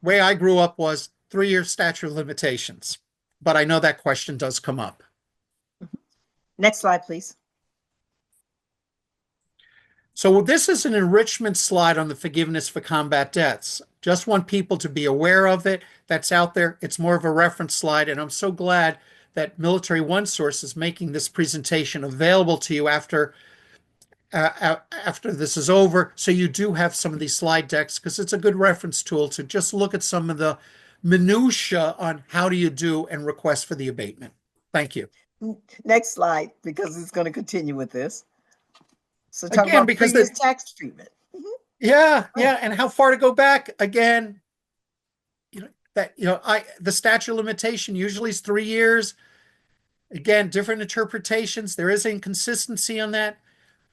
Way I grew up was 3-year statute of limitations, but I know that question does come up. Next slide, please. So this is an enrichment slide on the forgiveness for combat deaths. Just want people to be aware of it. That's out there. It's more of a reference slide, and I'm so glad that Military OneSource is making this presentation available to you after this is over, so you do have some of these slide decks, because it's a good reference tool to just look at some of the minutia on how do you do and request for the abatement. Thank you. Next slide, because it's going to continue with this. So talk Again, about because previous tax treatment. Yeah, and how far to go back? Again, the statute of limitation usually is 3 years. Again, different interpretations. There is inconsistency on that,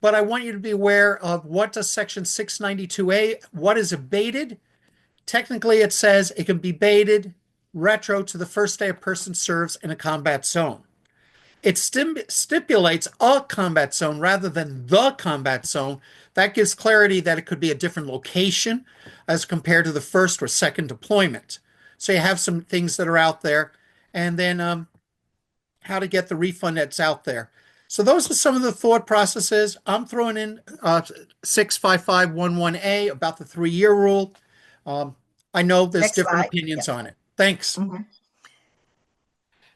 but I want you to be aware of what does Section 692A, what is abated. Technically, it says it can be abated retro to the first day a person serves in a combat zone. It stipulates a combat zone rather than the combat zone. That gives clarity that it could be a different location as compared to the first or second deployment. So you have some things that are out there, and then how to get the refund that's out there. So those are some of the thought processes. I'm throwing in 65511A about the 3-year rule. I know there's Next different slide. opinions on it. Thanks. Mhm.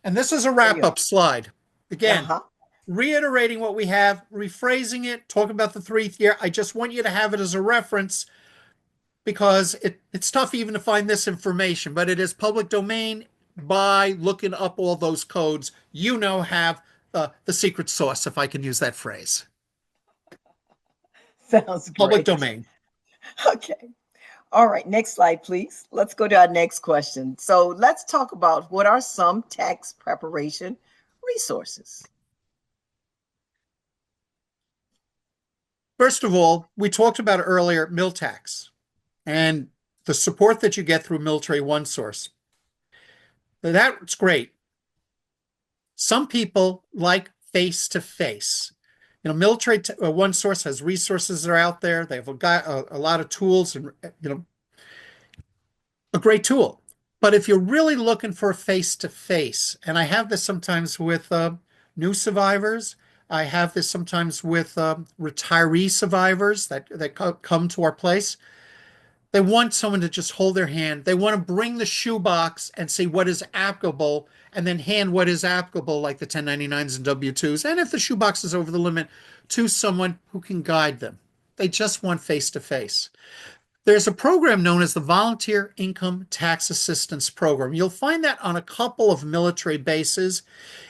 And this is a wrap-up slide. Again, Uh-huh. reiterating what we have, rephrasing it, talking about the 3rd year. I just want you to have it as a reference, because it's tough even to find this information, but it is public domain. By looking up all those codes, have the secret sauce, if I can use that phrase. Sounds great. Public domain. Okay. All right. Next slide, please. Let's go to our next question. So let's talk about what are some tax preparation resources. First of all, we talked about earlier mil tax and the support that you get through Military OneSource. That's great. Some people like face-to-face. Military OneSource has resources that are out there. They have a lot of tools, and a great tool. But if you're really looking for a face-to-face, and I have this sometimes with new survivors, I have this sometimes with retiree survivors that come to our place. They want someone to just hold their hand. They want to bring the shoebox and see what is applicable, and then hand what is applicable, like the 1099s and W-2s, and if the shoebox is over the limit, to someone who can guide them. They just want face-to-face. There's a program known as the Volunteer Income Tax Assistance Program. You'll find that on a couple of military bases.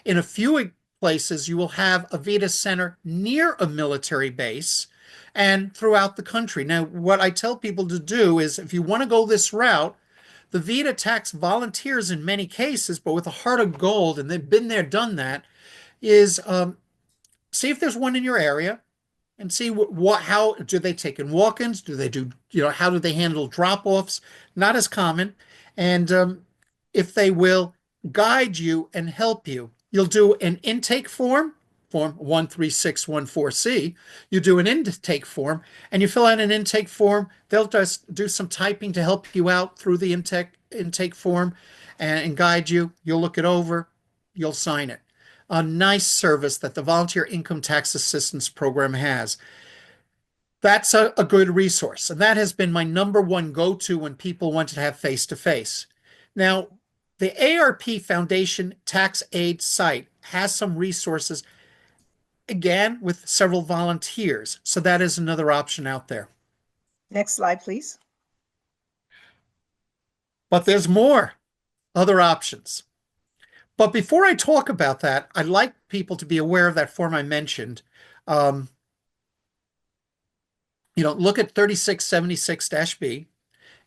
In a few places, you will have a VITA center near a military base and throughout the country. Now, what I tell people to do is, if you want to go this route, the VITA tax volunteers in many cases, but with a heart of gold, and they've been there, done that, is see if there's one in your area, and see how do they take in walk-ins? Do they do, how do they handle drop-offs? Not as common. And if they will guide you and help you, you'll do an intake form 13614C. You do an intake form, and you fill out an intake form. They'll just do some typing to help you out through the intake form and guide you. You'll look it over. You'll sign it. a nice service that the Volunteer Income Tax Assistance Program has. That's a good resource. And that has been my number one go-to when people want to have face-to-face. Now, the ARP Foundation Tax Aid site has some resources, again, with several volunteers. So that is another option out there. Next slide, please. But there's more other options. But before I talk about that, I'd like people to be aware of that form I mentioned. Look at 3676-B.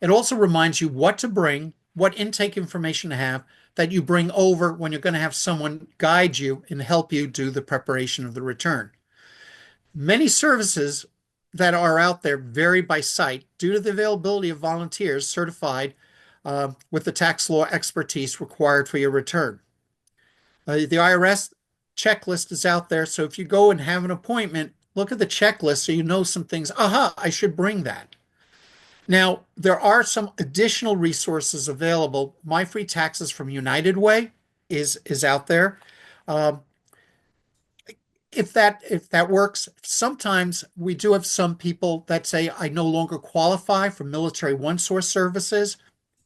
It also reminds you what to bring, what intake information to have that you bring over when you're going to have someone guide you and help you do the preparation of the return. Many services that are out there vary by site due to the availability of volunteers certified with the tax law expertise required for your return. The IRS checklist is out there, so if you go and have an appointment, look at the checklist so you know some things. Aha, I should bring that. Now, there are some additional resources available. My Free Taxes from United Way is out there. If that works, sometimes we do have some people that say, I no longer qualify for military one-source services.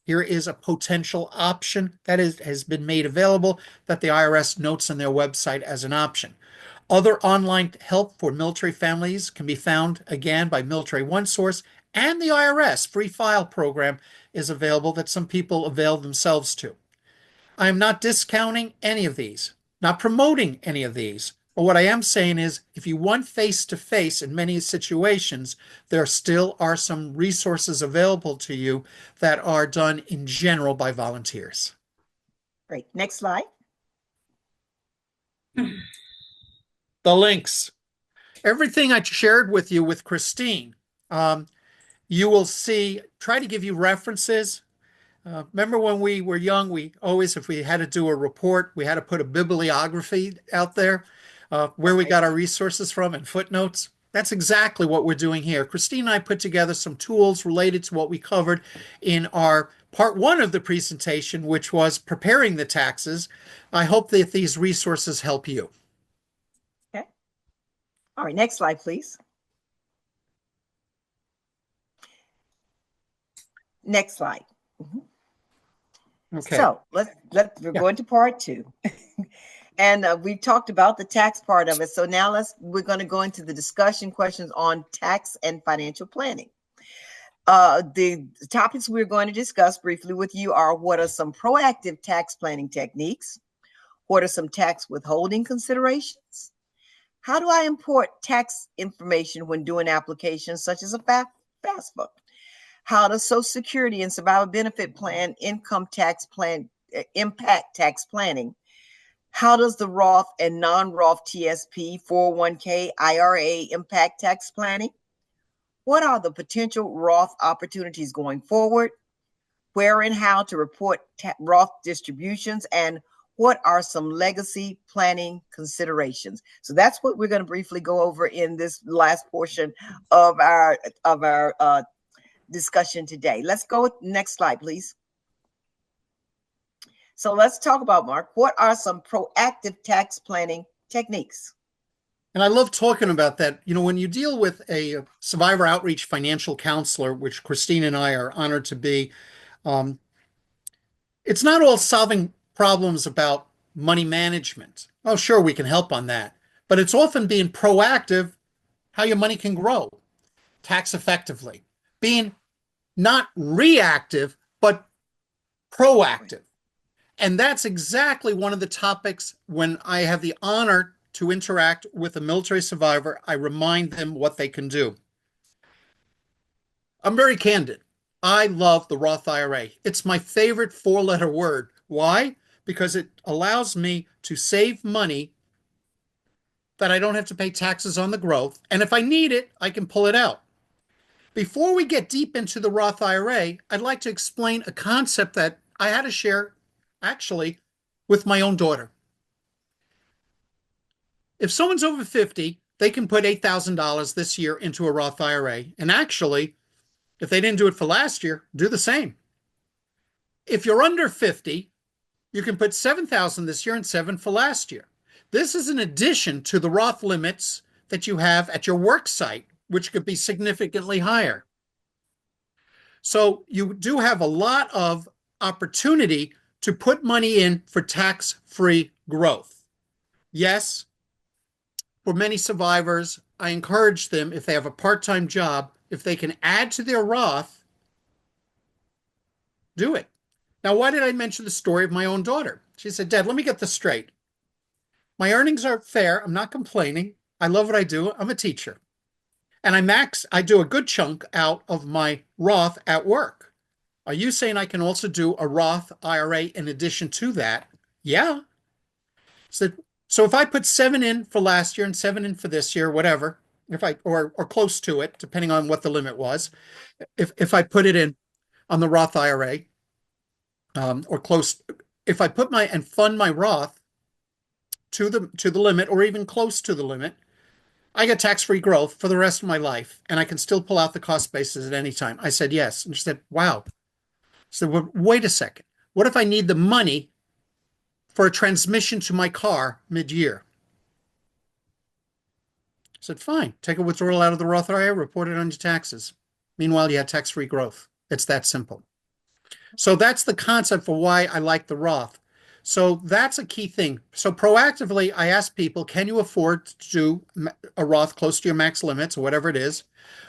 Here is a potential option that has been made available that the IRS notes on their website as an option. Other online help for military families can be found, again, by Military One Source, and the IRS free file program is available that some people avail themselves to. I am not discounting any of these, not promoting any of these. But what I am saying is, if you want face-to-face in many situations, there still are some resources available to you that are done in general by volunteers. Great. Next slide. The links. Everything I shared with you with Christine, you will see, try to give you references. Remember when we were young, we always, if we had to do a report, we had to put a bibliography out there where we got our resources from and footnotes. That's exactly what we're doing here. Christine and I put together some tools related to what we covered in our part one of the presentation, which was preparing the taxes. I hope that these resources help you. Okay. All right, next slide, please. Next slide. Okay. So we're going to part two. And we've talked about the tax part of it. So now we're going to go into the discussion questions on tax and financial planning. The topics we're going to discuss briefly with you are: what are some proactive tax planning techniques? What are some tax withholding considerations? How do I import tax information when doing applications such as a FAFSA? How does Social Security and Survivor Benefit Plan income tax plan impact tax planning? How does the Roth and non-Roth TSP, 401k, IRA impact tax planning? What are the potential Roth opportunities going forward? Where and how to report Roth distributions? And what are some legacy planning considerations? So that's what we're going to briefly go over in this last portion of our discussion today. Let's go with the next slide, please. So let's talk about, Mark, what are some proactive tax planning techniques? And I love talking about that. When you deal with a survivor outreach financial counselor, which Christine and I are honored to be, it's not all solving problems about money management. Oh, sure, we can help on that. But it's often being proactive, how your money can grow tax effectively. Being not reactive, but proactive. And that's exactly one of the topics when I have the honor to interact with a military survivor. I remind them what they can do. I'm very candid. I love the Roth IRA. It's my favorite four-letter word. Why? Because it allows me to save money that I don't have to pay taxes on the growth. And if I need it, I can pull it out. Before we get deep into the Roth IRA, I'd like to explain a concept that I had to share actually with my own daughter. If someone's over 50, they can put $8,000 this year into a Roth IRA. And actually, if they didn't do it for last year, do the same. If you're under 50, you can put $7,000 this year and $7,000 for last year. This is in addition to the Roth limits that you have at your work site, which could be significantly higher. So you do have a lot of opportunity to put money in for tax-free growth. Yes, for many survivors, I encourage them, if they have a part-time job, if they can add to their Roth, do it. Now, why did I mention the story of my own daughter? She said, Dad, let me get this straight. My earnings are fair. I'm not complaining. I love what I do. I'm a teacher. And I do a good chunk out of my Roth at work. Are you saying I can also do a Roth IRA in addition to that? Yeah. So if I put 7 in for last year and 7 in for this year, whatever, or close to it, depending on what the limit was, if I put it in on the Roth IRA, or close, if I put and fund my Roth to the limit or even close to the limit, I get tax-free growth for the rest of my life, and I can still pull out the cost basis at any time. I said yes. And she said, wow. So well, wait a second. What if I need the money for a transmission to my car mid-year? I said, fine. Take a withdrawal out of the Roth IRA, report it on your taxes. Meanwhile, you had tax-free growth. It's that simple. So that's the concept for why I like the Roth. So that's a key thing. So proactively, I ask people, can you afford to do a Roth close to your max limits or whatever it is,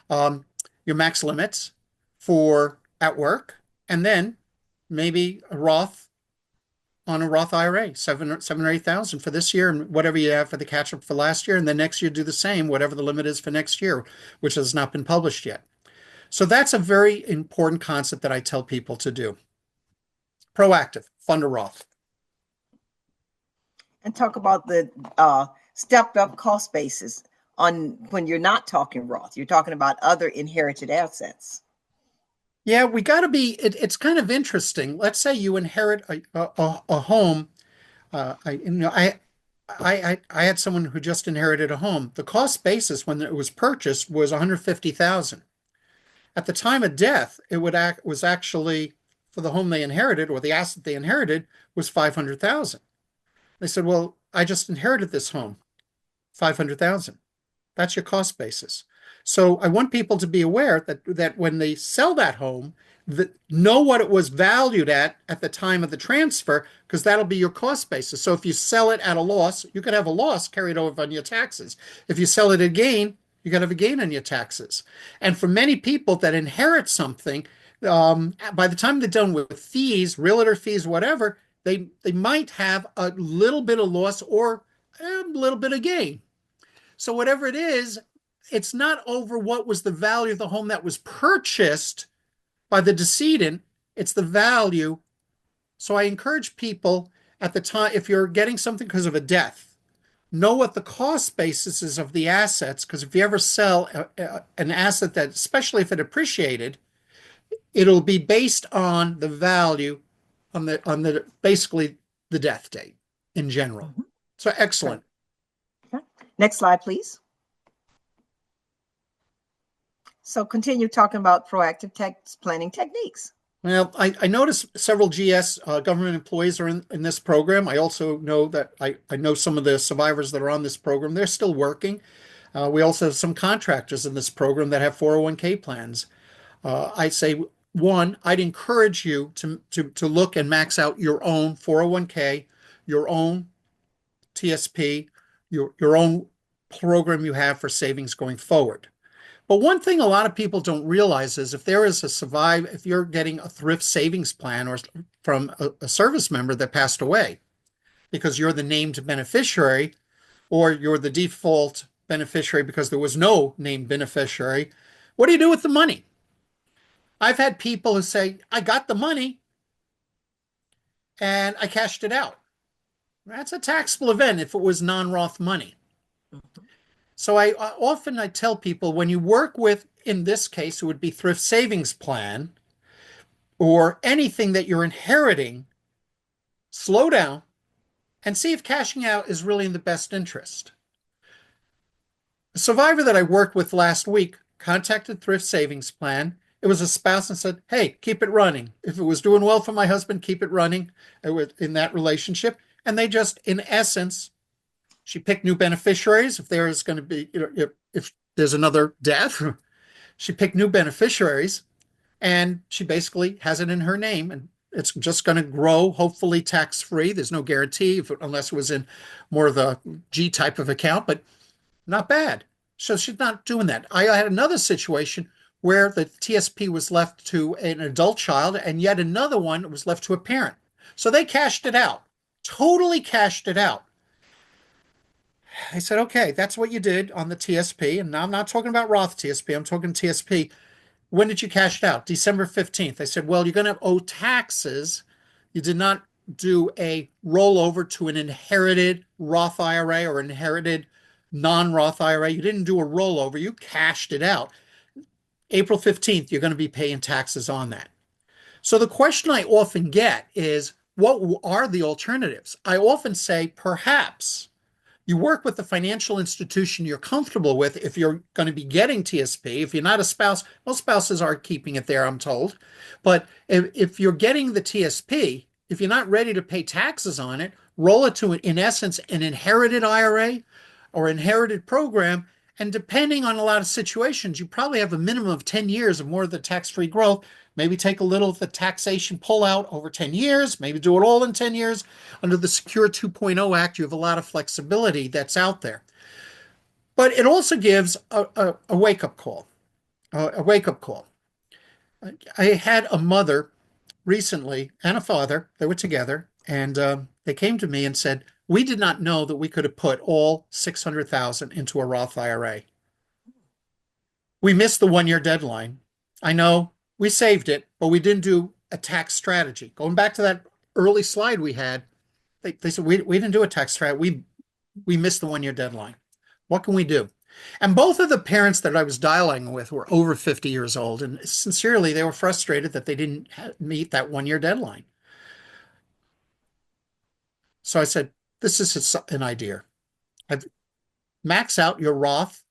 your max limits for at work, and then maybe a Roth on a Roth IRA, 7 or 8,000 for this year, and whatever you have for the catch up for last year, and then next year do the same, whatever the limit is for next year, which has not been published yet. So that's a very important concept that I tell people to do. Proactive, fund a Roth. And talk about the stepped up cost basis on when you're not talking Roth, you're talking about other inherited assets. Yeah, we got to be, it's kind of interesting. Let's say you inherit a home. I had someone who just inherited a home. The cost basis when it was purchased was 150,000. At the time of death, was actually, for the home they inherited or the asset they inherited, was 500,000. They said, well, I just inherited this home, 500,000. That's your cost basis. So I want people to be aware that when they sell that home, know what it was valued at the time of the transfer, because that'll be your cost basis. So if you sell it at a loss, you could have a loss carried over on your taxes. If you sell it at a gain, you could have a gain on your taxes. And for many people that inherit something, by the time they're done with fees, realtor fees, whatever, they might have a little bit of loss or a little bit of gain. So whatever it is, it's not over what was the value of the home that was purchased by the decedent. It's the value. So I encourage people at the time, if you're getting something because of a death, know what the cost basis is of the assets, because if you ever sell an asset that, especially if it appreciated, it'll be based on the value on the basically the death date in general. Mm-hmm. So excellent. Okay. Next slide, please. So continue talking about proactive tax planning techniques. Well, I noticed several GS government employees are in this program. I also know that I know some of the survivors that are on this program. They're still working. We also have some contractors in this program that have 401k plans. I'd say, one, I'd encourage you to look and max out your own 401k, your own TSP, your own program you have for savings going forward. But one thing a lot of people don't realize is if you're getting a thrift savings plan or from a service member that passed away because you're the named beneficiary or you're the default beneficiary because there was no named beneficiary, what do you do with the money? I've had people who say, I got the money and I cashed it out. That's a taxable event if it was non-Roth money. Mm-hmm. So I often tell people when you work with, in this case, it would be thrift savings plan or anything that you're inheriting, slow down and see if cashing out is really in the best interest. A survivor that I worked with last week contacted thrift savings plan. It was a spouse and said, hey, keep it running. If it was doing well for my husband, keep it running in that relationship. And they just, in essence, She picked new beneficiaries. If there is going to be, if there's another death, she picked new beneficiaries, and she basically has it in her name, and it's just going to grow, hopefully tax free. There's no guarantee unless it was in more of the G type of account, but not bad. So she's not doing that. I had another situation where the TSP was left to an adult child, and yet another one was left to a parent. So they cashed it out, totally cashed it out. I said, okay, that's what you did on the TSP. And now I'm not talking about Roth TSP, I'm talking TSP. When did you cash it out? December 15th. I said, well, you're going to owe taxes. You did not do a rollover to an inherited Roth IRA or inherited non-Roth IRA. You didn't do a rollover. You cashed it out. April 15th, you're going to be paying taxes on that. So the question I often get is, what are the alternatives? I often say, perhaps you work with the financial institution you're comfortable with if you're going to be getting TSP. If you're not a spouse, most spouses are keeping it there, I'm told. But if you're getting the TSP, if you're not ready to pay taxes on it, roll it to, in essence, an inherited IRA or inherited program. And depending on a lot of situations, you probably have a minimum of 10 years of more of the tax-free growth. Maybe take a little of the taxation pullout over 10 years, maybe do it all in 10 years. Under the Secure 2.0 Act, you have a lot of flexibility that's out there. But it also gives a wake-up call, a wake-up call. I had a mother recently and a father, they were together, and they came to me and said, we did not know that we could have put all 600,000 into a Roth IRA. We missed the 1 year deadline. I know we saved it, but we didn't do a tax strategy. Going back to that early slide we had, they said we didn't do a tax strategy. We missed the 1 year deadline. What can we do? And both of the parents that I was dialoguing with were over 50 years old, and sincerely, they were frustrated that they didn't meet that 1 year deadline. So I said, this is an idea. Max out your Roth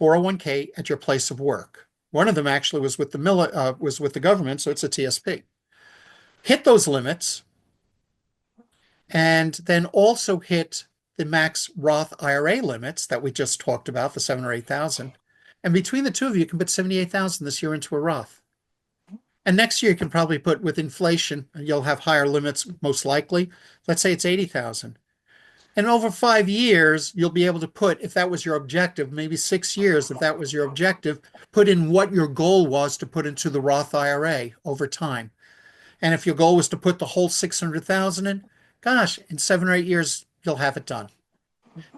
401k at your place of work. One of them actually was with the government, so it's a TSP. Hit those limits, and then also hit the max Roth IRA limits that we just talked about, the 7 or 8,000. And between the two of you, you can put 78,000 this year into a Roth. And next year, you can probably put, with inflation, you'll have higher limits most likely. Let's say it's 80,000. And over 5 years, you'll be able to put, if that was your objective, maybe 6 years, if that was your objective, put in what your goal was to put into the Roth IRA over time. And if your goal was to put the whole 600,000 in, gosh, in 7 or 8 years, you'll have it done.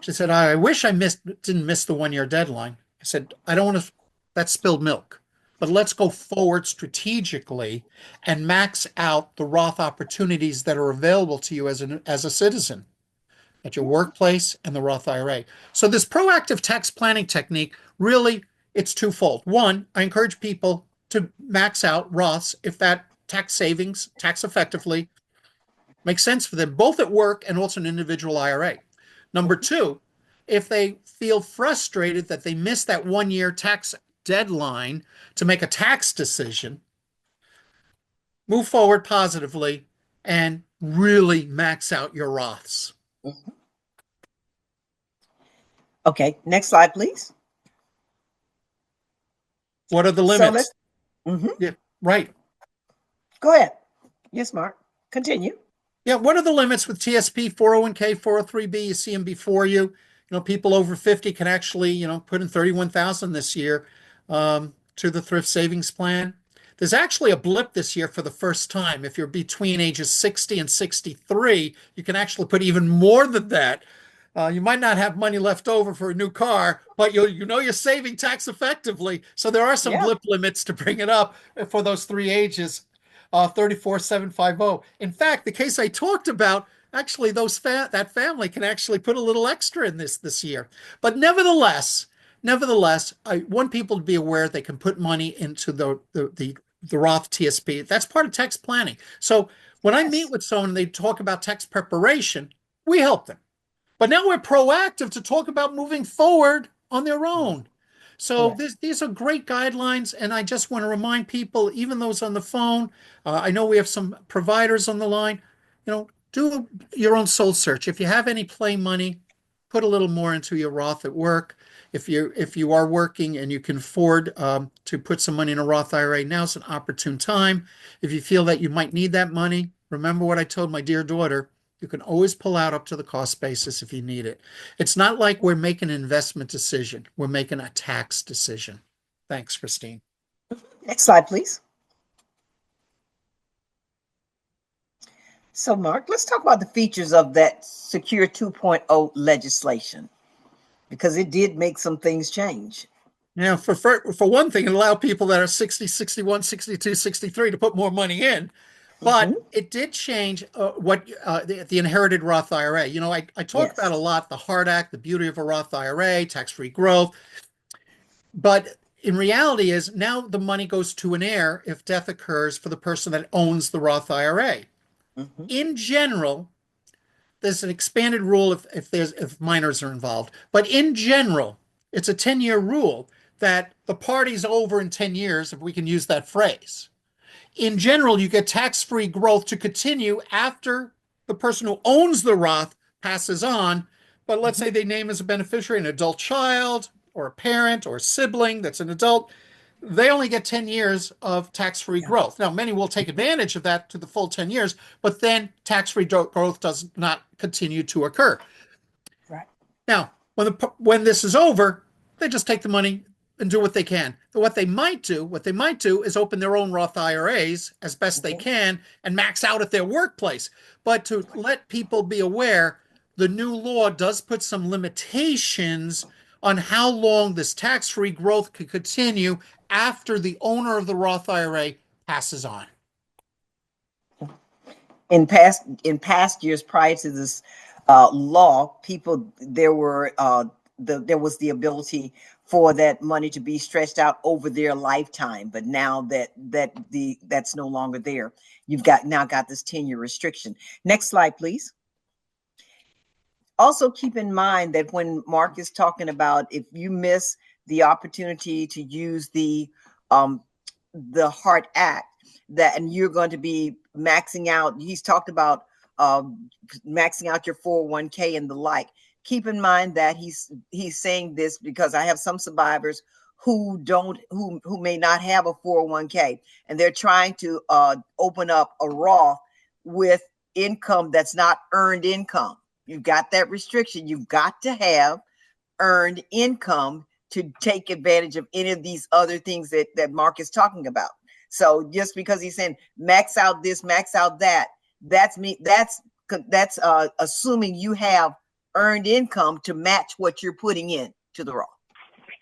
She said, I wish I didn't miss the 1 year deadline. I said, I don't want to, that's spilled milk. But let's go forward strategically and max out the Roth opportunities that are available to you as a citizen at your workplace and the Roth IRA. So this proactive tax planning technique, really, it's twofold. One, I encourage people to max out Roths if that tax savings, tax effectively, makes sense for them, both at work and also an individual IRA. Number two, if they feel frustrated that they missed that 1 year tax deadline to make a tax decision, move forward positively and really max out your Roths. Okay, next slide, please. What are the limits? Yeah, right. Go ahead. Yes, Mark. Continue. Yeah, what are the limits with TSP, 401k, 403b? You see them before you. You know, people over 50 can actually, put in 31,000 this year to the thrift savings plan. There's actually a blip this year for the first time. If you're between ages 60 and 63, you can actually put even more than that. You might not have money left over for a new car, but you're saving tax effectively. So there are some blip limits to bring it up for those three ages, 34,750. In fact, the case I talked about, actually that family can actually put a little extra in this year. But nevertheless, I want people to be aware they can put money into the Roth TSP. That's part of tax planning. So when I meet with someone and they talk about tax preparation, we help them. But now we're proactive to talk about moving forward on their own. So these are great guidelines, and I just want to remind people, even those on the phone, I know we have some providers on the line, do your own soul search. If you have any play money, put a little more into your Roth at work. If you are working and you can afford to put some money in a Roth IRA, now's an opportune time. If you feel that you might need that money, remember what I told my dear daughter. You can always pull out up to the cost basis if you need it. It's not like we're making an investment decision. We're making a tax decision. Thanks, Christine. Next slide, please. So, Mark, let's talk about the features of that Secure 2.0 legislation, because it did make some things change. Yeah, for one thing, it allowed people that are 60, 61, 62, 63 to put more money in. But it did change the inherited Roth IRA. You know, I talk about a lot the HART Act, the beauty of a Roth IRA, tax-free growth. But in reality is now the money goes to an heir if death occurs for the person that owns the Roth IRA. In general, there's an expanded rule if minors are involved. But in general, it's a 10-year rule that the party's over in 10 years, if we can use that phrase. In general, you get tax-free growth to continue after the person who owns the Roth passes on. But let's say they name as a beneficiary an adult child or a parent or a sibling that's an adult. They only get 10 years of tax-free growth. Now, many will take advantage of that to the full 10 years, but then tax-free growth does not continue to occur. Right. Now, when this is over, they just take the money and do what they can. But what they might do is open their own Roth IRAs as best they can and max out at their workplace. But to let people be aware, the new law does put some limitations on how long this tax-free growth could continue after the owner of the Roth IRA passes on. In past years prior to this law, there was the ability for that money to be stretched out over their lifetime. But now that's no longer there. You've now got this 10-year restriction. Next slide, please. Also keep in mind that when Mark is talking about if you miss the opportunity to use the HART Act, and you're going to be maxing out, he's talked about maxing out your 401k and the like. Keep in mind that he's saying this because I have some survivors who may not have a 401k, and they're trying to open up a Roth with income that's not earned income. You've got that restriction. You've got to have earned income to take advantage of any of these other things that Mark is talking about. So just because he's saying max out this, max out that, that's assuming you have earned income to match what you're putting in to the Roth.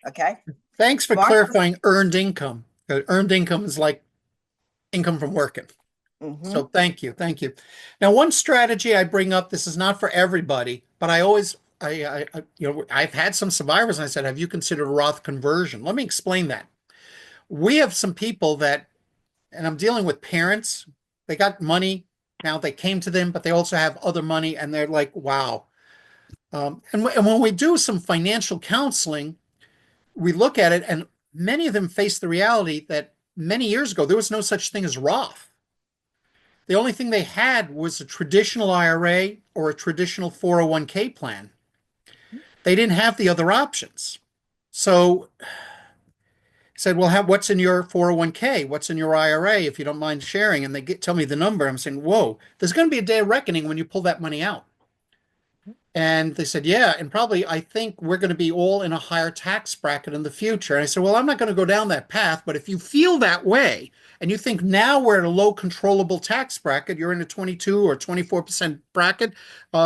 Okay. Thanks for clarifying earned income. Earned income is like income from working. So thank you. Now, one strategy I bring up, this is not for everybody, but I've had some survivors and I said, have you considered Roth conversion? Let me explain that. We have some people that, and I'm dealing with parents, they got money, now they came to them, but they also have other money and they're like, wow. And when we do some financial counseling, we look at it and many of them face the reality that many years ago, there was no such thing as Roth. The only thing they had was a traditional IRA or a traditional 401k plan. They didn't have the other options. So I said, well, what's in your 401k? What's in your IRA, if you don't mind sharing? And they tell me the number. I'm saying, whoa, there's going to be a day of reckoning when you pull that money out. And they said, yeah, and probably I think we're going to be all in a higher tax bracket in the future. And I said, well, I'm not going to go down that path, but if you feel that way and you think now we're at a low controllable tax bracket, you're in a 22 or 24% bracket,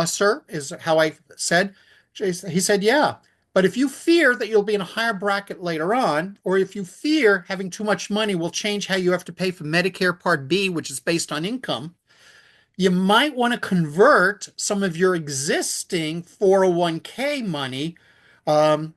sir, is how I said. He said, yeah. But if you fear that you'll be in a higher bracket later on, or if you fear having too much money will change how you have to pay for Medicare Part B, which is based on income, you might want to convert some of your existing 401k money or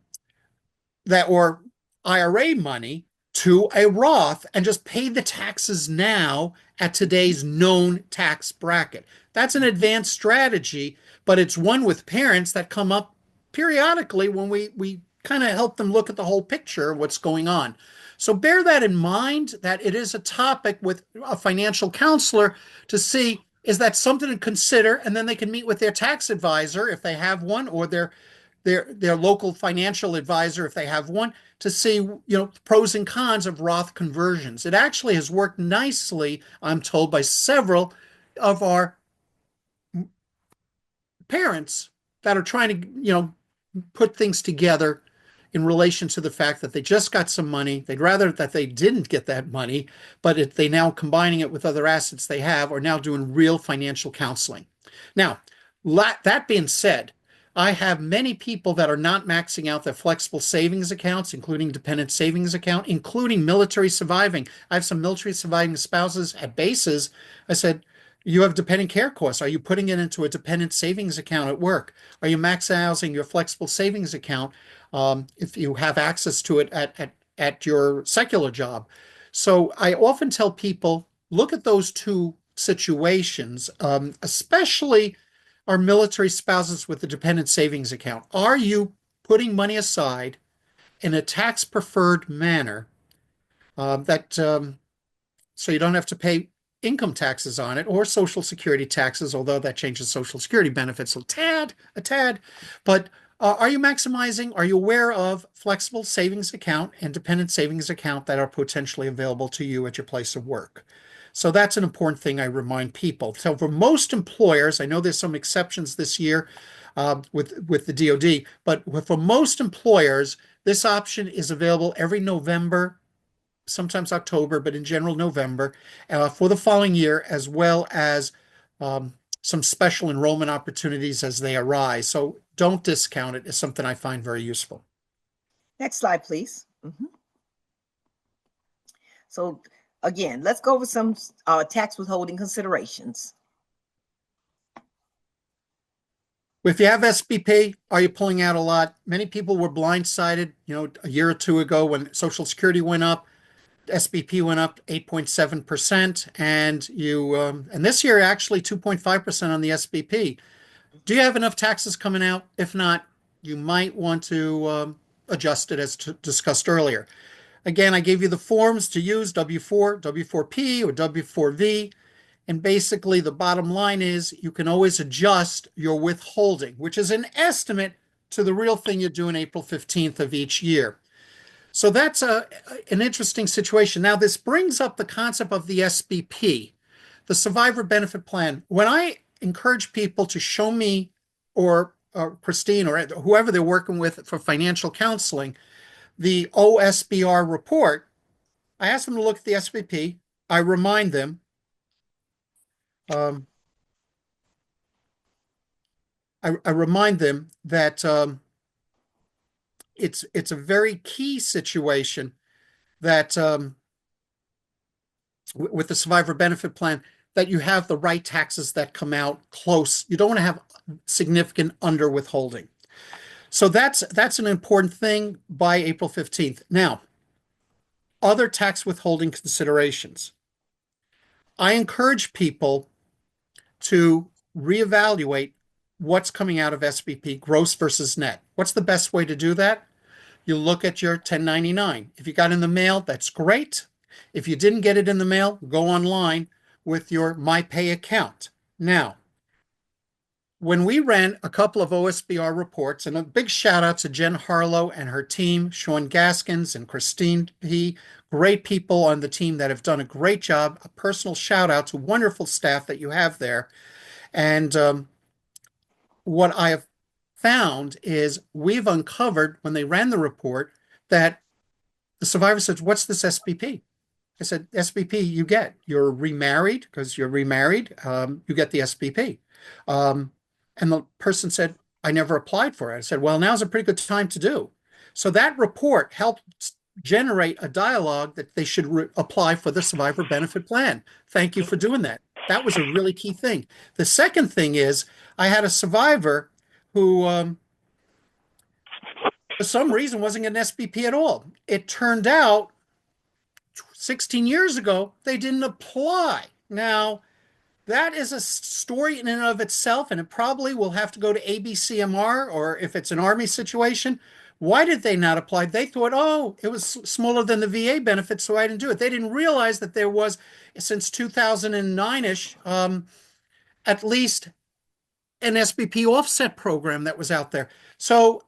IRA money to a Roth and just pay the taxes now at today's known tax bracket. That's an advanced strategy, but it's one with parents that come up periodically when we kind of help them look at the whole picture of what's going on. So bear that in mind, that it is a topic with a financial counselor to see, is that something to consider? And then they can meet with their tax advisor if they have one, or their their local financial advisor if they have one to see pros and cons of Roth conversions. It actually has worked nicely, I'm told, by several of our parents that are trying to put things together in relation to the fact that they just got some money. They'd rather that they didn't get that money, but they now combining it with other assets they have are now doing real financial counseling. Now, that being said, I have many people that are not maxing out their flexible savings accounts, including dependent savings account, including military surviving. I have some military surviving spouses at bases. I said, you have dependent care costs. Are you putting it into a dependent savings account at work? Are you maximizing your flexible savings account if you have access to it at your secular job? So I often tell people, look at those two situations, especially our military spouses with the dependent savings account. Are you putting money aside in a tax preferred manner so you don't have to pay income taxes on it or Social Security taxes, although that changes Social Security benefits a tad. But are you maximizing? Are you aware of flexible savings account and dependent savings account that are potentially available to you at your place of work? So that's an important thing I remind people. So for most employers, I know there's some exceptions this year with the DOD, but for most employers, this option is available every November, sometimes October, but in general November, for the following year, as well as some special enrollment opportunities as they arise. So don't discount it. It's something I find very useful. Next slide, please. So again, let's go over some tax withholding considerations. If you have SBP, are you pulling out a lot? Many people were blindsided, a year or two ago when Social Security went up. SBP went up 8.7%, and this year actually 2.5% on the SBP. Do you have enough taxes coming out? If not, you might want to adjust it as discussed earlier. Again, I gave you the forms to use, W4, W4P, or W4V, and basically the bottom line is you can always adjust your withholding, which is an estimate to the real thing you do on April 15th of each year. So that's an interesting situation. Now, this brings up the concept of the SBP, the Survivor Benefit Plan. When I encourage people to show me or Christine or whoever they're working with for financial counseling, the OSBR report, I ask them to look at the SBP. I remind them I remind them that it's a very key situation that with the Survivor Benefit Plan, that you have the right taxes that come out close. You don't want to have significant under withholding. So that's an important thing by April 15th. Now, other tax withholding considerations. I encourage people to reevaluate what's coming out of SBP, gross versus net. What's the best way to do that? You look at your 1099. If you got in the mail, that's great. If you didn't get it in the mail, go online with your MyPay account. Now, when we ran a couple of OSBR reports, and a big shout out to Jen Harlow and her team, Sean Gaskins and Christine P., great people on the team that have done a great job. A personal shout out to wonderful staff that you have there. And what I have found is we've uncovered when they ran the report that the survivor said, "What's this SBP?" I said, "SBP you're remarried because you're remarried. You get the SBP." And the person said, "I never applied for it." I said, "Well, now's a pretty good time to do." So that report helped generate a dialogue that they should apply for the Survivor Benefit Plan. Thank you for doing that. That was a really key thing. The second thing is I had a survivor who, for some reason, wasn't an SBP at all. It turned out 16 years ago, they didn't apply. Now, that is a story in and of itself, and it probably will have to go to ABCMR, or if it's an Army situation. Why did they not apply? They thought, oh, it was smaller than the VA benefit, so I didn't do it. They didn't realize that there was, since 2009-ish, at least an SBP offset program that was out there. So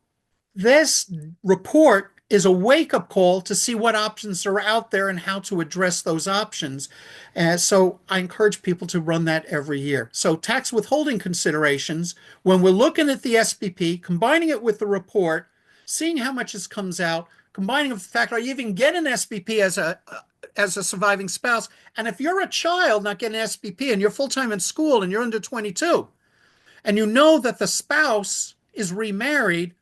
this report is a wake-up call to see what options are out there and how to address those options. So I encourage people to run that every year. So tax withholding considerations, when we're looking at the SPP, combining it with the report, seeing how much it comes out, combining with the fact, are you even getting an SPP as a surviving spouse? And if you're a child not getting an SPP and you're full-time in school and you're under 22, and you know that the spouse is remarried,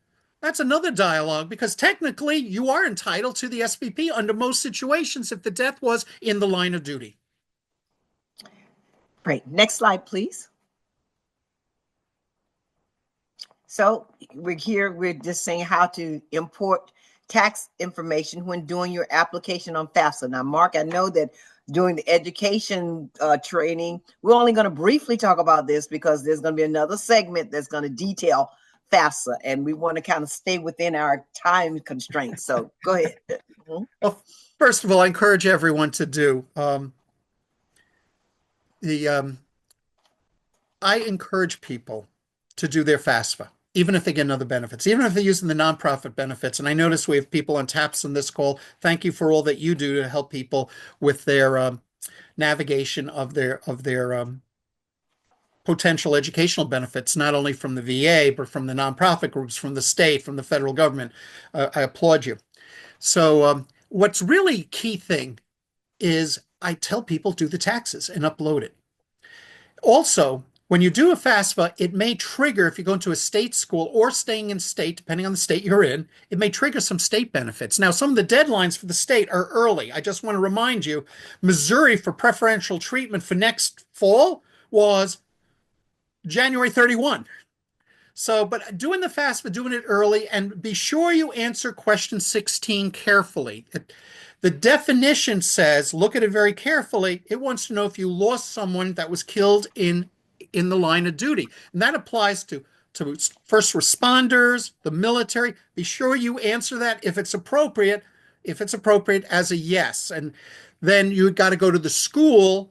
that's another dialogue, because technically you are entitled to the SPP under most situations if the death was in the line of duty. Great. Next slide, please. So we're here, we're just saying how to import tax information when doing your application on FAFSA. Now, Mark, I know that during the education training, we're only going to briefly talk about this because there's going to be another segment that's going to detail FAFSA, and we want to kind of stay within our time constraints. So go ahead. Well, first of all, I encourage everyone to do I encourage people to do their FAFSA, even if they get other benefits, even if they're using the nonprofit benefits. And I notice we have people on taps on this call. Thank you for all that you do to help people with their navigation of their potential educational benefits, not only from the VA, but from the nonprofit groups, from the state, from the federal government. I applaud you. So what's really key thing is I tell people do the taxes and upload it. Also, when you do a FAFSA, it may trigger, if you go into a state school or staying in state, depending on the state you're in, it may trigger some state benefits. Now, some of the deadlines for the state are early. I just want to remind you, Missouri for preferential treatment for next fall was January 31. So, but doing the FAFSA, doing it early, and be sure you answer question 16 carefully. The definition says, look at it very carefully. It wants to know if you lost someone that was killed in the line of duty. And that applies to first responders, the military. Be sure you answer that if it's appropriate as a yes. And then you got to go to the school.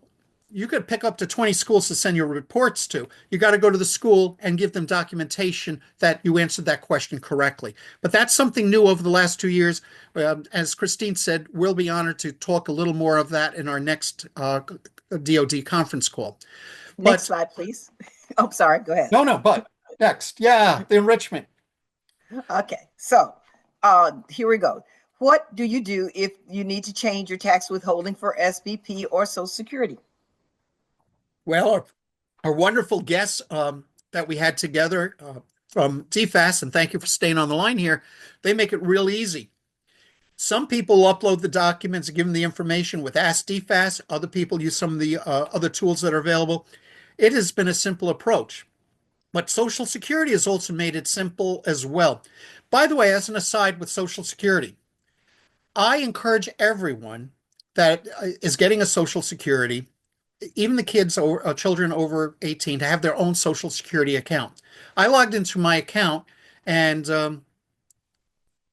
You could pick up to 20 schools to send your reports to. You got to go to the school and give them documentation that you answered that question correctly. But that's something new over the last 2 years. As Christine said, we'll be honored to talk a little more of that in our next DOD conference call. Next slide, please. Oh, sorry. Go ahead. No, but next. Yeah, the enrichment. Okay. So here we go. What do you do if you need to change your tax withholding for SBP or Social Security? Well, our wonderful guests that we had together from DFAS, and thank you for staying on the line here, they make it real easy. Some people upload the documents and give them the information with Ask DFAS. Other people use some of the other tools that are available. It has been a simple approach. But Social Security has also made it simple as well. By the way, as an aside with Social Security, I encourage everyone that is getting a Social Security, even the kids or children over 18, to have their own Social Security account. I logged into my account and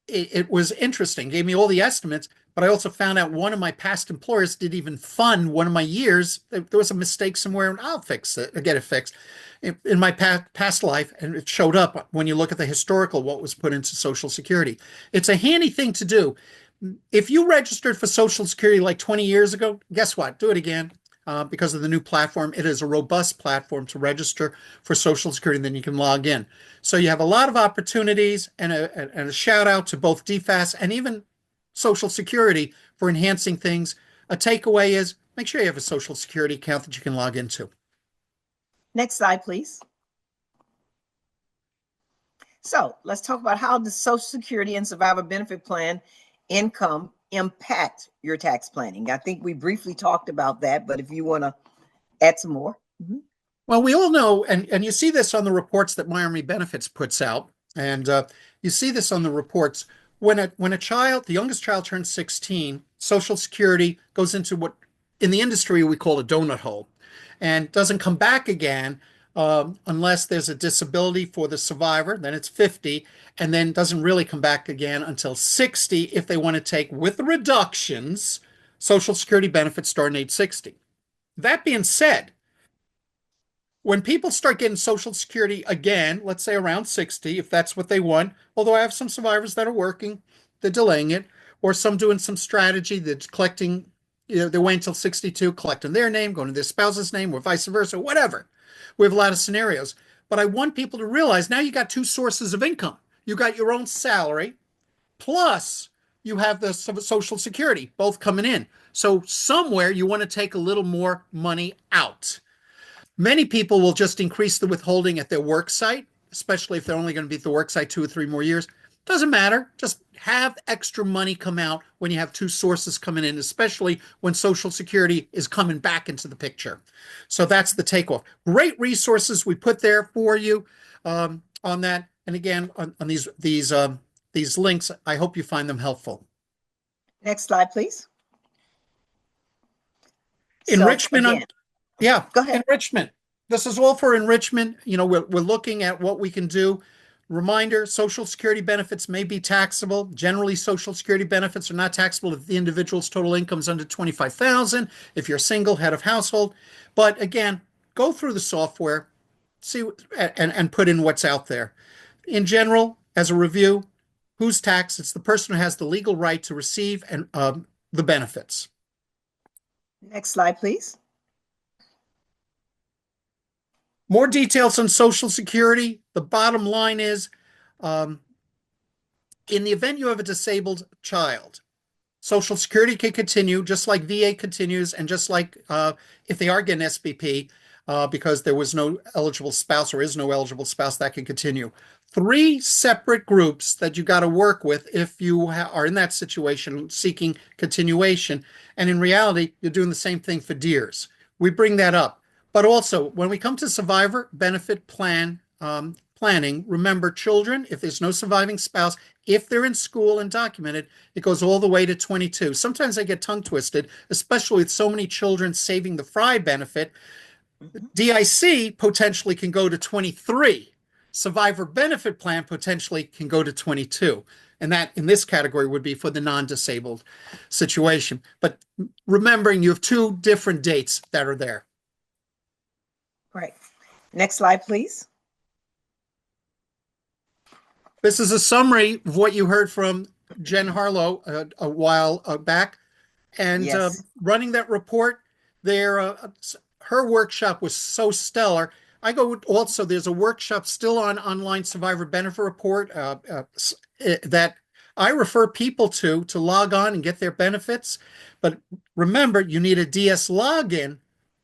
it was interesting, gave me all the estimates, but I also found out one of my past employers didn't even fund one of my years. There was a mistake somewhere, and I'll fix it, get it fixed in my past life, and it showed up when you look at the historical, what was put into Social Security. It's a handy thing to do. If you registered for Social Security like 20 years ago, guess what? Do it again. Because of the new platform. It is a robust platform to register for Social Security, and then you can log in. So you have a lot of opportunities, and a shout out to both DFAS and even Social Security for enhancing things. A takeaway is make sure you have a Social Security account that you can log into. Next slide, please. So let's talk about how the Social Security and Survivor Benefit Plan income impact your tax planning. I think we briefly talked about that, but if you want to add some more. Mm-hmm. Well, we all know, and you see this on the reports that Miami Benefits puts out, and you see this on the reports, when a child, the youngest child turns 16, Social Security goes into what in the industry we call a donut hole, and doesn't come back again unless there's a disability for the survivor, then it's 50, and then doesn't really come back again until 60 if they want to take, with the reductions, Social Security benefits starting at age 60. That being said, when people start getting Social Security again, let's say around 60, if that's what they want, although I have some survivors that are working, they're delaying it, or some doing some strategy that's collecting, they're waiting until 62, collecting their name, going to their spouse's name, or vice versa, whatever. We have a lot of scenarios. But I want people to realize now you got two sources of income. You got your own salary, plus you have the Social Security, both coming in. So somewhere you want to take a little more money out. Many people will just increase the withholding at their work site, especially if they're only going to be at the work site 2 or 3 more years. Doesn't matter. Just have extra money come out when you have two sources coming in, especially when Social Security is coming back into the picture. So that's the takeoff. Great resources we put there for you on that. And again, on these links, I hope you find them helpful. Next slide, please. Enrichment. Again, yeah, go ahead. Enrichment. This is all for enrichment. We're looking at what we can do. Reminder, Social Security benefits may be taxable. Generally, Social Security benefits are not taxable if the individual's total income is under $25,000, if you're single, head of household. But again, go through the software, see and put in what's out there. In general, as a review, who's taxed? It's the person who has the legal right to receive and the benefits. Next slide, please. More details on Social Security. The bottom line is, in the event you have a disabled child, Social Security can continue just like VA continues, and just like if they are getting SBP, because there was no eligible spouse or is no eligible spouse, that can continue. 3 separate groups that you got to work with if you are in that situation seeking continuation. And in reality, you're doing the same thing for DEERS. We bring that up. But also, when we come to survivor benefit plan planning, remember children, if there's no surviving spouse, if they're in school and documented, it goes all the way to 22. Sometimes I get tongue twisted, especially with so many children saving the FRI benefit. DIC potentially can go to 23. Survivor benefit plan potentially can go to 22. And that in this category would be for the non-disabled situation. But remembering you have 2 different dates that are there. Right. Next slide, please. This is a summary of what you heard from Jen Harlow a while back. And Yes. running that report there, her workshop was so stellar. I go also, there's a workshop still on online survivor benefit report that I refer people to log on and get their benefits. But remember, you need a DS login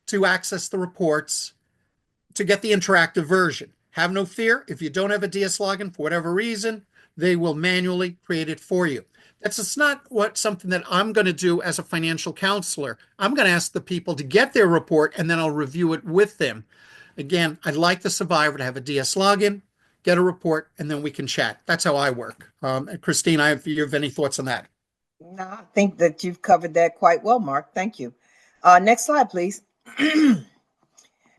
to access the reports to get the interactive version. Have no fear. If you don't have a DS login for whatever reason, they will manually create it for you. That's not something that I'm going to do as a financial counselor. I'm going to ask the people to get their report, and then I'll review it with them. Again, I'd like the survivor to have a DS login, get a report, and then we can chat. That's how I work. Christine, if you have any thoughts on that? No, I think that you've covered that quite well, Mark. Thank you. Next slide, please.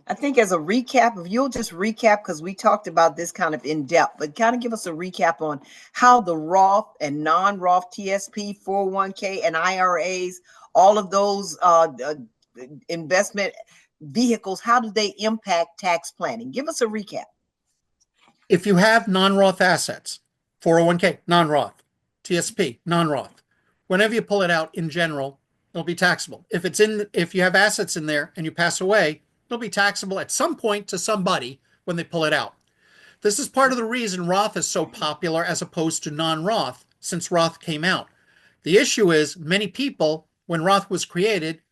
I think as a recap, if you'll just recap, because we talked about this kind of in depth, but kind of give us a recap on how the Roth and non-Roth TSP, 401k, and IRAs, all of those investment vehicles, how do they impact tax planning? Give us a recap. If you have non-Roth assets, 401k, non-Roth, TSP, non-Roth, whenever you pull it out in general, it'll be taxable. If you have assets in there and you pass away, it'll be taxable at some point to somebody when they pull it out. This is part of the reason Roth is so popular as opposed to non-Roth since Roth came out. The issue is many people, when Roth was created,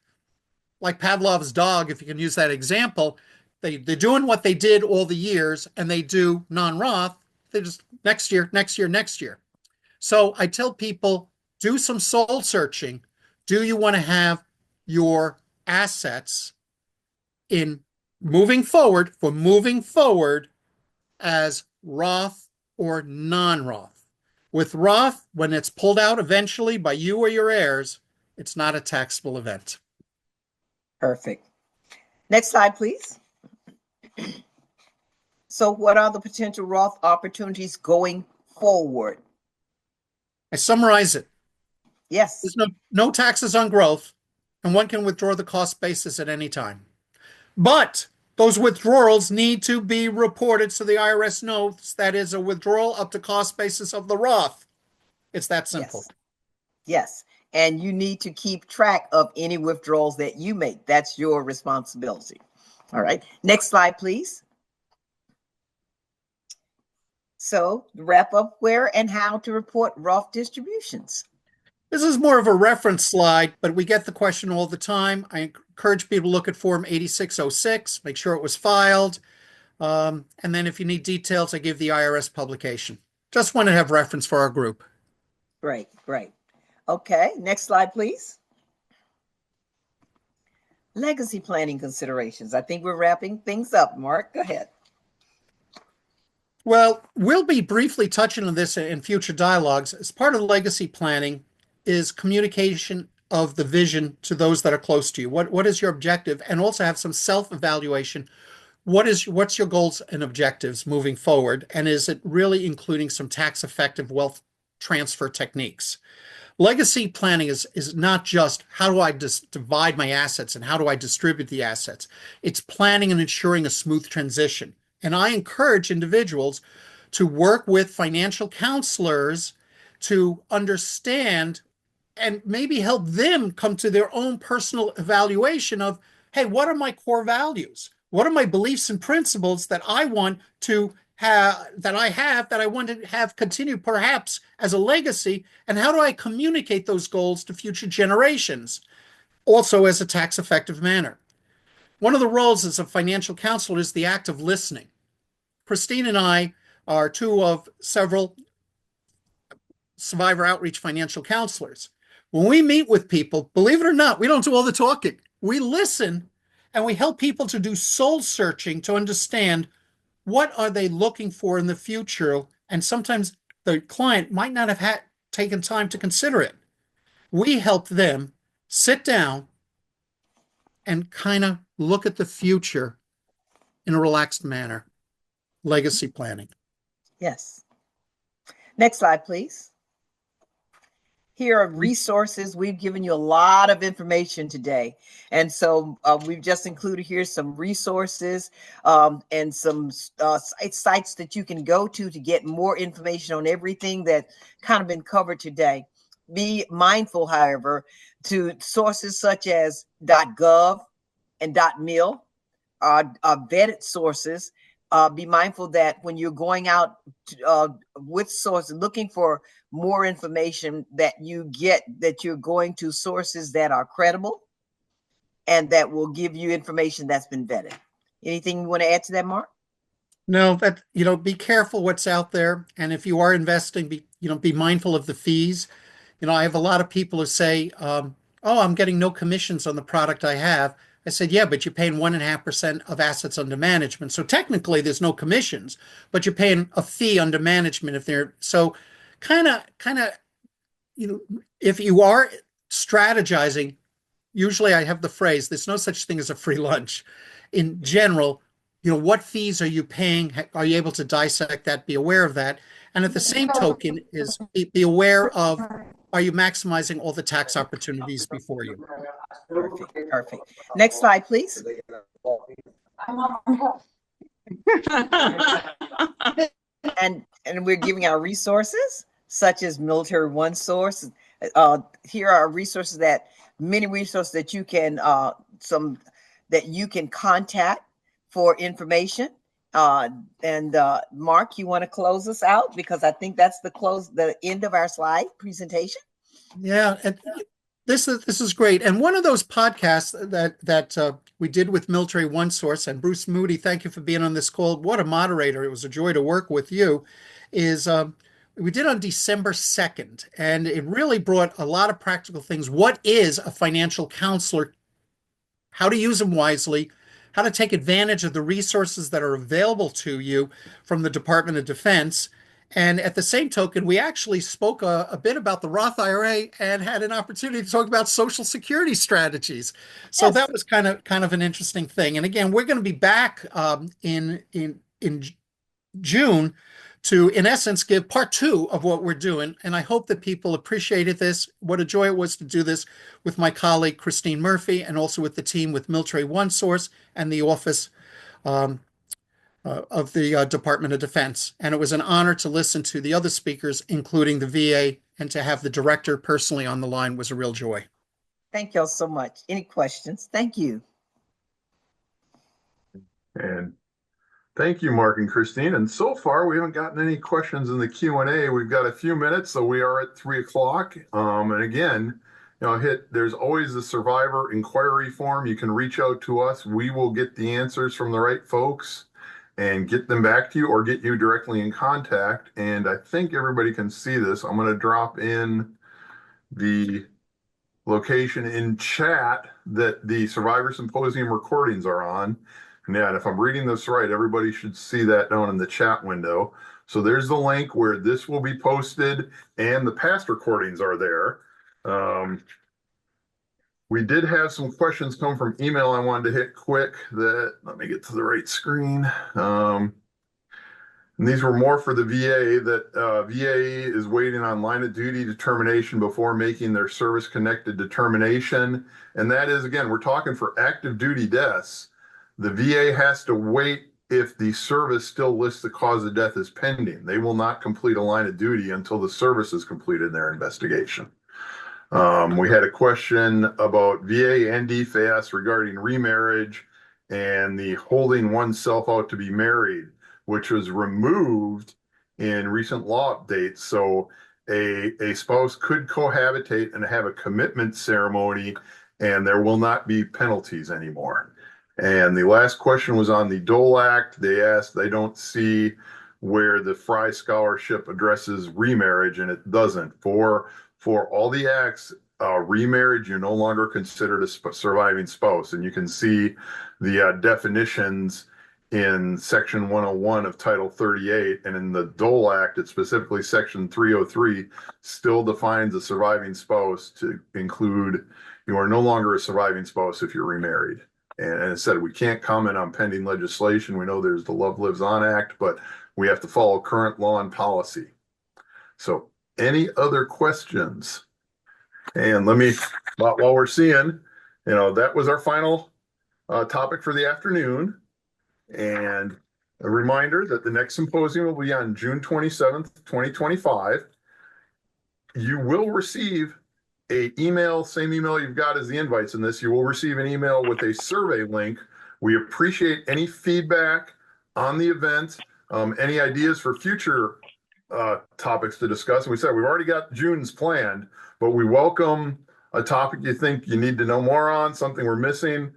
like Pavlov's dog, if you can use that example, they're doing what they did all the years and they do non-Roth. They just next year. So I tell people, do some soul searching. Do you want to have your assets in moving forward as Roth or non-Roth? With Roth, when it's pulled out eventually by you or your heirs, it's not a taxable event. Perfect. Next slide, please. So what are the potential Roth opportunities going forward? I summarize it. Yes. There's no taxes on growth, and one can withdraw the cost basis at any time. But Those withdrawals need to be reported so the IRS knows that is a withdrawal up to cost basis of the Roth. It's that simple. Yes. Yes. And you need to keep track of any withdrawals that you make. That's your responsibility. All right. Next slide, please. So wrap up where and how to report Roth distributions. This is more of a reference slide, but we get the question all the time. I encourage people to look at Form 8606, make sure it was filed. And then if you need details, I give the IRS publication. Just want to have reference for our group. Great, great. Okay, next slide, please. Legacy planning considerations. I think we're wrapping things up. Mark, go ahead. Well, we'll be briefly touching on this in future dialogues. As part of legacy planning is communication of the vision to those that are close to you. What is your objective? And also have some self-evaluation. What's your goals and objectives moving forward? And is it really including some tax-effective wealth transfer techniques? Legacy planning is not just how do I divide my assets and how do I distribute the assets. It's planning and ensuring a smooth transition. And I encourage individuals to work with financial counselors to understand and maybe help them come to their own personal evaluation of, hey, what are my core values? What are my beliefs and principles that I want to have, that I want to have continue perhaps as a legacy? And how do I communicate those goals to future generations? Also as a tax effective manner. One of the roles as a financial counselor is the act of listening. Christine and I are two of several survivor outreach financial counselors. When we meet with people, believe it or not, we don't do all the talking. We listen and we help people to do soul searching to understand what are they looking for in the future. And sometimes the client might not have taken time to consider it. We help them sit down and kind of look at the future in a relaxed manner. Legacy planning. Yes. Next slide, please. Here are resources. We've given you a lot of information today. And so we've just included here some resources and some sites that you can go to get more information on everything that kind of been covered today. Be mindful, however, to sources such as .gov and .mil are vetted sources. Be mindful that when you're going out with sources, looking for more information, that you're going to sources that are credible and that will give you information that's been vetted. Anything you want to add to that, Mark? No, but be careful what's out there. And if you are investing, be mindful of the fees. I have a lot of people who say, oh, I'm getting no commissions on the product I have. I said, yeah, but you're paying 1.5% of assets under management. So technically there's no commissions, but you're paying a fee under management if they're so kind of, if you are strategizing, usually I have the phrase, there's no such thing as a free lunch. In general, what fees are you paying? Are you able to dissect that? Be aware of that. And at the same token is be aware of, are you maximizing all the tax opportunities before you? Perfect, perfect. Next slide, please. And we're giving our resources such as Military One Source. Here are resources many resources that you can contact for information. And Mark, you want to close us out, because I think that's the end of our slide presentation. Yeah, and this is great. And one of those podcasts that we did with Military One Source, and Bruce Moody, thank you for being on this call. What a moderator! It was a joy to work with you. We did on December 2nd, and it really brought a lot of practical things. What is a financial counselor? How to use them wisely, how to take advantage of the resources that are available to you from the Department of Defense. And at the same token, we actually spoke a bit about the Roth IRA and had an opportunity to talk about Social Security strategies. So Yes. that was kind of an interesting thing. And again, we're going to be back in June to, in essence, give part 2 of what we're doing. And I hope that people appreciated this. What a joy it was to do this with my colleague, Christine Murphy, and also with the team with Military One Source and the Office um, of the Department of Defense. And it was an honor to listen to the other speakers, including the VA, and to have the director personally on the line was a real joy. Thank y'all so much. Any questions? Thank you. And thank you, Mark and Christine. And so far, we haven't gotten any questions in the Q&A. We've got a few minutes, so we are at 3 o'clock. And again, there's always the survivor inquiry form. You can reach out to us. We will get the answers from the right folks and get them back to you or get you directly in contact. And I think everybody can see this. I'm going to drop in the location in chat that the Survivor Symposium recordings are on. And if I'm reading this right, everybody should see that down in the chat window. So there's the link where this will be posted and the past recordings are there. We did have some questions come from email I wanted to hit quick let me get to the right screen. And these were more for the VA that VA is waiting on line of duty determination before making their service connected determination. And that is, again, we're talking for active duty deaths. The VA has to wait if the service still lists the cause of death as pending. They will not complete a line of duty until the service has completed their investigation. We had a question about VA and DFAS regarding remarriage and the holding oneself out to be married, which was removed in recent law updates. So a spouse could cohabitate and have a commitment ceremony, and there will not be penalties anymore. And the last question was on the Dole Act. They asked, they don't see where the Fry Scholarship addresses remarriage, and it doesn't. For all the acts, remarriage, you're no longer considered a surviving spouse. And you can see the definitions in Section 101 of Title 38, and in the Dole Act, it specifically Section 303 still defines a surviving spouse to include you are no longer a surviving spouse if you're remarried. And it said we can't comment on pending legislation. We know there's the Love Lives On Act, but we have to follow current law and policy. So any other questions? And while we're seeing, that was our final topic for the afternoon. And a reminder that the next symposium will be on June 27th, 2025. You will receive an email, same email you've got as the invites in this. You will receive an email with a survey link. We appreciate any feedback on the event, any ideas for future topics to discuss. And we said we've already got June's planned, but we welcome a topic you think you need to know more on, something we're missing.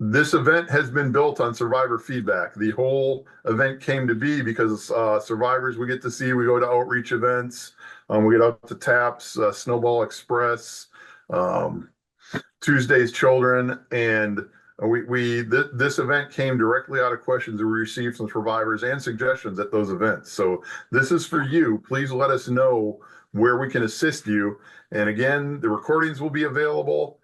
This event has been built on survivor feedback. The whole event came to be because survivors we get to see, we go to outreach events, we get out to TAPS, Snowball Express, Tuesday's Children, and this event came directly out of questions that we received from survivors and suggestions at those events. So this is for you. Please let us know where we can assist you. And again, the recordings will be available.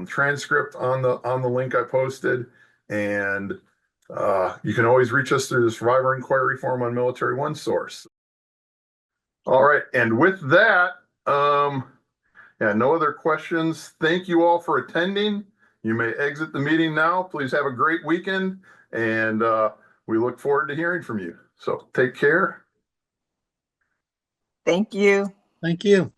Transcript on the link I posted, and you can always reach us through the survivor inquiry form on Military One Source. All right, and with that, no other questions. Thank you all for attending. You may exit the meeting now. Please have a great weekend, and we look forward to hearing from you. So take care. Thank you. Thank you.